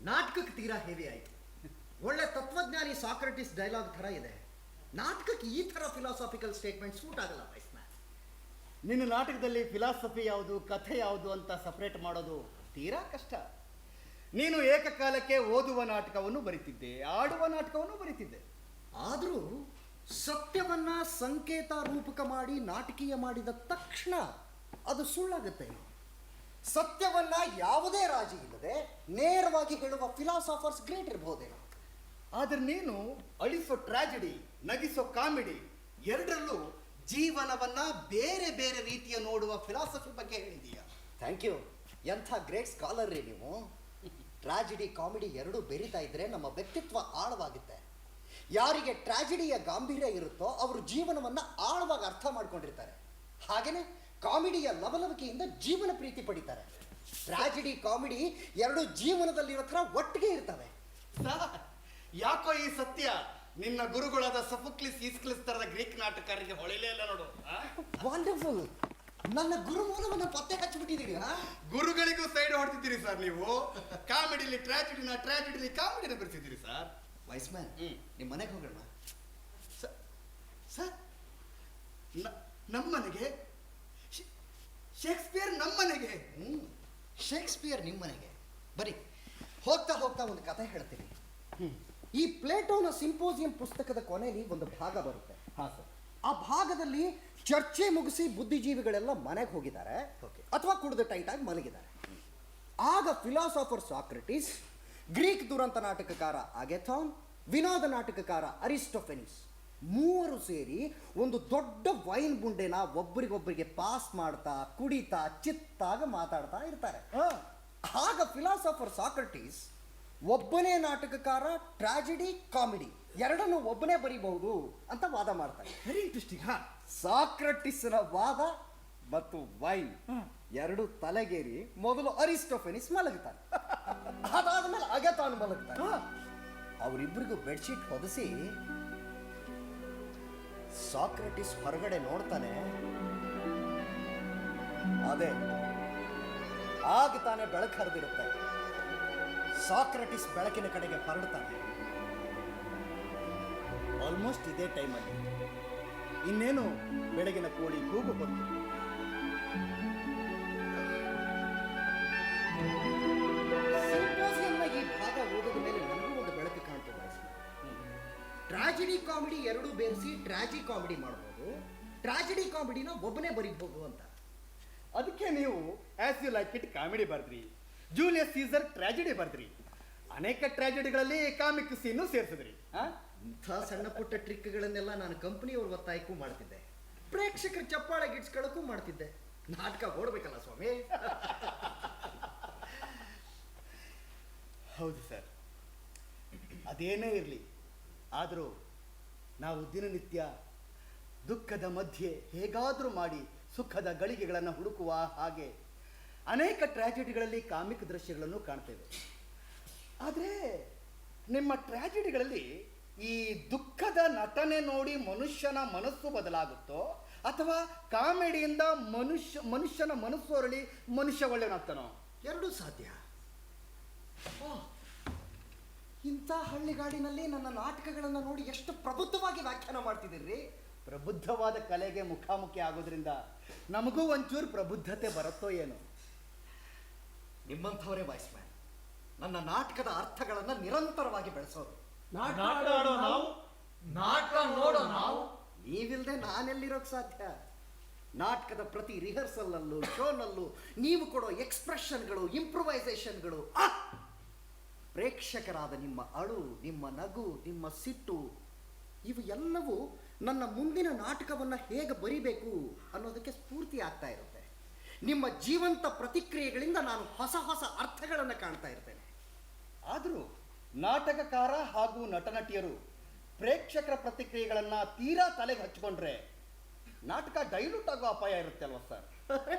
ನಾಟಕಕ್ಕೆ ತೀರಾ ಹೆವಿ ಆಯಿತು. ಒಳ್ಳೆ ತತ್ವಜ್ಞಾನಿ ಸಾಕ್ರೆಟಿಸ್ ಡೈಲಾಗ್ ಥರ ಇದೆ. ನಾಟಕಕ್ಕೆ ಈ ಥರ ಫಿಲಾಸಾಫಿಕಲ್ ಸ್ಟೇಟ್ಮೆಂಟ್ ಸೂಟ್ ಆಗಲ್ಲ ವೈಸ್ ಮ್ಯಾನ್. ನಿನ್ನ ನಾಟಕದಲ್ಲಿ ಫಿಲಾಸಫಿ ಯಾವುದು, ಕಥೆ ಯಾವುದು ಅಂತ ಸಪ್ರೇಟ್ ಮಾಡೋದು ತೀರಾ ಕಷ್ಟ. ನೀನು ಏಕಕಾಲಕ್ಕೆ ಓದುವ ನಾಟಕವನ್ನು ಬರೀತಿದ್ದೆ, ಆಡುವ ನಾಟಕವನ್ನು ಬರೀತಿದ್ದೆ. ಆದರೂ ಸತ್ಯವನ್ನ ಸಂಕೇತ ರೂಪಕ ಮಾಡಿ ನಾಟಕೀಯ ಮಾಡಿದ ತಕ್ಷಣ ಅದು ಸುಳ್ಳಾಗುತ್ತೆ. ಸತ್ಯವನ್ನ ಯಾವುದೇ ರಾಜಿ ಇಲ್ಲದೆ ನೇರವಾಗಿ ಹೇಳುವ ಫಿಲಾಸಾಫರ್ಸ್ ಗ್ರೇಟ್ ಇರಬಹುದೇನೋ. ಆದ್ರೆ ನೀನು ಅಳಿಸೋ ಟ್ರಾಜಿಡಿ, ನಗಿಸೋ ಕಾಮಿಡಿ ಎರಡರಲ್ಲೂ ಜೀವನವನ್ನ ಬೇರೆ ಬೇರೆ ರೀತಿಯ ನೋಡುವ ಫಿಲಾಸಫಿ ಬಗ್ಗೆ ಹೇಳಿದೀಯ. Thank you. ಎಂಥ ಗ್ರೇಟ್ ಸ್ಕಾಲರ್ ರೀ ನೀವು. ಟ್ರಾಜಿಡಿ ಕಾಮಿಡಿ ಎರಡೂ ಬೆರೀತಾ ಇದ್ರೆ ನಮ್ಮ ವ್ಯಕ್ತಿತ್ವ ಆಳವಾಗುತ್ತೆ. ಯಾರಿಗೆ ಟ್ರಾಜಿಡಿಯ ಗಾಂಭೀರ್ಯ ಇರುತ್ತೋ ಅವರು ಜೀವನವನ್ನ ಆಳವಾಗಿ ಅರ್ಥ ಮಾಡ್ಕೊಂಡಿರ್ತಾರೆ. ಹಾಗೇನೆ ಕಾಮಿಡಿಯ ಲವಲವಿಕೆಯಿಂದ ಜೀವನ ಪ್ರೀತಿ ಪಡಿತಾರೆ. ಟ್ರಾಜಿಡಿ ಕಾಮಿಡಿ ಎರಡು ಜೀವನದಲ್ಲಿರೋ ಥರ ಒಟ್ಟಿಗೆ ಇರ್ತವೆ. ಯಾಕೋ ಈ ಸತ್ಯ ನಿನ್ನ ಗುರುಗಳಾದ ಸಫೋಕ್ಲಿಸ್ ಈಸ್ಕ್ಲಿಸ್ ತರದ ಗ್ರೀಕ್ ನಾಟಕರಿಗೆ ಹೊಳೆಯಲೇ ಇಲ್ಲ ನೋಡು. ವಂಡರ್ಫುಲ್. ನನ್ನ ಗುರು ಮೂಲವನ್ನು ಪತ್ತೆ ಹಚ್ಚಿಬಿಟ್ಟಿದ್ದೀರಿ. ಗುರುಗಳಿಗೂ ಸೈಡ್ ಹೊಡ್ತಿದ್ದೀರಿ ಸರ್ ನೀವು. ಕಾಮಿಡಿಲಿ ಟ್ರಾಜಿಡಿನ, ಟ್ರಾಜಿಡಿಲಿ ಕಾಮಿಡಿನ ಬರ್ತಿದ್ದೀರಿ ಸರ್. ವೈಸ್ ಮ್ಯಾನ್, ನಿಮ್ಮ ಮನೆಗೆ ಹೋಗೋಣ. ಸರ್ ನಮ್ಮನೆಗೆ ಶೇಕ್ಸ್ಪಿಯರ್ ನಮ್ಮನೆಗೆ. ಶೇಕ್ಸ್ಪಿಯರ್ ನಿಮ್ಮನೆಗೆ ಬರೀ. ಹೋಗ್ತಾ ಹೋಗ್ತಾ ಒಂದು ಕಥೆ ಹೇಳ್ತೀನಿ. ಈ ಪ್ಲೇಟೋನ ಸಿಂಪೋಸಿಯಂ ಪುಸ್ತಕದ ಕೊನೆಯಲ್ಲಿ ಒಂದು ಭಾಗ ಬರುತ್ತೆ. ಹಾಂ ಸರ್. ಆ ಭಾಗದಲ್ಲಿ ಚರ್ಚೆ ಮುಗಿಸಿ ಬುದ್ಧಿಜೀವಿಗಳೆಲ್ಲ ಮನೆಗೆ ಹೋಗಿದ್ದಾರೆ ಅಥವಾ ಕುಡಿದು ಟೈಟಾಗಿ ಮಲಗಿದ್ದಾರೆ. ಆಗ ಫಿಲಾಸಾಫರ್ ಸಾಕ್ರೆಟಿಸ್, ಗ್ರೀಕ್ ದುರಂತ ನಾಟಕಕಾರ ಅಗೆಥಾನ್, ವಿನೋದ ನಾಟಕಕಾರ ಅರಿಸ್ಟೋಫೆನಿಸ್ ಮೂವರು ಸೇರಿ ಒಂದು ದೊಡ್ಡ ವೈನ್ ಬುಂಡೆನ ಒಬ್ಬರಿಗೊಬ್ಬರಿಗೆ ಪಾಸ್ ಮಾಡ್ತಾ ಕುಡಿತಾ ಚಿತ್ತಾಗ ಮಾತಾಡ್ತಾ ಇರ್ತಾರೆ. ಆಗ ಫಿಲಾಸಾಫರ್ ಸಾಕ್ರೆಟಿಸ್ ಒಬ್ಬನೇ ನಾಟಕಕಾರ, ಟ್ರಾಜಿಡಿ, ಕಾಮಿಡಿ ಎರಡನ್ನು ಒಬ್ಬನೇ ಬರೀಬಹುದು ಅಂತ ವಾದ ಮಾಡ್ತಾರೆ. Very interesting. ಸಾಕ್ರೆಟಿಸ್ನ ವಾದ ಮತ್ತು ವೈನ್ ಎರಡು ತಲೆಗೇರಿ ಮೊದಲು ಅರಿಸ್ಟೋಫೆನಿಸ್ ಮಲಗ್ತಾನೆ, ಅದಾದ್ಮೇಲೆ ಅಗತಾನು ಮಲಗ್ತಾನೆ. ಅವರಿಬ್ಬರಿಗೂ ಬೆಡ್ಶೀಟ್ ಹೊದಿಸಿ ಸಾಕ್ರೆಟಿಸ್ ಹೊರಗಡೆ ನೋಡ್ತಾನೆ. ಅದೇ ಆಗ ತಾನೇ ಬೆಳಕು ಹರಿದಿರುತ್ತೆ. ಸಾಕ್ರೆಟಿಸ್ ಬೆಳಕಿನ ಕಡೆಗೆ ಹೊರಡ್ತಾನೆ. ಆಲ್ಮೋಸ್ಟ್ ಇದೇ ಟೈಮಲ್ಲಿ ಇನ್ನೇನು ಬೆಳಗಿನ ಕೋಳಿ ಕೂಗು ಬಂತು. ಸಿಂಪೋಸಿಯಂನ ಈ ಭಾಗ ಓದಿದ ಮೇಲೆ ನನಗೂ ಒಂದು ಬೆಳಕು ಕಾಣ್ತದೆ. ಟ್ರಾಜಿಡಿ ಕಾಮಿಡಿ ಎರಡೂ ಬೇರಿಸಿ ಟ್ರಾಜಿ ಕಾಮಿಡಿ ಮಾಡ್ಬೋದು, ಟ್ರಾಜಿಡಿ ಕಾಮಿಡಿನ ಒಬ್ಬನೇ ಬರೀಬಹುದು ಅಂತ. ಅದಕ್ಕೆ ನೀವು as you like it comedy ಬರ್ದ್ರಿ, ಜೂಲಿಯಸ್ ಸೀಸರ್ ಟ್ರಾಜಿಡಿ ಬರ್ದ್ರಿ, ಅನೇಕ ಟ್ರಾಜಿಡಿಗಳಲ್ಲಿ ಕಾಮಿಕ್ ಸೀನು ಸೇರಿಸಿದ್ರಿ. ಇಂಥ ಸಣ್ಣ ಪುಟ್ಟ ಟ್ರಿಕ್ಗಳನ್ನೆಲ್ಲ ನಾನು ಕಂಪನಿಯವ್ರ ಒತ್ತಾಯಕ್ಕೂ ಮಾಡ್ತಿದ್ದೆ, ಪ್ರೇಕ್ಷಕರ ಚಪ್ಪಾಳೆ ಗಿಡ್ಸ್ಕೊಳ್ಳೋಕ್ಕೂ ಮಾಡ್ತಿದ್ದೆ. ನಾಟಕ ಓಡ್ಬೇಕಲ್ಲ ಸ್ವಾಮಿ. ಹೌದು ಸರ್, ಅದೇನೇ ಇರಲಿ, ಆದರೂ ನಾವು ದಿನನಿತ್ಯ ದುಃಖದ ಮಧ್ಯೆ ಹೇಗಾದರೂ ಮಾಡಿ ಸುಖದ ಗಳಿಗೆಗಳನ್ನು ಹುಡುಕುವ ಹಾಗೆ ಅನೇಕ ಟ್ರ್ಯಾಜಿಡಿಗಳಲ್ಲಿ ಕಾಮಿಕ್ ದೃಶ್ಯಗಳನ್ನು ಕಾಣ್ತೇವೆ. ಆದರೆ ನಿಮ್ಮ ಟ್ರ್ಯಾಜಿಡಿಗಳಲ್ಲಿ ಈ ದುಃಖದ ನಟನೆ ನೋಡಿ ಮನುಷ್ಯನ ಮನಸ್ಸು ಬದಲಾಗುತ್ತೋ ಅಥವಾ ಕಾಮಿಡಿಯಿಂದ ಮನುಷ್ಯನ ಮನಸ್ಸು ಹೊರಳಿ ಮನುಷ್ಯ ಒಳ್ಳೆಯನಾಗ್ತಾನೋ? ಎರಡೂ ಸಾಧ್ಯ. ಇಂಥ ಹಳ್ಳಿಗಾಡಿನಲ್ಲಿ ನನ್ನ ನಾಟಕಗಳನ್ನು ನೋಡಿ ಎಷ್ಟು ಪ್ರಬುದ್ಧವಾಗಿ ವ್ಯಾಖ್ಯಾನ ಮಾಡ್ತಿದ್ದೀರಿ. ಪ್ರಬುದ್ಧವಾದ ಕಲೆಗೆ ಮುಖಾಮುಖಿ ಆಗೋದ್ರಿಂದ ನಮಗೂ ಒಂಚೂರು ಪ್ರಬುದ್ಧತೆ ಬರುತ್ತೋ ಏನೋ. ನಿಮ್ಮಂಥವರೇ ವಾಯ್ಸ್ ಮ್ಯಾನ್ ನನ್ನ ನಾಟಕದ ಅರ್ಥಗಳನ್ನು ನಿರಂತರವಾಗಿ ಬೆಳೆಸೋರು. ನಾಟಕ ನೋಡೋ ನಾವು ನೀವಿಲ್ದೆ ನಾನೆಲ್ಲಿರೋಕ್ ಸಾಧ್ಯ? ನಾಟಕದ ಪ್ರತಿ ರಿಹರ್ಸಲ್ನಲ್ಲೂ ಶೋನಲ್ಲೂ ನೀವು ಕೊಡೋ ಎಕ್ಸ್ಪ್ರೆಷನ್ಗಳು, ಇಂಪ್ರೂವೈಸೇಷನ್ಗಳು, ಪ್ರೇಕ್ಷಕರಾದ ನಿಮ್ಮ ಅಳು, ನಿಮ್ಮ ನಗು, ನಿಮ್ಮ ಸಿಟ್ಟು, ಇವು ಎಲ್ಲವೂ ನನ್ನ ಮುಂದಿನ ನಾಟಕವನ್ನು ಹೇಗೆ ಬರಿಬೇಕು ಅನ್ನೋದಕ್ಕೆ ಸ್ಫೂರ್ತಿ ಆಗ್ತಾ ಇರುತ್ತೆ. ನಿಮ್ಮ ಜೀವಂತ ಪ್ರತಿಕ್ರಿಯೆಗಳಿಂದ ನಾನು ಹೊಸ ಹೊಸ ಅರ್ಥಗಳನ್ನು ಕಾಣ್ತಾ ಇರ್ತೇನೆ. ಆದರೂ ನಾಟಕಕಾರ ಹಾಗೂ ನಟನಟಿಯರು ಪ್ರೇಕ್ಷಕರ ಪ್ರತಿಕ್ರಿಯೆಗಳನ್ನು ತೀರಾ ತಲೆಗೆ ಹಚ್ಕೊಂಡ್ರೆ ನಾಟಕ ಡೈಲ್ಯೂಟ್ ಆಗೋ ಅಪಾಯ ಇರುತ್ತೆ ಅಲ್ವಾ ಸರ್?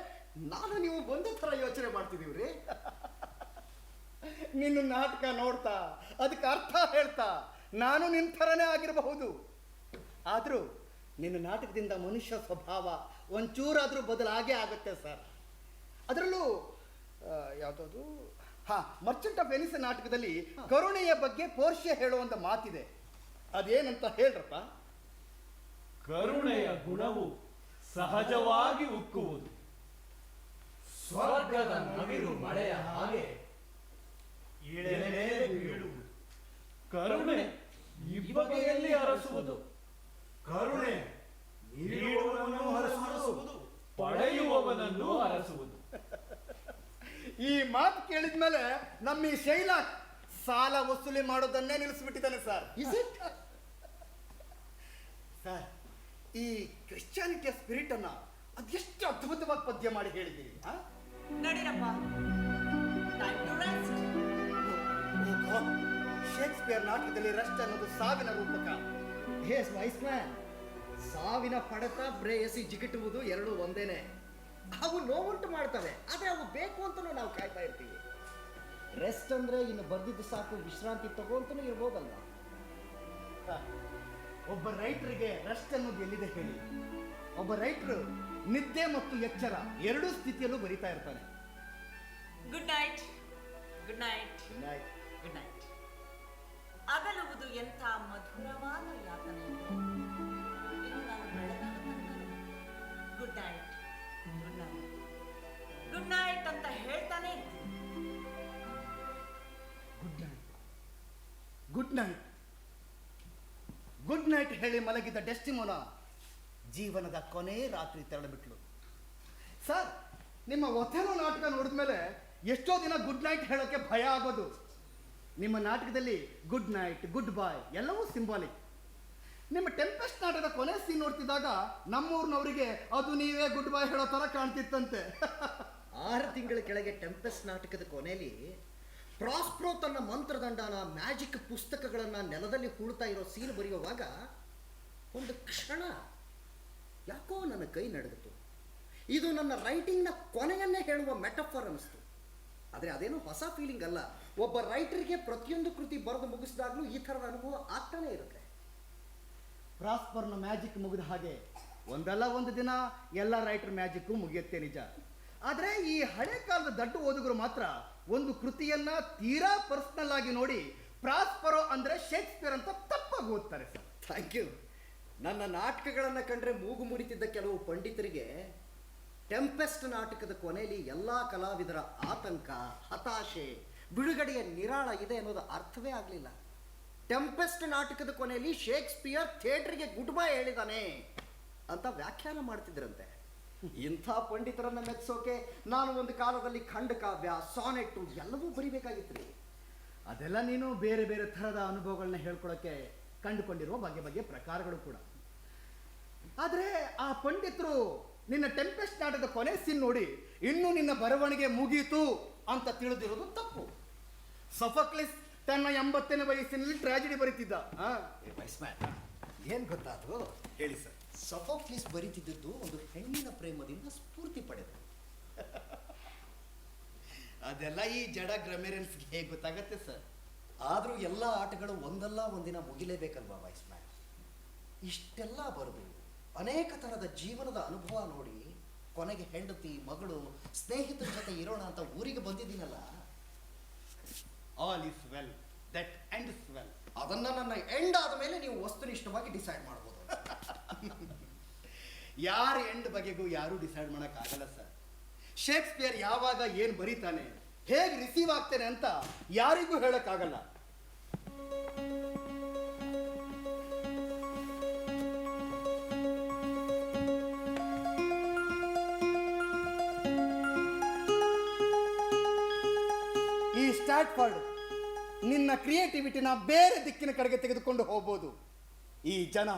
ನಾನು ನೀವು ಒಂದೇ ಥರ ಯೋಚನೆ ಮಾಡ್ತಿದ್ದೀವ್ರಿ. ನಿನ್ನ ನಾಟಕ ನೋಡ್ತಾ ಅದಕ್ಕೆ ಅರ್ಥ ಹೇಳ್ತಾ ನಾನು ನಿನ್ನ ಥರನೇ ಆಗಿರಬಹುದು. ಆದರೂ ನಿನ್ನ ನಾಟಕದಿಂದ ಮನುಷ್ಯ ಸ್ವಭಾವ ಒಂಚೂರಾದರೂ ಬದಲಾಗೇ ಆಗುತ್ತೆ ಸರ್. ಅದರಲ್ಲೂ ಯಾವುದಾದ್ರು ಮರ್ಚೆಂಟ್ ಆಫ್ ವೆನಿಸ್ ನಾಟಕದಲ್ಲಿ ಕರುಣೆಯ ಬಗ್ಗೆ ಪೋರ್ಷಿಯ ಹೇಳುವಂಥ ಮಾತಿದೆ. ಅದೇನಂತ ಹೇಳ್ರಪ್ಪ? ಕರುಣೆಯ ಗುಣವು ಸಹಜವಾಗಿ ಉಕ್ಕುವುದು, ಸ್ವರ್ಗದ ನವಿರು ಮಳೆಯ ಹಾಗೆ ಇಳೆಲೆ ಬೀಳುವುದು. ಕರುಣೆ ಇಬ್ಬಗೆಯಲ್ಲಿ ಹರಸುವುದು, ಕರುಣೆ ನೀಡುವವನನ್ನು ಹರಸುವುದು, ಪಡೆಯುವವನನ್ನು ಹರಸುವುದು. ಈ ಮಾತು ಕೇಳಿದ್ಮೇಲೆ ನಮ್ಮ ಈ ಶೈಲಾಕ್ ಸಾಲ ವಸೂಲಿ ಮಾಡೋದನ್ನೇ ನಿಲ್ಲಿಸ್ಬಿಟ್ಟಿದ್ದಾನೆ ಸರ್. ಸರ್, ಈ ಕ್ರಿಶ್ಚಿಯಾನಿಟಿಯ ಸ್ಪಿರಿಟ್ ಅನ್ನ ಅದೆಷ್ಟು ಅದ್ಭುತವಾಗಿ ಪದ್ಯ ಮಾಡಿ ಹೇಳಿದ್ದೀರಿ. ನಡೀರಪ್ಪ, ಟೈಮ್ ಟು ರೆಸ್ಟ್. ಶೇಕ್ಸ್ಪಿಯರ್ ನಾಟಕದಲ್ಲಿ ರೆಸ್ಟ್ ಅನ್ನೋದು ಸಾವಿನ ರೂಪಕ. ಎಸ್ ವೈಸ್ ಮ್ಯಾನ್, ಸಾವಿನ ಪಡೆತ ಪ್ರೇಯಸಿ ಜಿಗಿಟುವುದು ಎರಡು ಒಂದೇನೆ. ಅವು ನೋವುಂಟು ಮಾಡ್ತವೆ, ಆದರೆ ಅವು ಬೇಕು ಅಂತಲೂ ನಾವು ಕಾಯ್ತಾ ಇರ್ತೀವಿ. ರೆಸ್ಟ್ ಅಂದ್ರೆ ಇನ್ನು ಬರ್ದಿದ್ದು ಸಾಕು, ವಿಶ್ರಾಂತಿ ತಗೋಂತನೂ ಇರ್ಬೋದಲ್ಲ. ಒಬ್ಬ ರೈಟರ್ಗೆ ರೆಸ್ಟ್ ಅನ್ನೋದು ಎಲ್ಲಿದೆ ಹೇಳಿ? ಒಬ್ಬ ರೈಟರ್ ನಿದ್ದೆ ಮತ್ತು ಎಚ್ಚರ ಎರಡೂ ಸ್ಥಿತಿಯಲ್ಲೂ ಬರಿತಾ ಇರ್ತಾನೆ. Good night, good night, good night, good night. ಅಗಲುವುದು ಎಂಥ ಮಧುರವಾದ ಯಾತನೆ. ಇನ್ನು ನಾನು ಬೆಳಗಾಗ good night, good night, good night ಅಂತ ಹೇಳ್ತಾನೆ ಇರ್ತೀನಿ. Good night, good night, good night ಹೇಳಿ ಮಲಗಿದ ಡೆಸ್ಟಿಮೋನ ಜೀವನದ ಕೊನೆ ರಾತ್ರಿ ತೆರಳಿಬಿಟ್ಲು. ಸರ್, ನಿಮ್ಮ ಒಥೆಲೋ ನಾಟಕ ನೋಡಿದ್ಮೇಲೆ ಎಷ್ಟೋ ದಿನ ಗುಡ್ ನೈಟ್ ಹೇಳೋಕ್ಕೆ ಭಯ ಆಗೋದು. ನಿಮ್ಮ ನಾಟಕದಲ್ಲಿ ಗುಡ್ ನೈಟ್, ಗುಡ್ ಬಾಯ್ ಎಲ್ಲವೂ ಸಿಂಬಾಲಿಕ್. ನಿಮ್ಮ ಟೆಂಪೆಸ್ಟ್ ನಾಟಕದ ಕೊನೆ ಸೀನ್ ನೋಡ್ತಿದ್ದಾಗ ನಮ್ಮೂರಿನವರಿಗೆ ಅದು ನೀವೇ ಗುಡ್ ಬಾಯ್ ಹೇಳೋ ಥರ ಕಾಣ್ತಿತ್ತಂತೆ. 6 ತಿಂಗಳ ಕೆಳಗೆ ಟೆಂಪೆಸ್ಟ್ ನಾಟಕದ ಕೊನೆಯಲ್ಲಿ ಪ್ರಾಸ್ಪ್ರೋ ತನ್ನ ಮಂತ್ರದಂಡನ ಮ್ಯಾಜಿಕ್ ಪುಸ್ತಕಗಳನ್ನು ನೆಲದಲ್ಲಿ ಹೂಳ್ತಾ ಇರೋ ಸೀನ್ ಬರೆಯುವಾಗ ಒಂದು ಕ್ಷಣ ಯಾಕೋ ನನ್ನ ಕೈ ನಡೆದಿತ್ತು. ಇದು ನನ್ನ ರೈಟಿಂಗ್ನ ಕೊನೆಯನ್ನೇ ಹೇಳುವ ಮೆಟಫರ್ ಅನ್ನಿಸ್ತು. ಆದರೆ ಅದೇನು ಹೊಸ ಫೀಲಿಂಗ್ ಅಲ್ಲ. ಒಬ್ಬ ರೈಟರ್ಗೆ ಪ್ರತಿಯೊಂದು ಕೃತಿ ಬರೆದು ಮುಗಿಸಿದಾಗಲೂ ಈ ಥರದ ಅನುಭವ ಆಗ್ತಾನೆ ಇರುತ್ತೆ. ಪ್ರಾಸ್ಪರ್ನ ಮ್ಯಾಜಿಕ್ ಮುಗಿದ ಹಾಗೆ ಒಂದಲ್ಲ ಒಂದು ದಿನ ಎಲ್ಲ ರೈಟರ್ ಮ್ಯಾಜಿಕ್ಕು ಮುಗಿಯುತ್ತೆ ನಿಜ. ಆದರೆ ಈ ಹಳೆ ಕಾಲದ ದಡ್ಡ ಓದುಗರು ಮಾತ್ರ ಒಂದು ಕೃತಿಯನ್ನ ತೀರಾ ಪರ್ಸ್ನಲ್ ಆಗಿ ನೋಡಿ ಪ್ರಾಸ್ಪರೋ ಅಂದರೆ ಶೇಕ್ಸ್ಪಿಯರ್ ಅಂತ ತಪ್ಪಾಗಿ ಓದ್ತಾರೆ ಸರ್. Thank you. ನನ್ನ ನಾಟಕಗಳನ್ನು ಕಂಡ್ರೆ ಮೂಗು ಮುರಿತಿದ್ದ ಕೆಲವು ಪಂಡಿತರಿಗೆ ಟೆಂಪೆಸ್ಟ್ ನಾಟಕದ ಕೊನೆಯಲ್ಲಿ ಎಲ್ಲ ಕಲಾವಿದರ ಆತಂಕ, ಹತಾಶೆ, ಬಿಡುಗಡೆಯ ನಿರಾಳ ಇದೆ ಅನ್ನೋದು ಅರ್ಥವೇ ಆಗಲಿಲ್ಲ. ಟೆಂಪೆಸ್ಟ್ ನಾಟಕದ ಕೊನೆಯಲ್ಲಿ ಶೇಕ್ಸ್ಪಿಯರ್ ಥಿಯೇಟರ್ಗೆ ಗುಡ್ ಬೈ ಹೇಳಿದಾನೆ ಅಂತ ವ್ಯಾಖ್ಯಾನ ಮಾಡ್ತಿದ್ರಂತೆ. ಇಂಥ ಪಂಡಿತರನ್ನ ಮೆಚ್ಚೋಕೆ ನಾನು ಒಂದು ಕಾಲದಲ್ಲಿ ಖಂಡಕಾವ್ಯ, ಸಾನೆಟ್ಟು ಎಲ್ಲವೂ ಬರಿಬೇಕಾಗಿತ್ತು ರೀ. ಅದೆಲ್ಲ ನೀನು ಬೇರೆ ಬೇರೆ ಥರದ ಅನುಭವಗಳನ್ನ ಹೇಳ್ಕೊಳಕ್ಕೆ ಕಂಡುಕೊಂಡಿರುವ ಬಗೆ ಬಗೆಯ ಪ್ರಕಾರಗಳು ಕೂಡ. ಆದರೆ ಆ ಪಂಡಿತರು ನಿನ್ನ ಟೆಂಪೆಸ್ಟ್ ನಾಟಕದ ಕೊನೆ ಸೀನ್ ನೋಡಿ ಇನ್ನು ನಿನ್ನ ಬರವಣಿಗೆ ಮುಗೀತು ಅಂತ ತಿಳಿದಿರೋದು ತಪ್ಪು. ಸಫಕ್ಲಿಸ್ ತನ್ನ 80ನೇ ವಯಸ್ಸಿನಲ್ಲಿ ಟ್ರಾಜಿಡಿ ಬರೀತಿದ್ದ. ಏನ್ ಗೊತ್ತಾದ್ರು ಹೇಳಿ ಸರ್. ಸಫೋಕ್ಲಿಸ್ ಬರೀತಿದ್ದದ್ದು ಒಂದು ಹೆಣ್ಣಿನ ಪ್ರೇಮದಿಂದ ಸ್ಫೂರ್ತಿ ಪಡೆದ. ಅದೆಲ್ಲ ಈ ಜಡ ಗ್ರಾಮರಿಯನ್ಸ್ಗೆ ಹೇಗೆ ಗೊತ್ತಾಗತ್ತೆ ಸರ್? ಆದರೂ ಎಲ್ಲ ಆಟಗಳು ಒಂದಲ್ಲ ಒಂದಿನ ಮುಗಿಲೇಬೇಕಲ್ವಾ ವೈಸ್ ಮ್ಯಾನ್? ಇಷ್ಟೆಲ್ಲ ಬರೆದು ಅನೇಕ ಥರದ ಜೀವನದ ಅನುಭವ ನೋಡಿ ಕೊನೆಗೆ ಹೆಂಡತಿ, ಮಗಳು, ಸ್ನೇಹಿತರ ಜೊತೆ ಇರೋಣ ಅಂತ ಊರಿಗೆ ಬಂದಿದ್ದೀನಲ್ಲ. All is well that ends well. ಅದನ್ನ ನನ್ನ ಎಂಡ್ ಆದ ಮೇಲೆ ನೀವು ವಸ್ತುನಿಷ್ಠವಾಗಿ ಡಿಸೈಡ್ ಮಾಡ್ಬೋದು. ಯಾರ ಎಂಡ್ ಬಗೆಗೂ ಯಾರೂ ಡಿಸೈಡ್ ಮಾಡೋಕ್ಕಾಗಲ್ಲ ಸರ್. ಶೇಕ್ಸ್ಪಿಯರ್ ಯಾವಾಗ ಏನು ಬರೀತಾನೆ, ಹೇಗೆ ರಿಸೀವ್ ಆಗ್ತಾನೆ ಅಂತ ಯಾರಿಗೂ ಹೇಳಕ್ಕಾಗಲ್ಲ. ಈ ಸ್ಟ್ಯಾಟ್ಫರ್ಡ್ ನಿನ್ನ ಕ್ರಿಯೇಟಿವಿಟಿನ ಬೇರೆ ದಿಕ್ಕಿನ ಕಡೆಗೆ ತೆಗೆದುಕೊಂಡು ಹೋಗ್ಬೋದು. ಈ ಜನ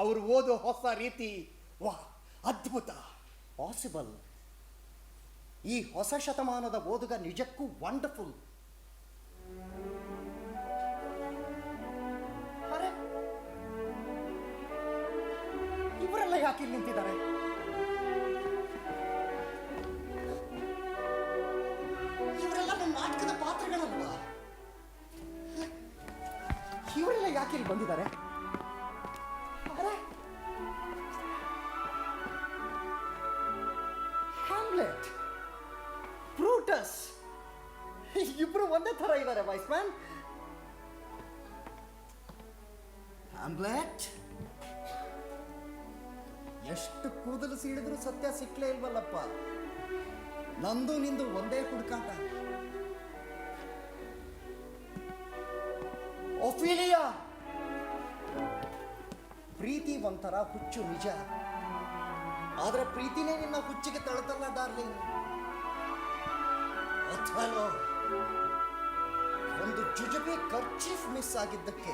ಅವರು ಓದೋ ಹೊಸ ರೀತಿ, ವಾ ಅದ್ಭುತ, ಪಾಸಿಬಲ್. ಈ ಹೊಸ ಶತಮಾನದ ಓದುಗ ನಿಜಕ್ಕೂ ವಂಡರ್ಫುಲ್. ಇವರೆಲ್ಲ ಯಾಕೆ ಇಲ್ಲಿ ನಿಂತಿದ್ದಾರೆ? ಇವರೆಲ್ಲ ನಮ್ಮ ನಾಟಕದ ಪಾತ್ರಗಳಲ್ವಾ? ಇವರೆಲ್ಲ ಯಾಕೆ ಇಲ್ಲಿ ಬಂದಿದ್ದಾರೆ? ಹ್ಯಾಮ್ಲೆಟ್, ಬ್ರೂಟಸ್, ಇಬ್ರು ಒಂದೇ ತರ ಇದ್ದಾರೆ ವೈಸ್ ಮ್ಯಾನ್. ಹ್ಯಾಮ್ಲೆಟ್, ಎಷ್ಟು ಕೂದಲು ಸೀಳಿದ್ರು ಸತ್ಯ ಸಿಕ್ಲೇ ಇಲ್ವಲ್ಲಪ್ಪ. ನಂದು ನಿಂದು ಒಂದೇ ಹುಡುಕಾಟ. ಒಫಿಲಿಯಾ, ಪ್ರೀತಿ ಒಂಥರ ಹುಚ್ಚು ನಿಜ, ಆದ್ರೆ ಪ್ರೀತಿನೇ ನಿನ್ನ ಹುಚ್ಚಿಗೆ ತಳತಲ್ಲ ಡಾರ್ಲಿಂಗ್. ಅಥಾಲೋ, ಒಂದು ಜುಜುಬಿ ಕರ್ಚೀಫ್ ಮಿಸ್ ಆಗಿದ್ದಕ್ಕೆ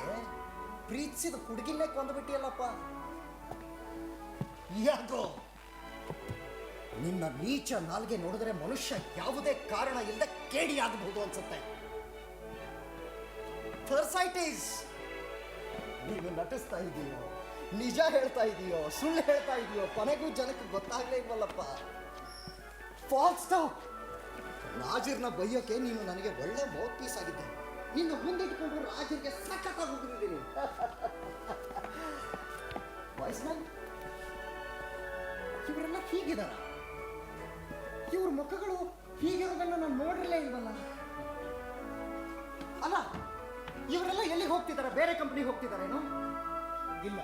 ಪ್ರೀತಿಸಿದ ಹುಡುಗಿನೇ ಕೊಂದುಬಿಟ್ಟಿಯಲ್ಲಪ್ಪ. ಯಾಕೋ ನಿನ್ನ ನೀಚ ನಾಲ್ಗೆ ನೋಡಿದ್ರೆ ಮನುಷ್ಯ ಯಾವುದೇ ಕಾರಣ ಇಲ್ಲದೆ ಕೇಡಿಯಾಗಬಹುದು ಅನ್ಸುತ್ತೆ. ಥರ್ಸೈಟಿಸ್, ನೀನು ನಟಿಸ್ತಾ ಇದೀಯೋ, ನಿಜ ಹೇಳ್ತಾ ಇದೀಯೋ, ಸುಳ್ಳು ಹೇಳ್ತಾ ಇದೀಯೋ, ಕೊನೆಗೂ ಜನಕ್ಕೆ ಗೊತ್ತಾಗ್ಲೇ ಇಲ್ವಲ್ಲಪ್ಪ. Falls stop. ರಾಜರ್ನ ಬೈಯೋಕೆ ನೀನು ನನಗೆ ಒಳ್ಳೆ ಮೌತ್ ಪೀಸ್ ಆಗಿದ್ದೆ. ನಿನ್ನ ಮುಂದಿಟ್ಕೊಂಡು ರಾಜರಿಗೆ ಸಖತ್ತಾಗಿ ಹೋಗಿದ್ದೀನಿ. ವಾಯ್ಸ್ಮನ್, ಇವರೆಲ್ಲ ಹೀಗಿದಾರ? ಇವ್ರ ಮುಖಗಳು ಹೀಗಿರೋದನ್ನ ನಾನು ನೋಡಿರಲೇ ಇಲ್ವಲ್ಲ. ಅಲ್ಲ, ಇವರೆಲ್ಲ ಎಲ್ಲಿಗೆ ಹೋಗ್ತಿದ್ದಾರೆ? ಬೇರೆ ಕಂಪ್ನಿಗೆ ಹೋಗ್ತಿದ್ದಾರೇನು? ಇಲ್ಲ,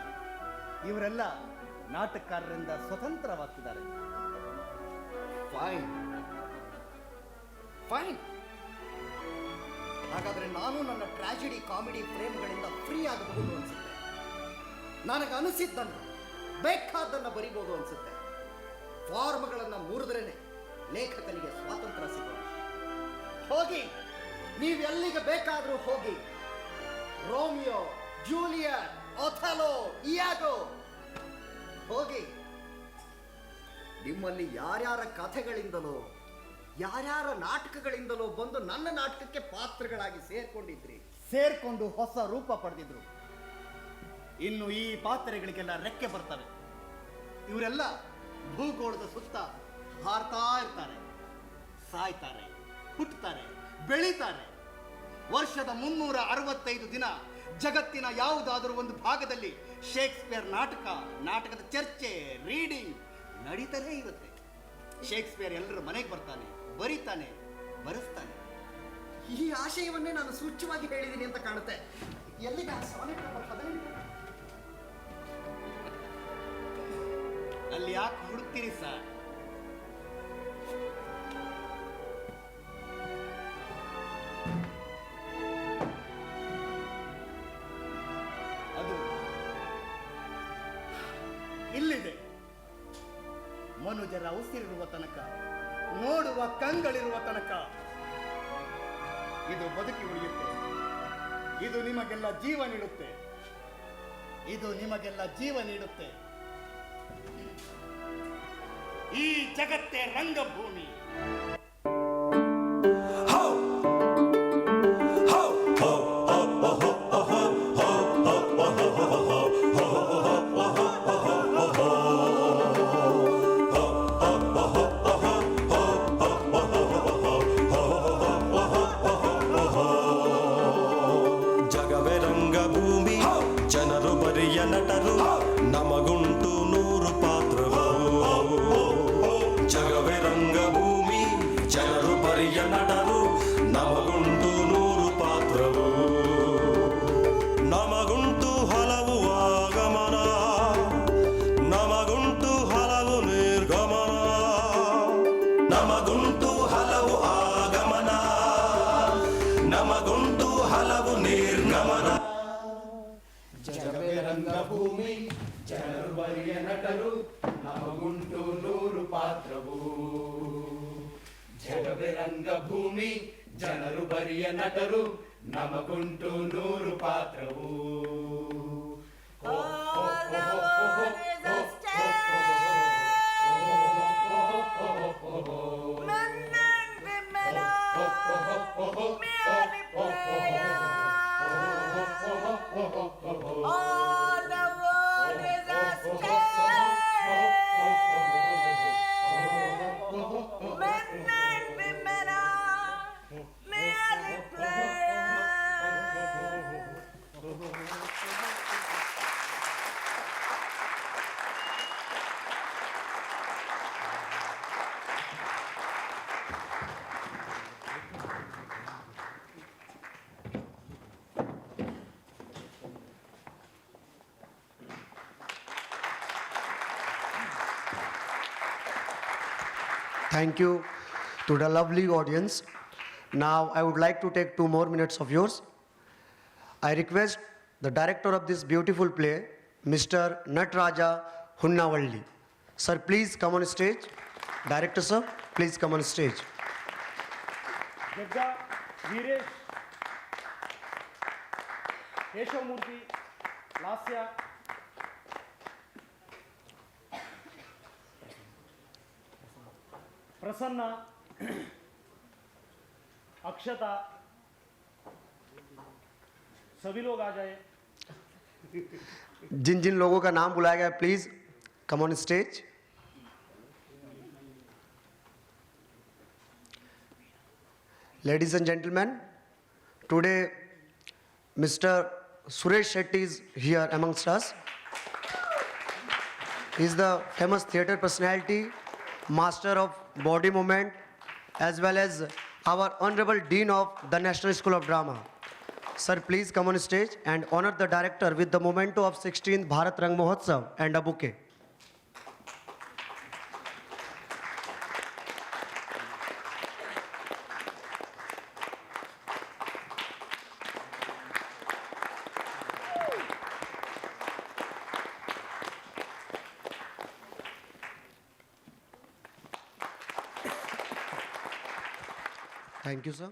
ಇವರೆಲ್ಲ ನಾಟಕಕಾರರಿಂದ ಸ್ವತಂತ್ರವಾಗ್ತಿದ್ದಾರೆ. Fine fine. ಹಾಗಾದ್ರೆ ನಾನು ನನ್ನ ಟ್ರಾಜಿಡಿ ಕಾಮಿಡಿ ಫ್ರೇಮ್ಗಳಿಂದ ಫ್ರೀ ಆಗಬಹುದು ಅನ್ಸುತ್ತೆ. ನನಗೆ ಅನಿಸಿದ್ದನ್ನು, ಬೇಕಾದ್ದನ್ನು ಬರಿಬೋದು ಅನ್ಸುತ್ತೆ. ಫಾರ್ಮ್ಗಳನ್ನು ಮುರಿದ್ರೇನೆ ಲೇಖಕನಿಗೆ ಸ್ವಾತಂತ್ರ್ಯ ಸಿಗೋದು. ಹೋಗಿ, ನೀವೆಲ್ಲಿಗೆ ಬೇಕಾದರೂ ಹೋಗಿ. ರೋಮಿಯೋ, ಜೂಲಿಯಟ್, ಒಥೆಲೋ, ಇಯಾಗೋ, ಹೋಗಿ. ನಿಮ್ಮಲ್ಲಿ ಯಾರ್ಯಾರ ಕಥೆಗಳಿಂದಲೋ, ಯಾರ್ಯಾರ ನಾಟಕಗಳಿಂದಲೋ ಬಂದು ನನ್ನ ನಾಟಕಕ್ಕೆ ಪಾತ್ರಗಳಾಗಿ ಸೇರ್ಕೊಂಡಿದ್ರಿ, ಸೇರ್ಕೊಂಡು ಹೊಸ ರೂಪ ಪಡೆದಿದ್ರು. ಇನ್ನು ಈ ಪಾತ್ರೆಗಳಿಗೆಲ್ಲ ರೆಕ್ಕೆ ಬರ್ತವೆ. ಇವರೆಲ್ಲ ಭೂಗೋಳದ ಸುತ್ತ ಹಾರ್ತಾ ಇರ್ತಾರೆ, ಸಾಯ್ತಾರೆ, ಹುಟ್ಟುತ್ತಾರೆ, ಬೆಳೀತಾರೆ. ವರ್ಷದ 365 ದಿನ ಜಗತ್ತಿನ ಯಾವುದಾದರೂ ಒಂದು ಭಾಗದಲ್ಲಿ ಶೇಕ್ಸ್ಪಿಯರ್ ನಾಟಕದ ಚರ್ಚೆ, ರೀಡಿಂಗ್ ನಡೀತಾನೇ ಇರುತ್ತೆ. ಶೇಕ್ಸ್ಪಿಯರ್ ಎಲ್ಲರ ಮನೆಗೆ ಬರ್ತಾನೆ, ಬರೀತಾನೆ, ಬರೆಸ್ತಾನೆ. ಈ ಆಶಯವನ್ನೇ ನಾನು ಸೂಚ್ಯವಾಗಿ ಹೇಳಿದ್ದೀನಿ ಅಂತ ಕಾಣುತ್ತೆ. ಎಲ್ಲಿಗೆ ಆ ಸಾನೆಟ್ ನಂಬರ್ 18? ಅಲ್ಲಿ ಯಾಕೆ ಹುಡುಕ್ತೀರಿ ಸರ್? ಅದು ಇಲ್ಲಿದೆ. ಮನುಜರ ಉಸಿರಿರುವ ತನಕ, ನೋಡುವ ಕಂಗಳಿರುವ ತನಕ ಇದು ಬದುಕಿ ಉಳಿಯುತ್ತೆ. ಇದು ನಿಮಗೆಲ್ಲ ಜೀವ ನೀಡುತ್ತೆ. ಇದು ನಿಮಗೆಲ್ಲ ಜೀವ ನೀಡುತ್ತೆ. ಈ ಜಗತ್ತೇ ರಂಗಭೂಮಿ. ಜಗವೇ ರಂಗಭೂಮಿ, ಜನರು ಬರಿಯ ನಟರು, ನಮಗುಂಟು 100 ಪಾತ್ರವು. ಜಗವೇ ರಂಗಭೂಮಿ, ಜನರು ಬರಿಯ ನಟರು, ನಮಗುಂಟು 100 ಪಾತ್ರವು. ನಮಗುಂಟು ಹಲವು ಆಗಮನ, ನಮಗುಂಟು ಹಲವು ನಿರ್ಗಮನ. ನಮಗುಂಟು ಹಲವು ಆಗಮನ, ನಮಗುಂಟು ಹಲವು ನಿರ್ಗಮನ. ಜಗವೇ ರಂಗಭೂಮಿ, ಜನರು ಬರಿಯ ನಟರು, ನಮಗುಂಟು 100 ಪಾತ್ರವು. ಜಗವೇ ರಂಗಭೂಮಿ, ಜನರು ಬರಿಯ ನಟರು, ನಮಗುಂಟು 100 ಪಾತ್ರವು. Thank you to the lovely audience. Now I would like to take 2 more minutes of yours. I request the director of this beautiful play, Mr. Natraja Hunnavalli. Sir, please come on stage. Director sir, please come on stage. ಜಗ್ಗ, ವೀರೇಶ್, ಕೇಶವಮೂರ್ತಿ, ಲಾಸ್ಯ, प्रसन्न, अक्षता, सभी लोग आ जाए. जिन जिन लोगों का नाम बुलाया गया, please come on stage. Ladies and gentlemen, today Mr. Suresh Shetty is here amongst us. He is the famous theatre personality, master of body movement, as well as our Honorable Dean of the National School of Drama. Sir, please come on stage and honor the director with the memento of 16th Bharat Rang Mahotsav and a bouquet. Thank you, sir.